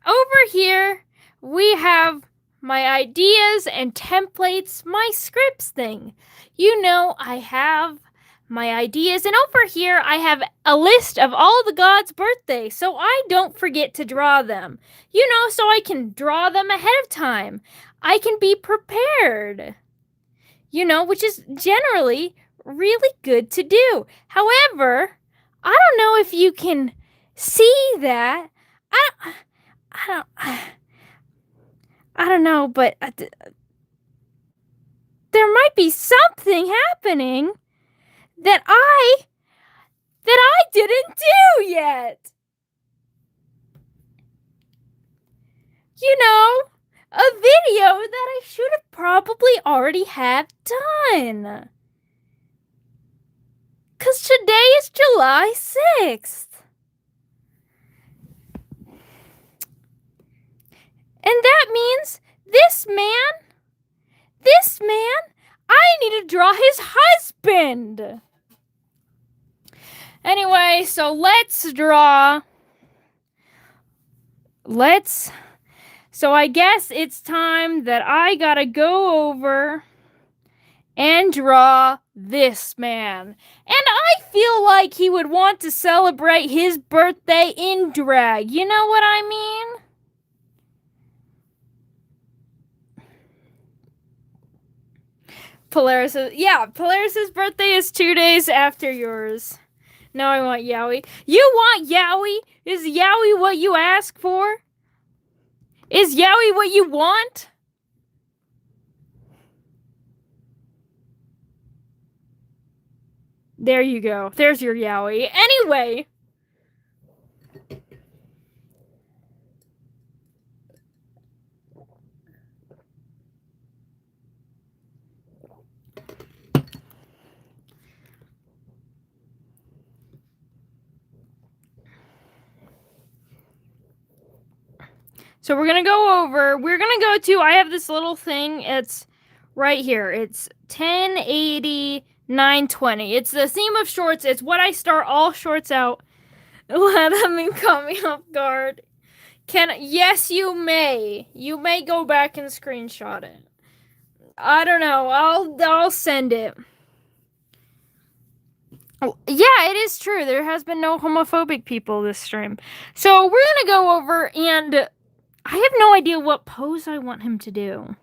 Over here, we have my ideas and templates, my scripts thing. You know, I have my ideas, and over here I have a list of all the gods' birthdays, so I don't forget to draw them. You know, so I can draw them ahead of time. I can be prepared. You know, which is generally really good to do. However, I don't know if you can see that. I don't know, but there might be something happening that I didn't do yet. You know, a video that I should have probably already have done. 'Cause today is July 6th. And that means this man, I need to draw his husband. Anyway, so let's draw. So I guess it's time that I gotta go over and draw this man. And I feel like he would want to celebrate his birthday in drag. You know what I mean? Polaris's birthday is 2 days after yours. Now I want Yowie. You want Yowie? Is Yowie what you ask for? Is Yowie what you want? There you go. There's your Yowie. Anyway. So we're going to go over. We're going to go to, I have this little thing. It's right here. It's 1080 920. It's the theme of shorts. It's what I start all shorts out. Let me caught me off guard. Yes, you may. You may go back and screenshot it. I don't know. I'll send it. Oh, yeah, it is true. There has been no homophobic people this stream. So we're gonna go over, and I have no idea what pose I want him to do.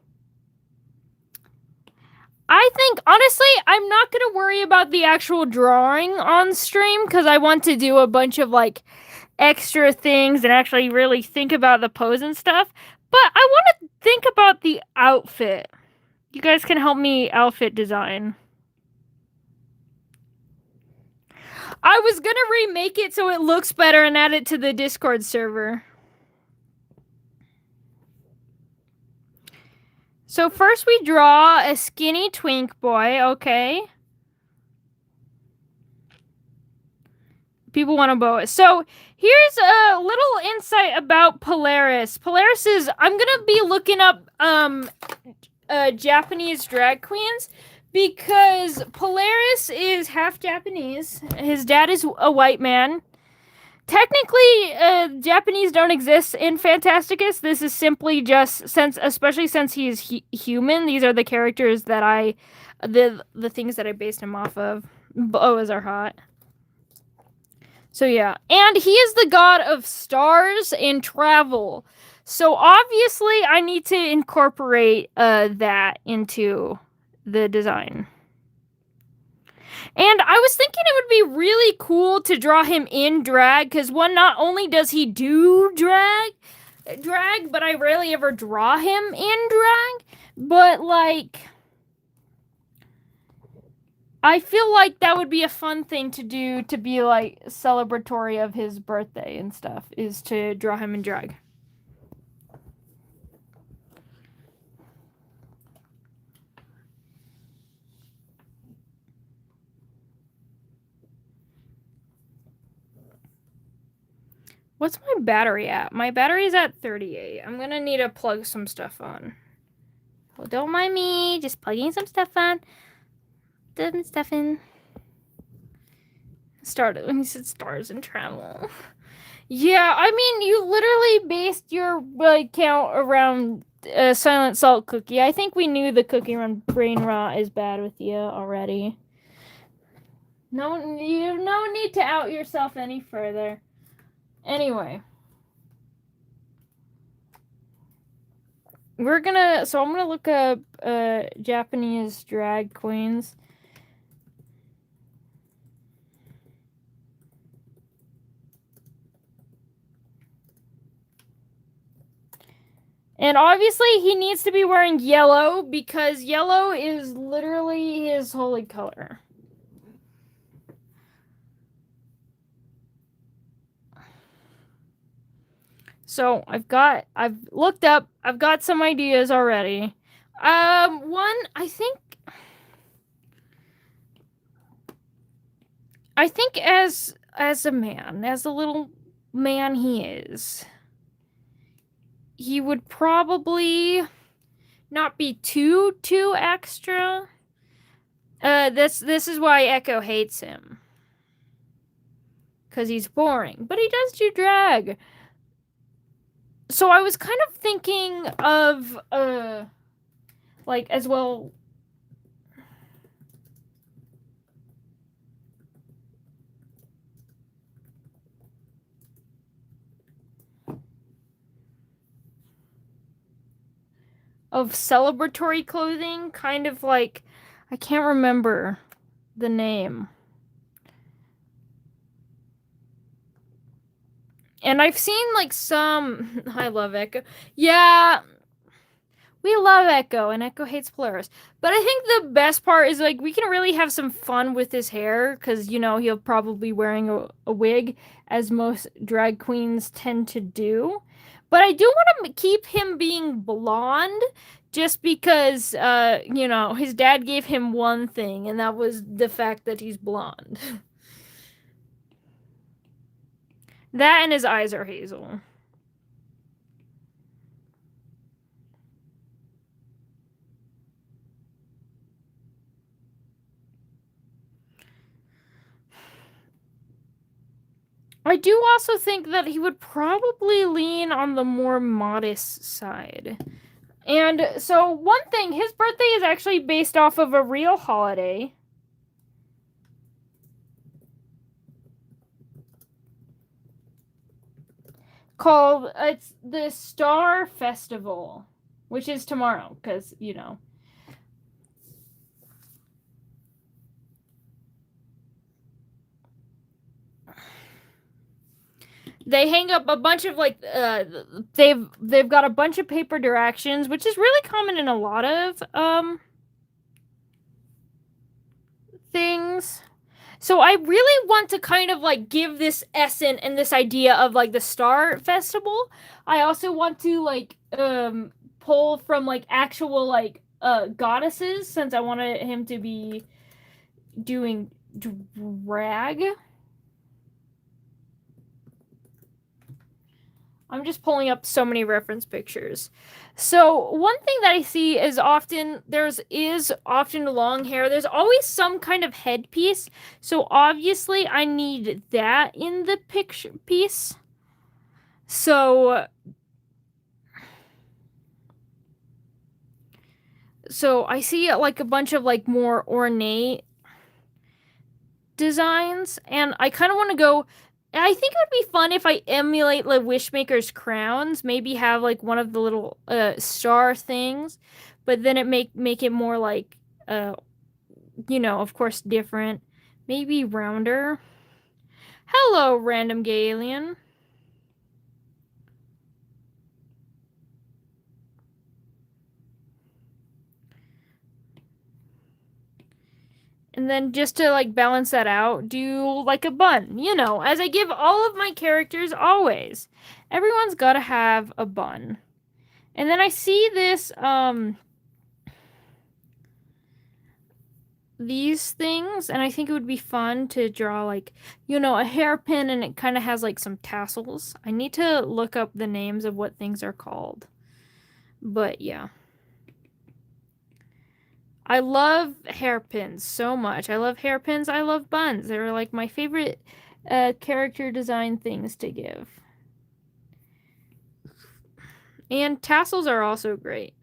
I think, honestly, I'm not going to worry about the actual drawing on stream because I want to do a bunch of, like, extra things and actually really think about the pose and stuff. But I want to think about the outfit. You guys can help me outfit design. I was going to remake it so it looks better and add it to the Discord server. So first we draw a skinny twink boy, okay? People want to bow it. So here's a little insight about Polaris. Polaris is, I'm gonna be looking up Japanese drag queens because Polaris is half Japanese. His dad is a white man. Technically, Japanese don't exist in Phantasticus. This is simply just especially since he is human. These are the characters that the things that I based him off of. Boas are hot. So yeah, and he is the god of stars and travel. So obviously, I need to incorporate that into the design. And I was thinking it would be really cool to draw him in drag, because not only does he do drag, but I rarely ever draw him in drag, but, like, I feel like that would be a fun thing to do to be, like, celebratory of his birthday and stuff, is to draw him in drag. What's my battery at? My battery's at 38. I'm gonna need to plug some stuff on. Well, don't mind me, just plugging some stuff on. Some stuff in. Started when he said stars and travel. Yeah, I mean, you literally based your count around Silent Salt Cookie. I think we knew the cookie run brain rot is bad with you already. No, you have no need to out yourself any further. Anyway. I'm gonna look up Japanese drag queens. And obviously he needs to be wearing yellow because yellow is literally his holy color. So I've got some ideas already. One, I think as a man, as a little man he is, he would probably not be too extra. This is why Echo hates him. 'Cause he's boring. But he does do drag. so I was kind of thinking of like as well of celebratory clothing, kind of like I can't remember the name. And I've seen like some I love Echo. Yeah, we love Echo, and Echo hates Polaris. But I think the best part is like we can really have some fun with his hair because he'll probably be wearing a wig, as most drag queens tend to do. But I do want to keep him being blonde, just because his dad gave him one thing, and that was the fact that he's blonde. That and his eyes are hazel. I do also think that he would probably lean on the more modest side. And so, one thing, his birthday is actually based off of a real holiday called it's the Star Festival, which is tomorrow because they hang up a bunch of like they've got a bunch of paper directions, which is really common in a lot of things. So I really want to kind of like give this essence and this idea of like the Star Festival. I also want to like pull from like actual like goddesses, since I wanted him to be doing drag. I'm just pulling up so many reference pictures. So one thing that I see is often long hair. There's always some kind of headpiece. So obviously I need that in the picture piece. So I see like a bunch of like more ornate designs, and I kind of want to go. I think it would be fun if I emulate like Wishmaker's crowns. Maybe have like one of the little star things, but then it make it more like of course different. Maybe rounder. Hello, random gay alien. And then just to like balance that out, do like a bun. As I give all of my characters always. Everyone's got to have a bun. And then I see this these things, and I think it would be fun to draw like a hairpin, and it kind of has like some tassels. I need to look up the names of what things are called. But yeah. I love hairpins so much. I love hairpins. I love buns. They're like my favorite character design things to give. And tassels are also great.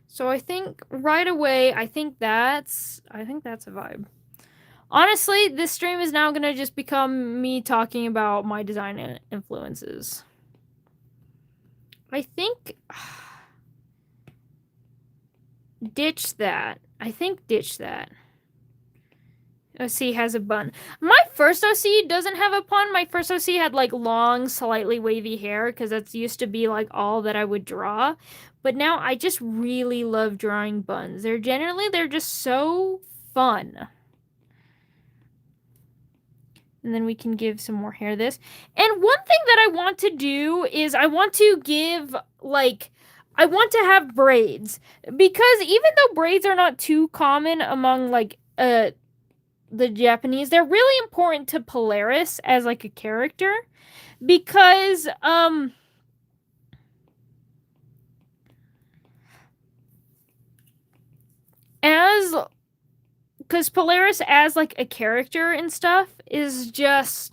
So I think right away, I think that's a vibe. Honestly, this stream is now gonna just become me talking about my design influences. I think ditch that. Ditch that. OC has a bun. My first OC doesn't have a bun. My first OC had like long, slightly wavy hair because that's used to be like all that I would draw. But now I just really love drawing buns. They're just so fun. And then we can give some more hair this. And one thing that I want to do is I want to give like I want to have braids, because even though braids are not too common among like the Japanese, they're really important to Polaris as like a character, because as because Polaris as like a character and stuff is just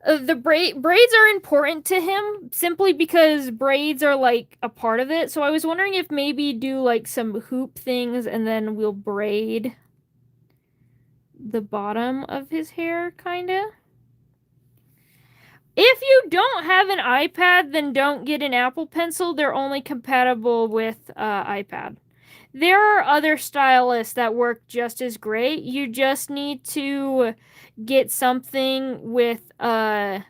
The braids are important to him simply because braids are like a part of it. So I was wondering if maybe do like some hoop things and then we'll braid the bottom of his hair, kinda. If you don't have an iPad, then don't get an Apple Pencil. They're only compatible with iPad. There are other stylists that work just as great. You just need to get something with what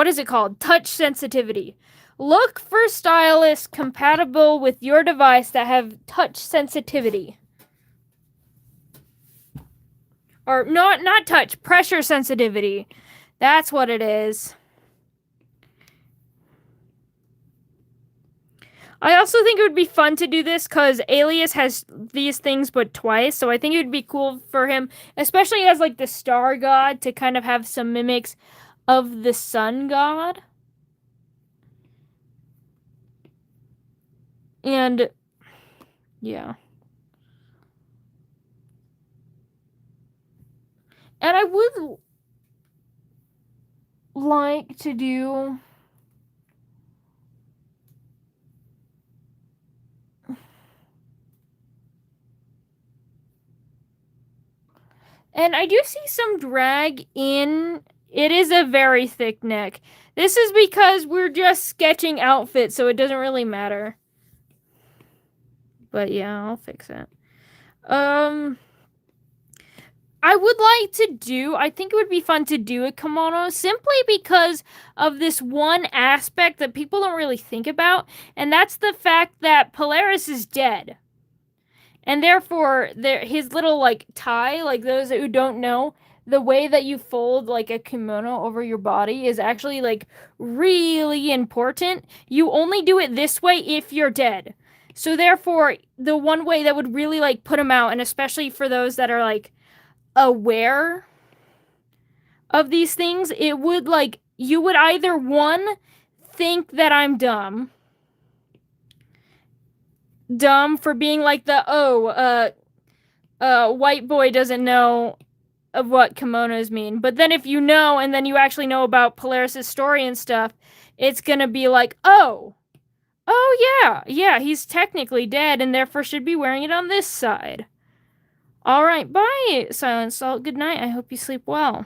is it called? Touch sensitivity. Look for stylists compatible with your device that have touch sensitivity. Or not touch, pressure sensitivity. That's what it is. I also think it would be fun to do this because Alias has these things but twice, so I think it would be cool for him, especially as like the star god, to kind of have some mimics of the sun god. And yeah. And I would like to do and I do see some drag in. It is a very thick neck. This is because we're just sketching outfits, so it doesn't really matter. But yeah, I'll fix it. I would like to do, I think it would be fun to do a kimono simply because of this one aspect that people don't really think about, and that's the fact that Polaris is dead. And therefore, his little, like, tie, like those who don't know, the way that you fold, like, a kimono over your body is actually, like, really important. You only do it this way if you're dead. So therefore, the one way that would really, like, put him out, and especially for those that are, like, aware of these things, it would like you would either one think that I'm dumb for being like the white boy doesn't know of what kimonos mean, but then if you know and then you actually know about Polaris's story and stuff, it's gonna be like, oh yeah, he's technically dead and therefore should be wearing it on this side. All right, bye, Silent Salt. Good night. I hope you sleep well.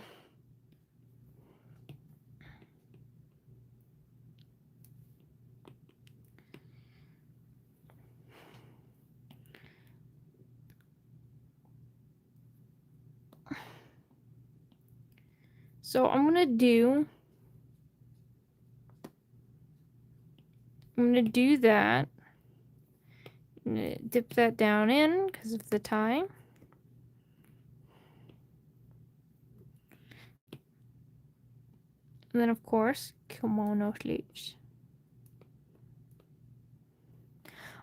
So I'm gonna do that. I'm gonna dip that down in because of the tie. And then, of course, kimono sleeves.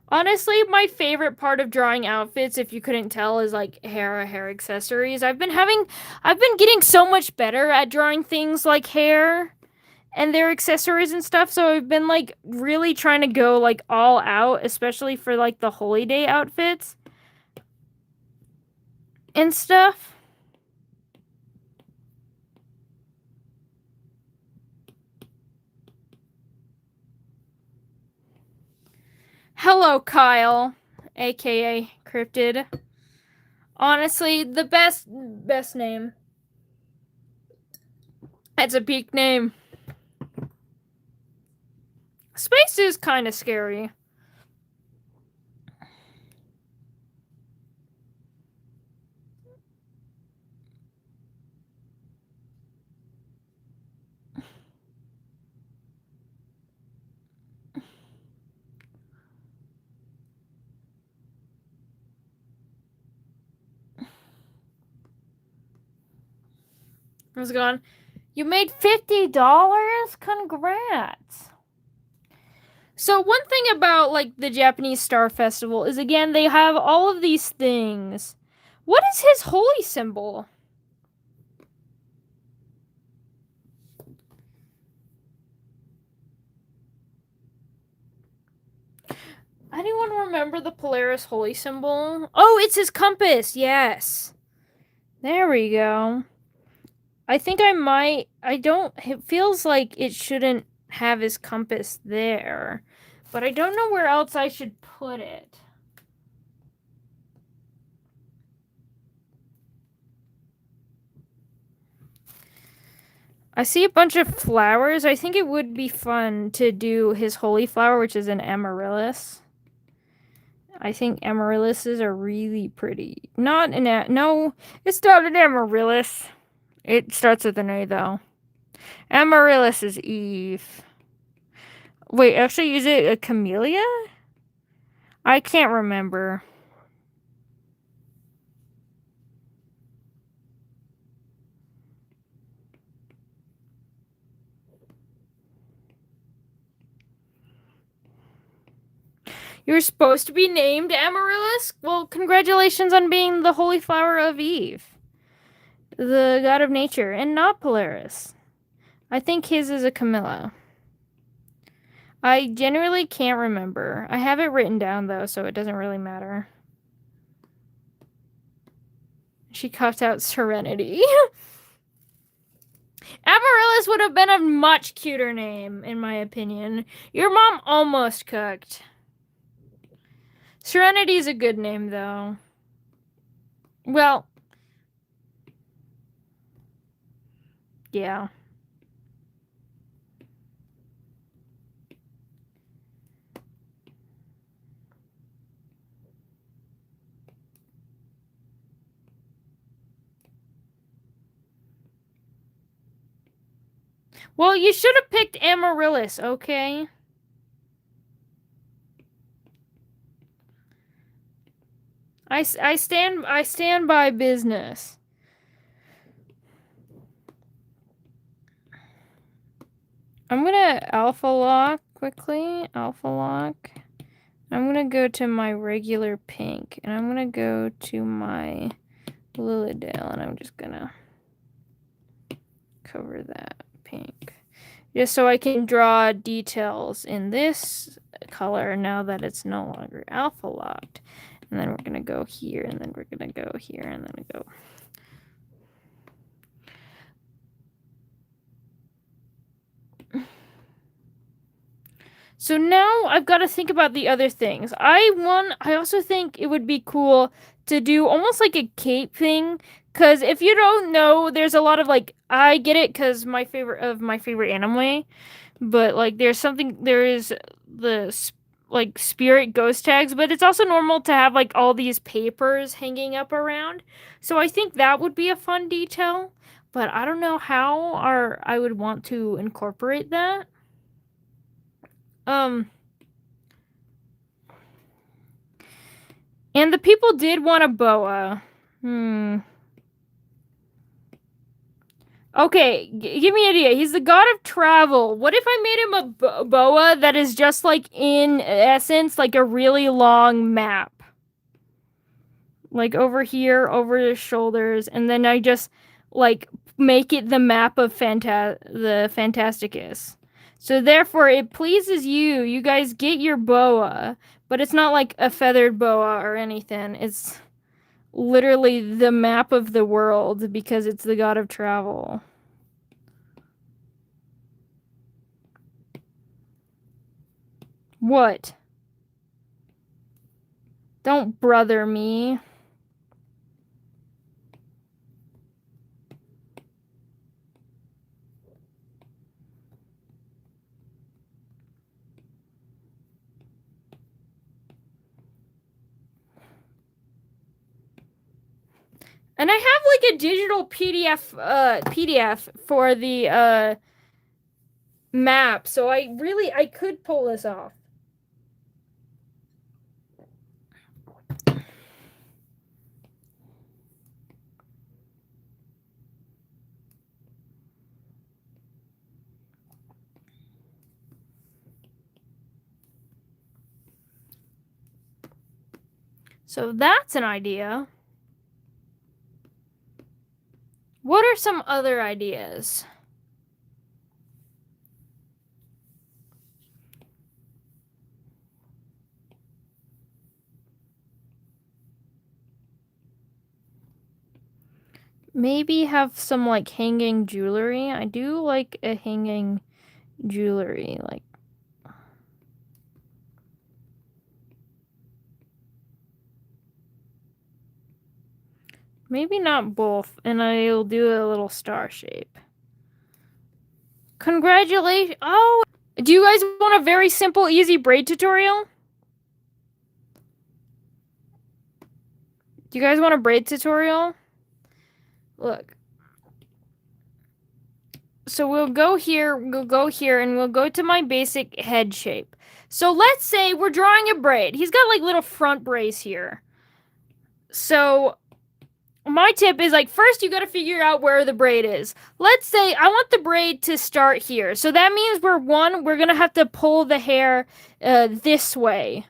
Honestly, my favorite part of drawing outfits, if you couldn't tell, is like hair accessories. I've been getting so much better at drawing things like hair and their accessories and stuff, so I've been like really trying to go like all out, especially for like the holy day outfits and stuff. Hello, Kyle, aka Cryptid. Honestly, the best name. That's a peak name. Space is kind of scary. How's it going? You made $50? Congrats. So one thing about like the Japanese Star Festival is again they have all of these things. What is his holy symbol? Anyone remember the Polaris holy symbol? Oh, it's his compass. Yes. There we go. I think I might. I don't. It feels like it shouldn't have his compass there, but I don't know where else I should put it. I see a bunch of flowers. I think it would be fun to do his holy flower, which is an amaryllis. I think amaryllises are really pretty. Not an no, it's not an amaryllis. It starts with an A though. Amaryllis is Eve. Wait, actually, is it a camellia? I can't remember. You're supposed to be named Amaryllis? Well, congratulations on being the holy flower of Eve, the god of nature, and not Polaris. I think his is a Camilla. I generally can't remember. I have it written down though, so it doesn't really matter. She cuffed out Serenity. Amaryllis would have been a much cuter name, in my opinion. Your mom almost cooked. Serenity's a good name, though. Well, yeah. Well, you should have picked Amaryllis, okay? I stand by business. I'm gonna alpha lock quickly. Alpha lock. I'm gonna go to my regular pink, and I'm gonna go to my Lilydale, and I'm just gonna cover that pink. Just so I can draw details in this color now that it's no longer alpha locked. And then we're gonna go here, and then we're gonna go here, and then go. So now I've got to think about the other things. I also think it would be cool to do almost like a cape thing. Cause if you don't know, there's a lot of like, I get it cause my favorite anime, but like there is the like spirit ghost tags, but it's also normal to have like all these papers hanging up around. So I think that would be a fun detail, but I don't know how I would want to incorporate that. Um, and the people did want a boa. Okay, give me an idea. He's the god of travel. What if I made him a boa that is just like, in essence, like a really long map? Like over here, over his shoulders, and then I just like make it the map of the Phantasticus. So therefore, it pleases you. You guys get your boa, but it's not like a feathered boa or anything. It's literally the map of the world because it's the god of travel. What? Don't brother me. And I have like a digital PDF for the map, so I could pull this off. So that's an idea. What are some other ideas? Maybe have some like hanging jewelry. I do like a hanging jewelry, like maybe not both, and I'll do a little star shape. Congratulations! Oh, do you guys want a very simple, easy braid tutorial? Do you guys want a braid tutorial? Look. So we'll go here, and we'll go to my basic head shape. So let's say we're drawing a braid. He's got like little front braids here. So my tip is like first you got to figure out where the braid is. Let's say I want the braid to start here. So that means we're going to have to pull the hair this way.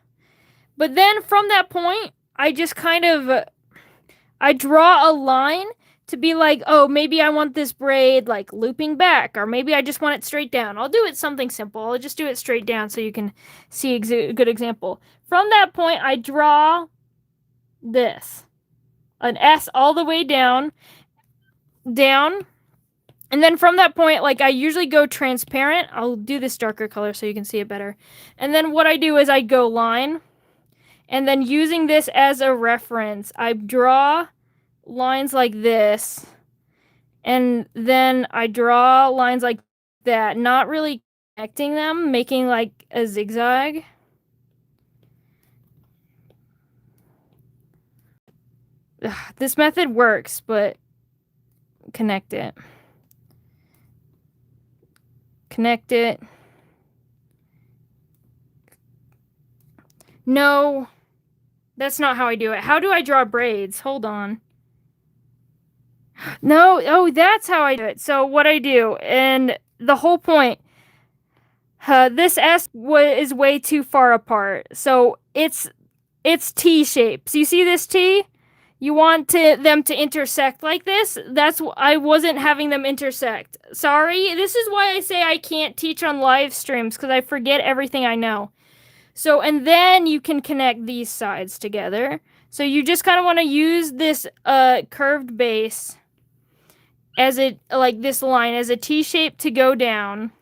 But then from that point, I just kind of I draw a line to be like, oh, maybe I want this braid like looping back, or maybe I just want it straight down. I'll do it something simple. I'll just do it straight down so you can see a good example. From that point, I draw this. An S all the way down. And then from that point, like I usually go transparent. I'll do this darker color so you can see it better. And then what I do is I go line. And then using this as a reference, I draw lines like this, and then I draw lines like that, not really connecting them, making like a zigzag. Ugh, this method works, but connect it. Connect it. No, that's not how I do it. How do I draw braids? Hold on. No, oh, that's how I do it. So what I do, and the whole point, this S is way too far apart. So it's T shapes. You see this T? You want them to intersect like this? I wasn't having them intersect. Sorry. This is why I say I can't teach on live streams, because I forget everything I know. So, and then you can connect these sides together. So you just kind of want to use this curved base as like this line as a T shape to go down.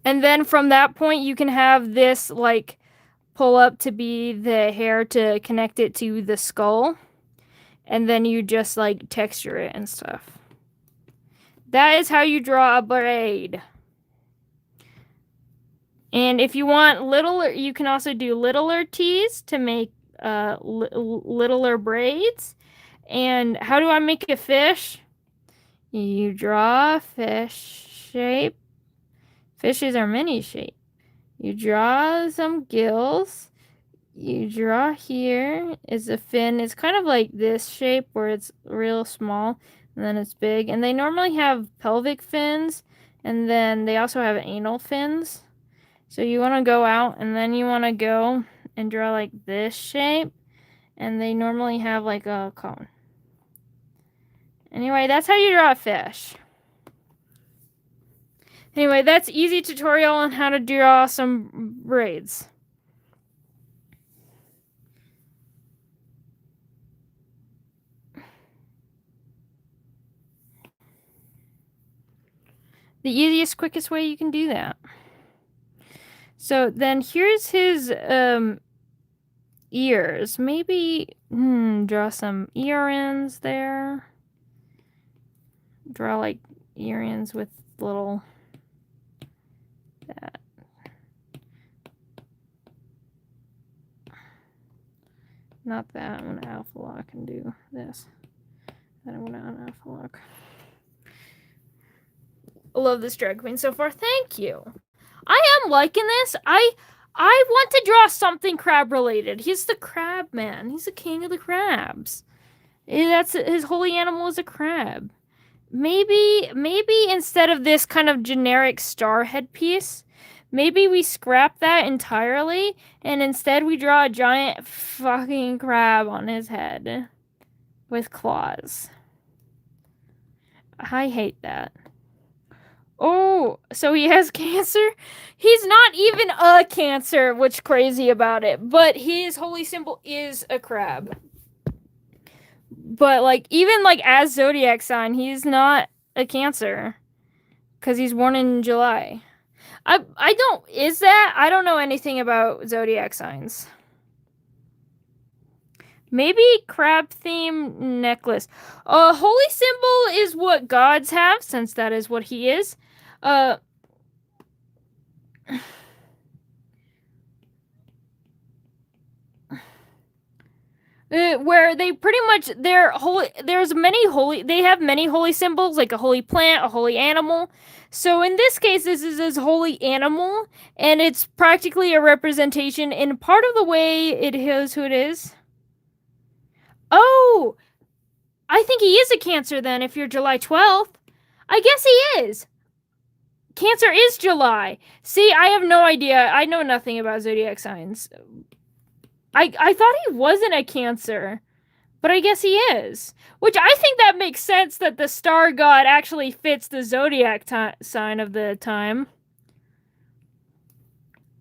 And then from that point, you can have this like pull up to be the hair to connect it to the skull. And then you just like texture it and stuff. That is how you draw a braid. And if you want littler, you can also do littler T's to make littler braids. And how do I make a fish? You draw a fish shape. Fishes are many shape. You draw some gills. You draw here is a fin. It's kind of like this shape where it's real small and then it's big. And they normally have pelvic fins, and then they also have anal fins. So you want to go out, and then you want to go and draw like this shape. And they normally have like a cone. Anyway, that's how you draw a fish. Anyway, that's easy tutorial on how to draw some braids. The easiest, quickest way you can do that. So then here's his ears. Maybe draw some earrings there. Draw like earrings with little that. Not that. I'm gonna alpha lock and do this. Then I'm gonna un-alpha lock. I love this drag queen so far. Thank you. I am liking this. I want to draw something crab related. He's the crab man. He's the king of the crabs. That's his holy animal is a crab. Maybe instead of this kind of generic star headpiece, maybe we scrap that entirely and instead we draw a giant fucking crab on his head with claws. I hate that. Oh, so he has cancer? He's not even a cancer, what's crazy about it, but his holy symbol is a crab. But like even like as zodiac sign, he's not a Cancer because he's born in July. I don't is that I don't know anything about zodiac signs. Maybe crab theme necklace. A holy symbol is what gods have, since that is what he is. Uh, where they pretty much they're holy. There's many holy. They have many holy symbols, like a holy plant, a holy animal. So in this case, this is his holy animal, and it's practically a representation in part of the way it is who it is. Oh, I think he is a Cancer then. If you're July 12th, I guess he is. Cancer is July. See, I have no idea. I know nothing about zodiac signs. I thought he wasn't a Cancer, but I guess he is. Which I think that makes sense that the star god actually fits the zodiac sign of the time.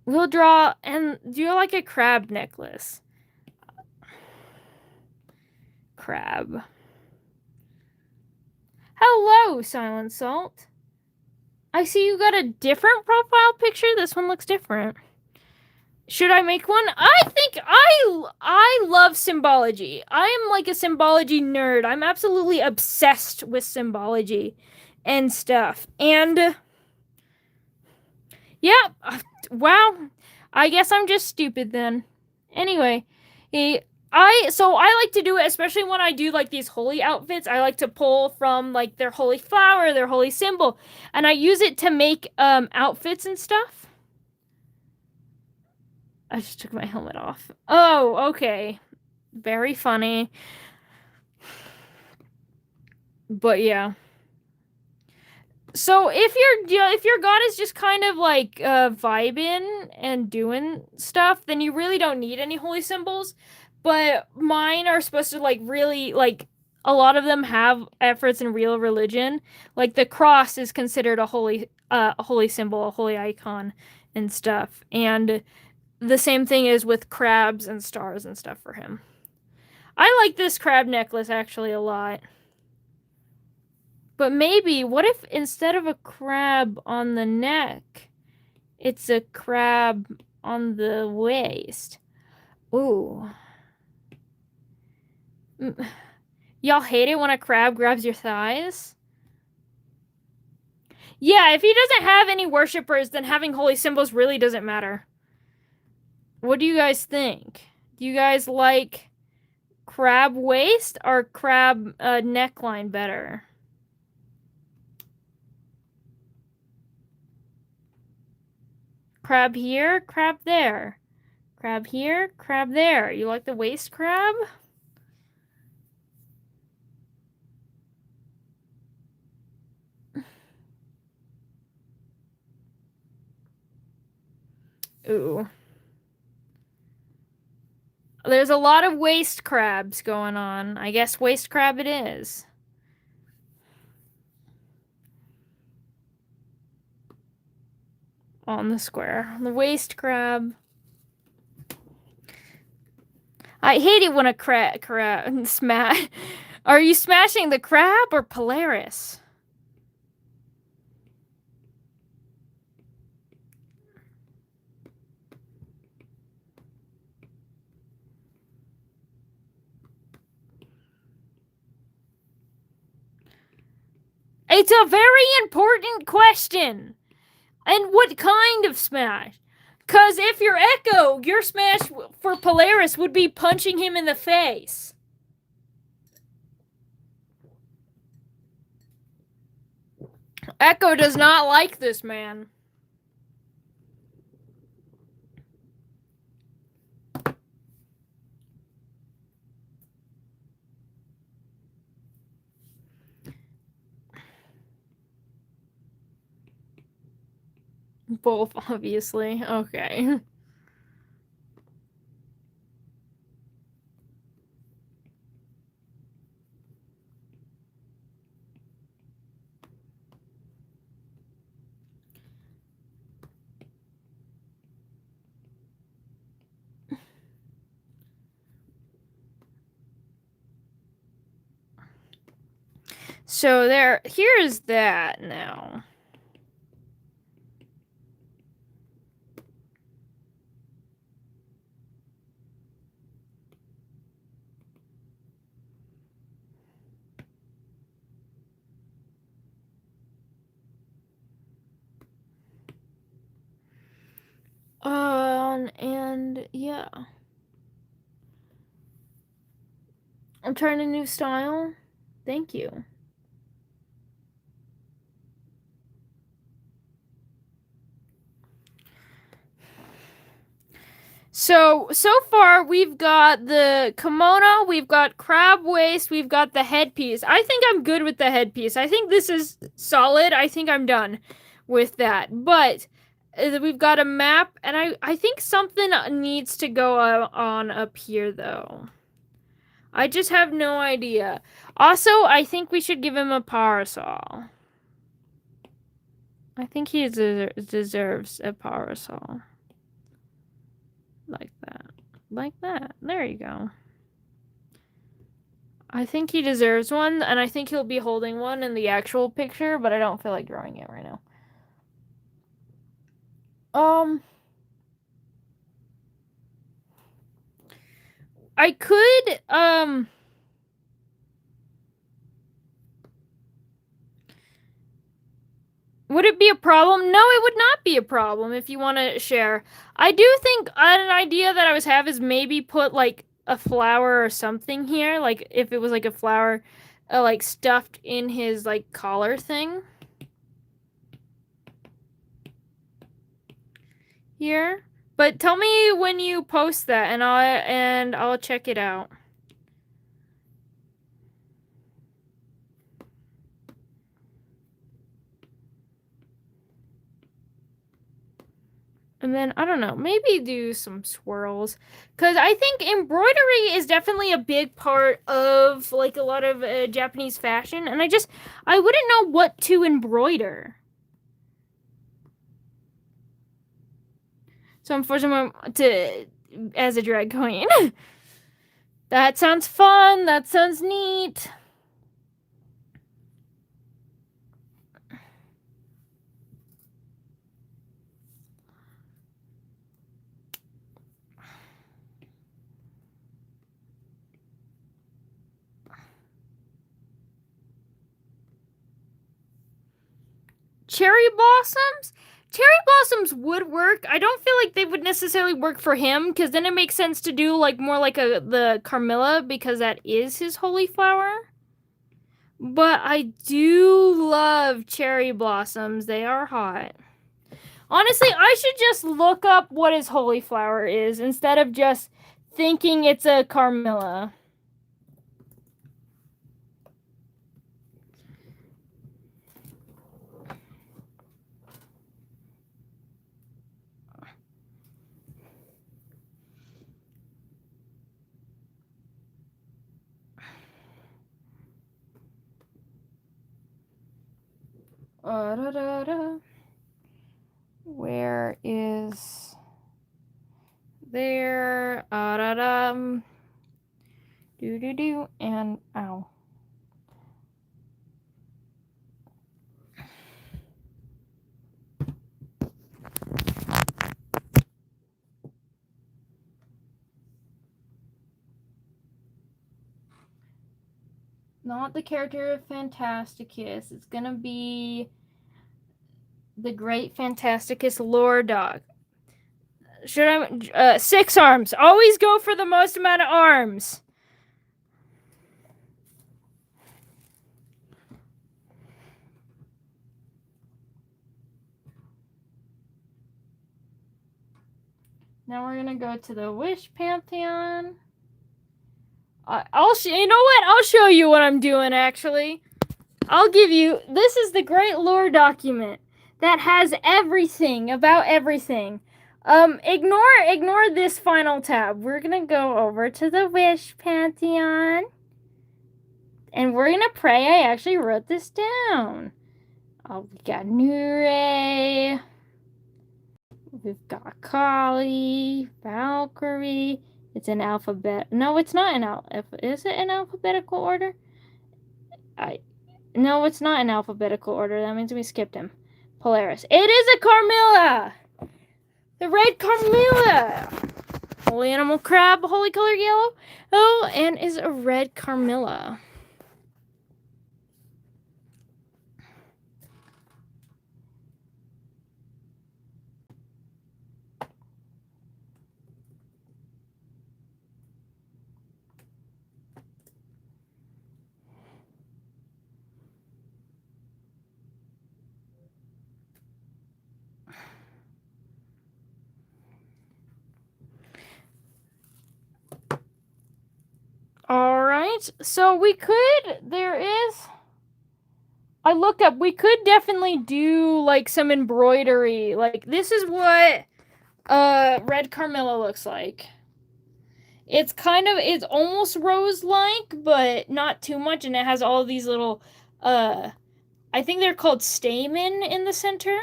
We'll draw and do like a crab necklace. Crab. Hello, Silent Salt. I see you got a different profile picture. This one looks different. Should I make one? I think I love symbology. I am like a symbology nerd. I'm absolutely obsessed with symbology and stuff. And yeah, wow. I guess I'm just stupid then. Anyway, I like to do it, especially when I do like these holy outfits. I like to pull from like their holy flower, their holy symbol, and I use it to make outfits and stuff. I just took my helmet off. Oh, okay. Very funny. But yeah. So if your god is just kind of like vibing and doing stuff, then you really don't need any holy symbols. But mine are supposed to like really like a lot of them have efforts in real religion. Like the cross is considered a holy symbol, a holy icon and stuff. And the same thing is with crabs and stars and stuff for him. I like this crab necklace actually a lot. But maybe, what if instead of a crab on the neck, it's a crab on the waist? Ooh. Y'all hate it when a crab grabs your thighs? Yeah, if he doesn't have any worshippers, then having holy symbols really doesn't matter. What do you guys think? Do you guys like crab waist or crab neckline better? Crab here, crab there. Crab here, crab there. You like the waist crab? Ooh. There's a lot of waist crabs going on. I guess waist crab it is. On the square. The waist crab. I hate it when a crab smash. Are you smashing the crab or Polaris? It's a very important question. And what kind of smash? Because if you're Echo, your smash for Polaris would be punching him in the face. Echo does not like this man. Both, obviously. Okay. So here's that now. And yeah. I'm trying a new style. Thank you. So far we've got the kimono, we've got crab waist, we've got the headpiece. I think I'm good with the headpiece. I think this is solid. I think I'm done with that. But we've got a map, and I think something needs to go on up here though. I just have no idea. Also, I think we should give him a parasol. I think he deserves a parasol. Like that. Like that. There you go. I think he deserves one, and I think he'll be holding one in the actual picture, but I don't feel like drawing it right now. I could, would it be a problem? No, it would not be a problem if you want to share. I do think an idea that I was have is maybe put like a flower or something here, like if it was like a flower, like stuffed in his like collar thing. Here. But tell me when you post that, and I'll check it out. And then, I don't know, maybe do some swirls. Because I think embroidery is definitely a big part of, like, a lot of Japanese fashion. And I wouldn't know what to embroider. So I'm forcing him to, as a drag queen. That sounds fun. That sounds neat. Cherry blossoms? Cherry blossoms would work. I don't feel like they would necessarily work for him, because then it makes sense to do like more like the Carmilla, because that is his holy flower. But I do love cherry blossoms. They are hot. Honestly, I should just look up what his holy flower is instead of just thinking it's a Carmilla. Where is there? Do and ow. Not the character of Phantasticus. It's gonna be the great Phantasticus lore dog. Should I? 6 arms. Always go for the most amount of arms. Now we're gonna go to the Wish Pantheon. You know what? I'll show you what I'm doing. Actually, I'll give you. This is the great lore document that has everything about everything. Ignore this final tab. We're gonna go over to the Wish Pantheon, and we're gonna pray. I actually wrote this down. Oh, we got Nure. We've got Kali, Valkyrie. It's in alphabet. No, it's not in is it in alphabetical order? No, it's not in alphabetical order. That means we skipped him. Polaris. It is a Carmilla! The red Carmilla! Holy animal crab, holy color yellow. Oh, and is a red Carmilla. Alright, so we could, I looked up, we could definitely do, like, some embroidery. Like, this is what, red Carmilla looks like. It's almost rose-like, but not too much, and it has all these little, I think they're called stamen in the center.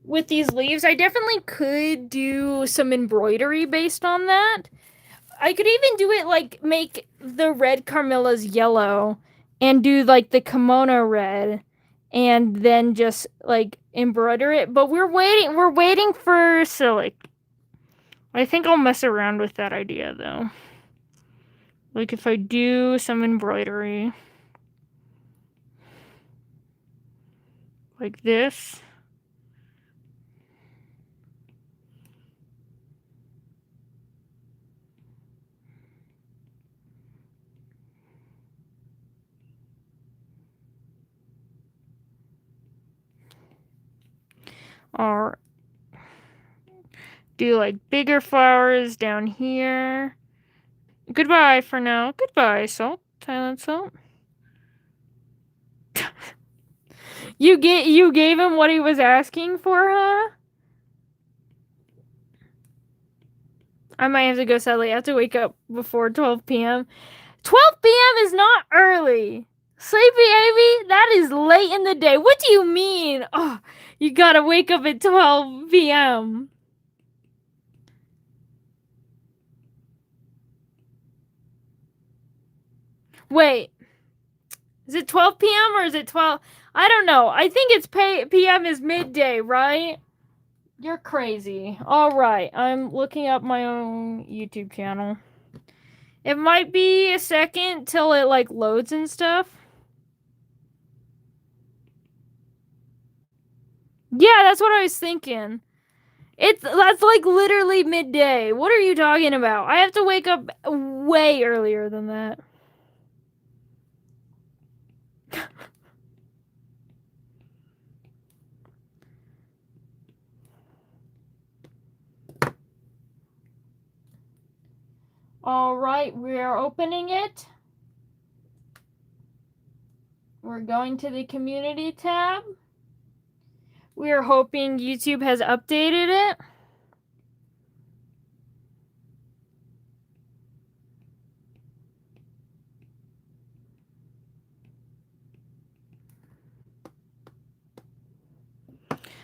With these leaves, I definitely could do some embroidery based on that. I could even do it like make the red Carmillas yellow and do like the kimono red and then just like embroider it. But we're waiting for Silic. I think I'll mess around with that idea though. Like if I do some embroidery like this. Or do like bigger flowers down here. Goodbye for now. Goodbye, Salt. Silent Salt. You gave him what he was asking for, huh? I might have to go sadly. I have to wake up before 12 p.m. 12 p.m. is not early. Sleepy Avy, that is late in the day. What do you mean? Oh, you gotta wake up at 12 p.m. Wait. Is it 12 p.m. or is it 12? I don't know. I think it's p.m. is midday, right? You're crazy. Alright, I'm looking up my own YouTube channel. It might be a second till it like loads and stuff. Yeah, that's what I was thinking. That's like literally midday. What are you talking about? I have to wake up way earlier than that. Alright, we are opening it. We're going to the community tab. We are hoping YouTube has updated it.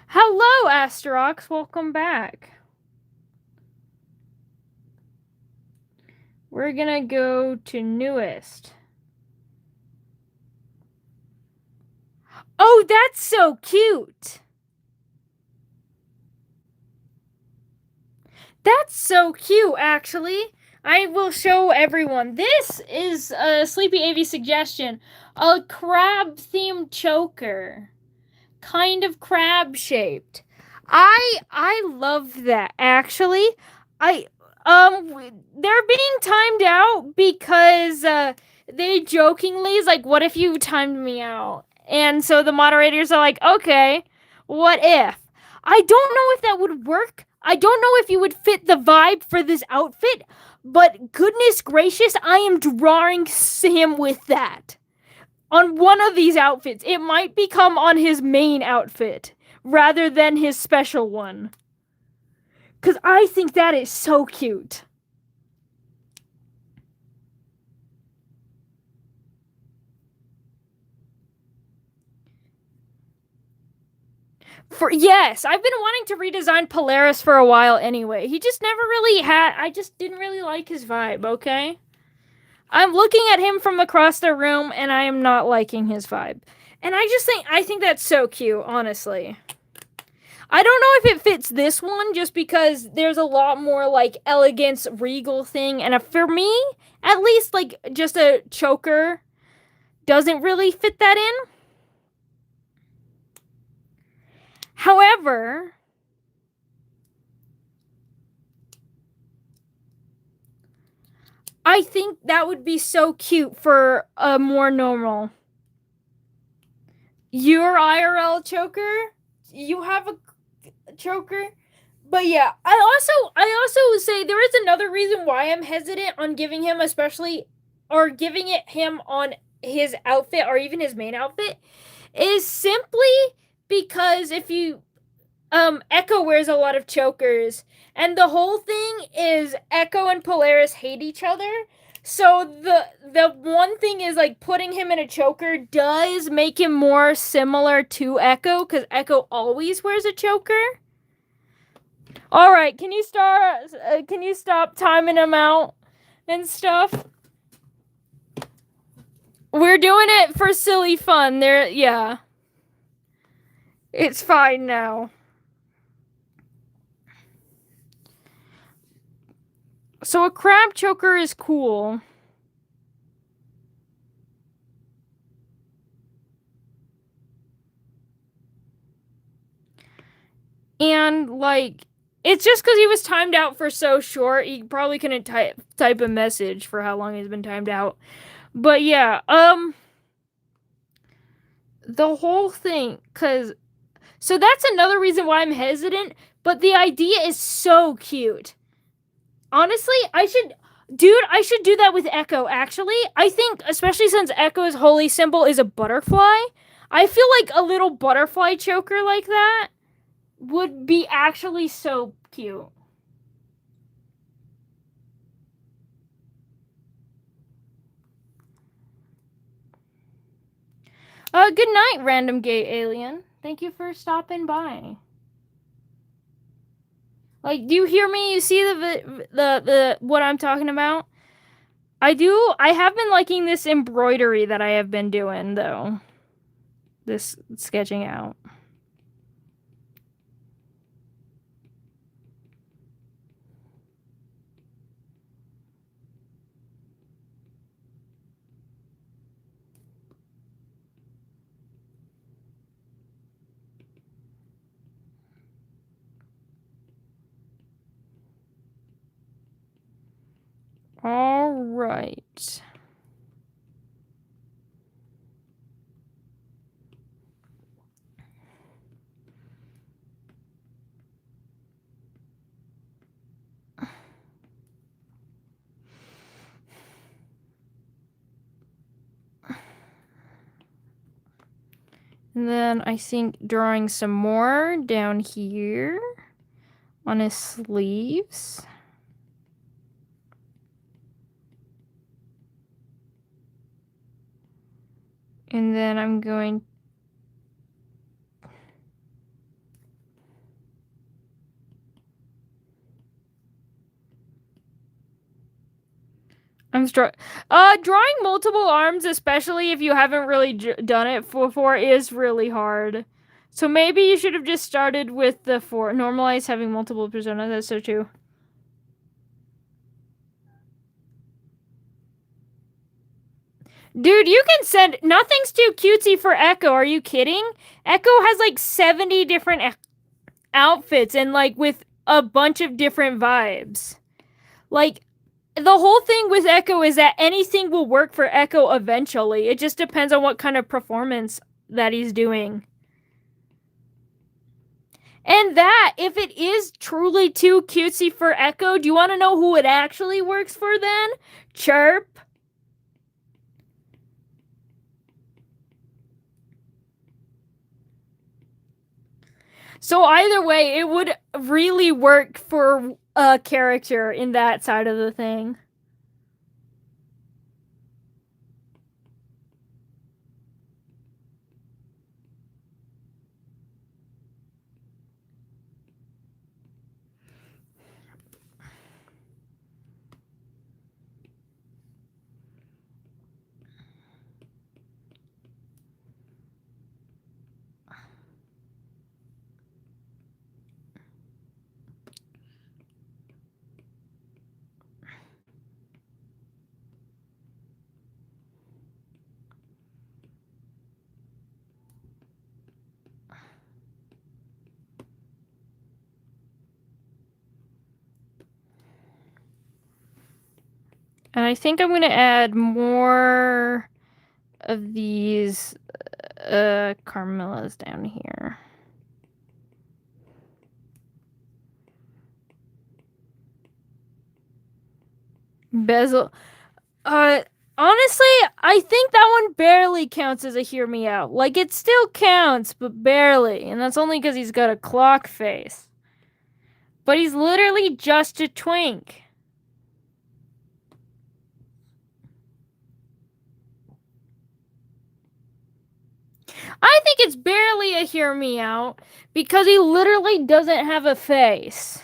Hello, Asterox. Welcome back. We're gonna go to newest. Oh, that's so cute. That's so cute, actually. I will show everyone. This is a Sleepy Avy suggestion. A crab-themed choker. Kind of crab-shaped. I love that, actually. They're being timed out because they jokingly is like, what if you timed me out? And so the moderators are like, okay, what if? I don't know if that would work. I don't know if you would fit the vibe for this outfit, but goodness gracious, I am drawing him with that. On one of these outfits, it might become on his main outfit rather than his special one. Because I think that is so cute. Yes, I've been wanting to redesign Polaris for a while anyway. He just never really I just didn't really like his vibe, okay? I'm looking at him from across the room and I am not liking his vibe. And I think that's so cute, honestly. I don't know if it fits this one just because there's a lot more like elegance, regal thing, and for me, at least like just a choker doesn't really fit that in. However, I think that would be so cute for a more normal. Your IRL choker, you have a choker. But yeah, I also would say there is another reason why I'm hesitant on giving him especially or giving it him on his outfit or even his main outfit is simply because if you Echo wears a lot of chokers and the whole thing is Echo and Polaris hate each other. So the one thing is like putting him in a choker does make him more similar to Echo cuz Echo always wears a choker. All right, can you start? Can you stop timing them out and stuff? We're doing it for silly fun. There, yeah. It's fine now. So a crab choker is cool. And like it's just because he was timed out for so short, he probably couldn't type a message for how long he's been timed out. But yeah, the whole thing, so that's another reason why I'm hesitant. But the idea is so cute. Honestly, I should do that with Echo. Actually, I think especially since Echo's holy symbol is a butterfly, I feel like a little butterfly choker like that would be actually so cute. Good night, random gay alien. Thank you for stopping by. Like, do you hear me? You see the what I'm talking about? I have been liking this embroidery that I have been doing though. This sketching out. All right. And then I think drawing some more down here on his sleeves. And then I'm going drawing multiple arms, especially if you haven't really done it before, is really hard. So maybe you should have just started with the four. Normalize having multiple personas. That's so true. Dude, you can send. Nothing's too cutesy for Echo. Are you kidding? Echo has like 70 different outfits and like with a bunch of different vibes. Like, the whole thing with Echo is that anything will work for Echo eventually. It just depends on what kind of performance that he's doing. And that, if it is truly too cutesy for Echo, do you want to know who it actually works for then? Chirp. So either way, it would really work for a character in that side of the thing. I think I'm gonna add more of these Carmelas down here. Bezel. Honestly, I think that one barely counts as a hear me out. Like, it still counts, but barely. And that's only because he's got a clock face. But he's literally just a twink. I think it's barely a hear me out because he literally doesn't have a face.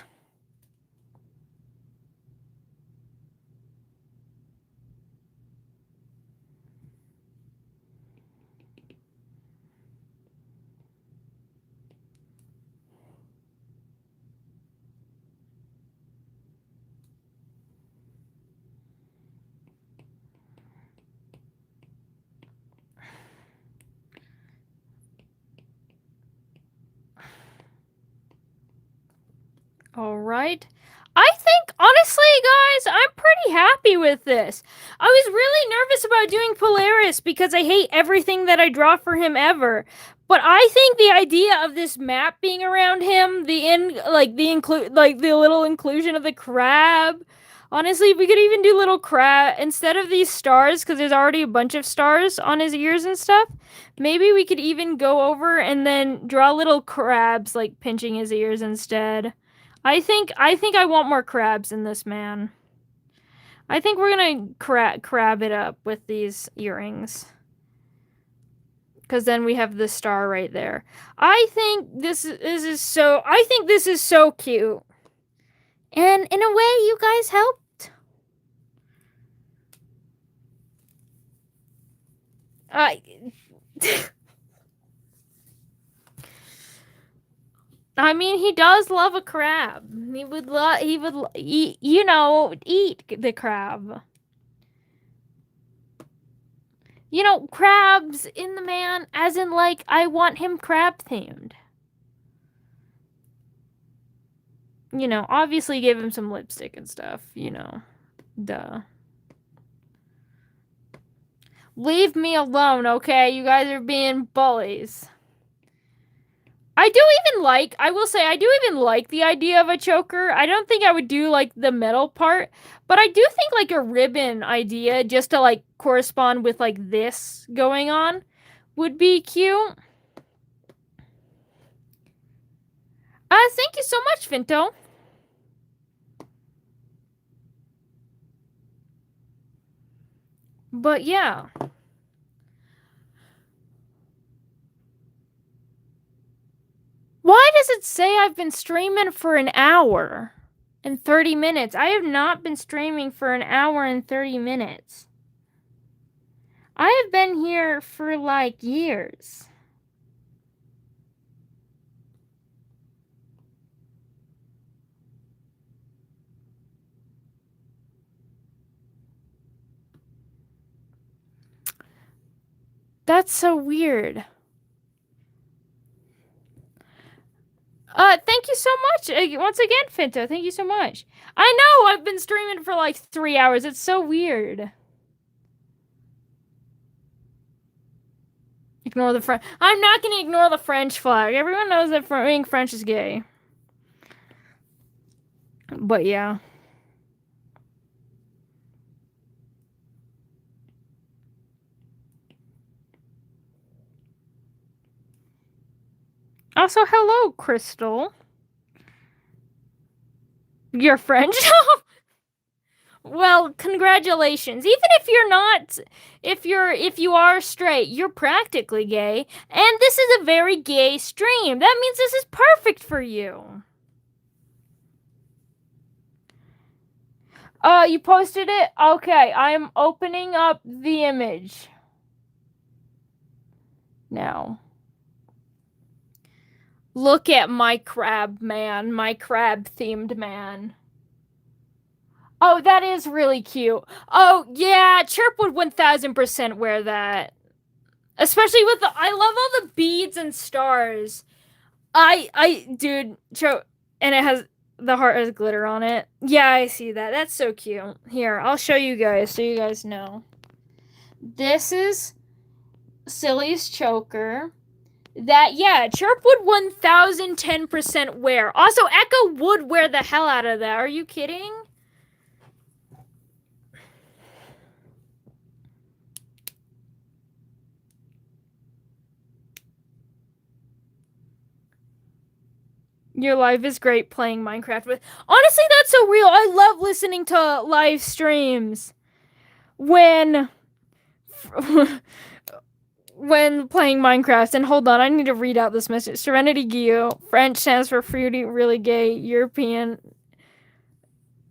All right. I think, honestly, guys, I'm pretty happy with this. I was really nervous about doing Polaris because I hate everything that I draw for him ever. But I think the idea of this map being around him, the little inclusion of the crab. Honestly, we could even do little crab instead of these stars because there's already a bunch of stars on his ears and stuff. Maybe we could even go over and then draw little crabs like pinching his ears instead. I think I want more crabs in this man. I think we're gonna crab it up with these earrings. Because then we have the star right there. I think this is so cute. And in a way, you guys helped. I mean, he does love a crab. He would eat, eat the crab. Crabs in the man, as in, like, I want him crab themed. Obviously give him some lipstick and stuff, duh. Leave me alone, okay? You guys are being bullies. I will say, I do even like the idea of a choker. I don't think I would do, like, the metal part, but I do think, like, a ribbon idea, just to, like, correspond with, like, this going on, would be cute. Thank you so much, Finto. But, yeah. Why does it say I've been streaming for an hour and 30 minutes? I have not been streaming for an hour and 30 minutes. I have been here for, like, years. That's so weird. Thank you so much. Once again, Finto, thank you so much. I know, I've been streaming for like 3 hours. It's so weird. Ignore the French. I'm not gonna ignore the French flag. Everyone knows that being French is gay. But yeah. Also, hello, Crystal. You're French? Well, congratulations. Even if you're not, if you are straight, you're practically gay, and this is a very gay stream. That means this is perfect for you. You posted it? Okay, I'm opening up the image now. Look at my crab man, my crab themed man. Oh, that is really cute. Oh, yeah, Chirp would 1000% wear that. Especially with I love all the beads and stars. Dude, and it has, The heart has glitter on it. Yeah, I see that. That's so cute. Here, I'll show you guys so you guys know. This is Silly's choker. That, yeah, Chirp would 1010% wear. Also, Echo would wear the hell out of that. Are you kidding? Your life is great playing Minecraft with. Honestly, that's so real. I love listening to live streams when when playing Minecraft. And hold on, I need to read out this message. Serenity Gio. French stands for fruity, really gay. European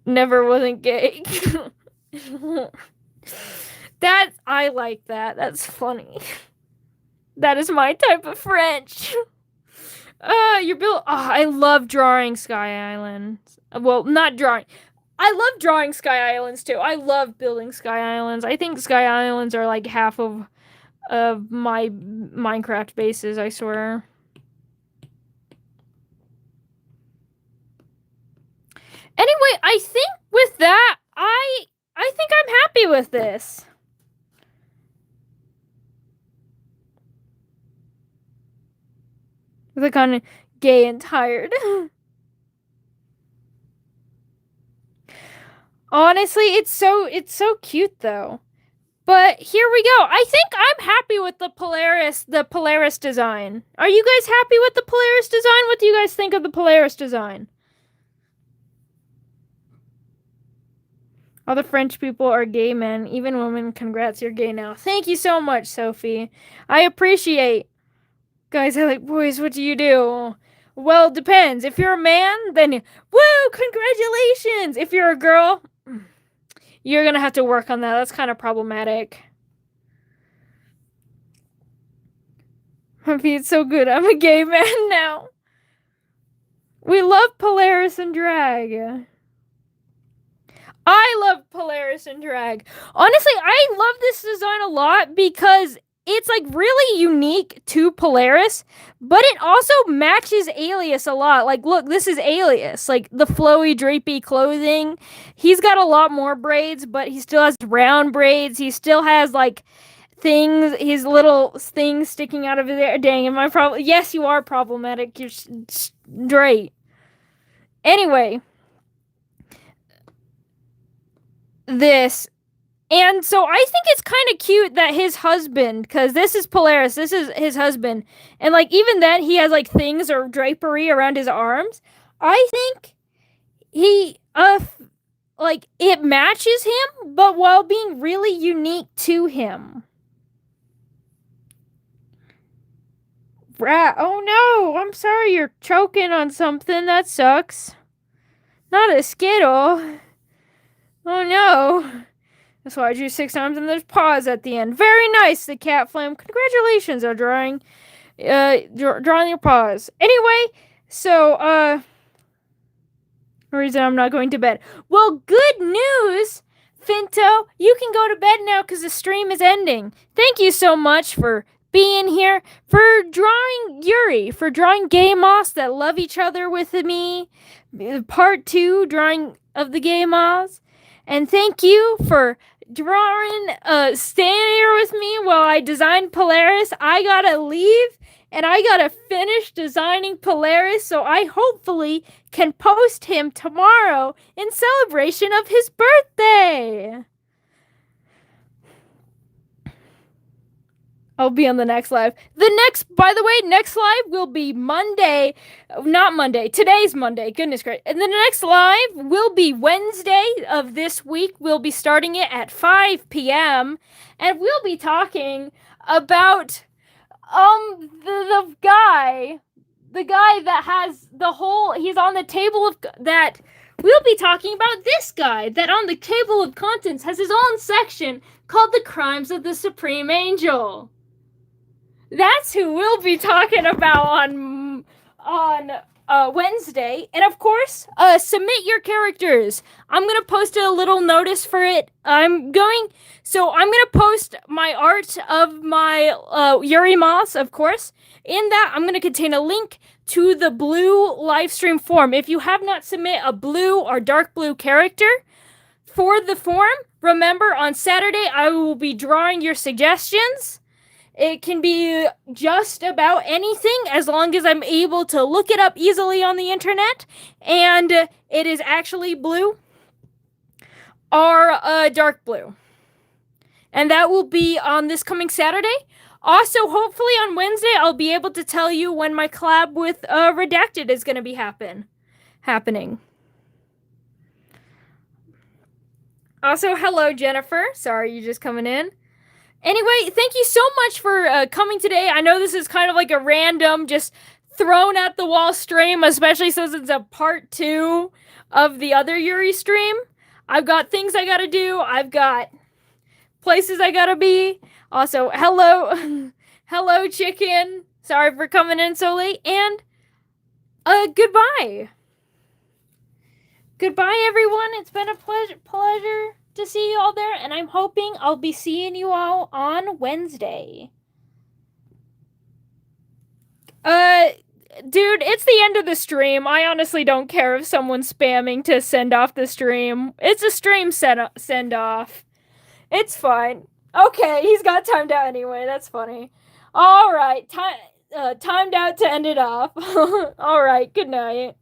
never wasn't gay. That I like that. That's funny. That is my type of French. You're built. Oh, I love drawing Sky Islands. Well, not drawing. I love drawing Sky Islands too. I love building Sky Islands. I think Sky Islands are like half of my Minecraft bases, I swear. Anyway, I think with that, I think I'm happy with this. The kind of gay and tired. Honestly, it's so cute though. But here we go. I think I'm happy with the Polaris design. Are you guys happy with the Polaris design? What do you guys think of the Polaris design? All the French people are gay men, even women. Congrats, you're gay now. Thank you so much, Sophie. I appreciate. Guys, I like boys. What do you do? Well, it depends. If you're a man, then woo, congratulations. If you're a girl, you're gonna have to work on that. That's kind of problematic. It's so good. I'm a gay man now. We love Polaris and drag. I love Polaris and drag. Honestly, I love this design a lot because it's like really unique to Polaris, but it also matches Alias a lot. Like, look, this is Alias. Like the flowy, drapey clothing. He's got a lot more braids, but he still has round braids. He still has like things, his little things sticking out of there. Dang, am I problem? Yes, you are problematic. You're straight. Anyway, this. And so I think it's kind of cute that his husband, because this is Polaris, this is his husband, and like even then he has like things or drapery around his arms. I think he like it matches him, but while being really unique to him. Oh no, I'm sorry you're choking on something. That sucks. Not a Skittle. Oh no. That's why I drew 6 times and there's pause at the end. Very nice, the cat flame. Congratulations on drawing your paws. Anyway, so reason I'm not going to bed. Well, good news, Finto. You can go to bed now because the stream is ending. Thank you so much for being here, for drawing Yuri, for drawing gay moths that love each other with me. Part 2, drawing of the gay moths. And thank you for drawing, staying here with me while I designed Polaris. I gotta leave and I gotta finish designing Polaris, so I hopefully can post him tomorrow in celebration of his birthday. I'll be on the next live. By the way, next live will be Monday. Not Monday. Today's Monday. Goodness gracious. And the next live will be Wednesday of this week. We'll be starting it at 5 p.m. And we'll be talking about the guy that has the whole, he's on the table of that. We'll be talking about this guy that on the table of contents has his own section called The Crimes of the Supreme Angel. That's who we'll be talking about on Wednesday, and of course, submit your characters. I'm gonna post a little notice for it. I'm gonna post my art of my Yuri Moss, of course. In that, I'm gonna contain a link to the blue livestream form. If you have not submit a blue or dark blue character for the form, remember on Saturday I will be drawing your suggestions. It can be just about anything as long as I'm able to look it up easily on the internet and it is actually blue or dark blue. And that will be on this coming Saturday. Also, hopefully on Wednesday, I'll be able to tell you when my collab with Redacted is going to be happening. Also, hello, Jennifer. Sorry, you're just coming in. Anyway, thank you so much for coming today. I know this is kind of like a random, just thrown at the wall stream, especially since it's a part 2 of the other Yuri stream. I've got things I gotta do. I've got places I gotta be. Also, hello, hello, chicken. Sorry for coming in so late. And goodbye. Goodbye, everyone. It's been a pleasure to see you all there, and I'm hoping I'll be seeing you all on Wednesday. Dude, it's the end of the stream. I honestly don't care if someone's spamming to send off the stream. It's a stream send off. It's fine. Okay, he's got timed out anyway. That's funny. All right, timed out to end it off. All right, good night.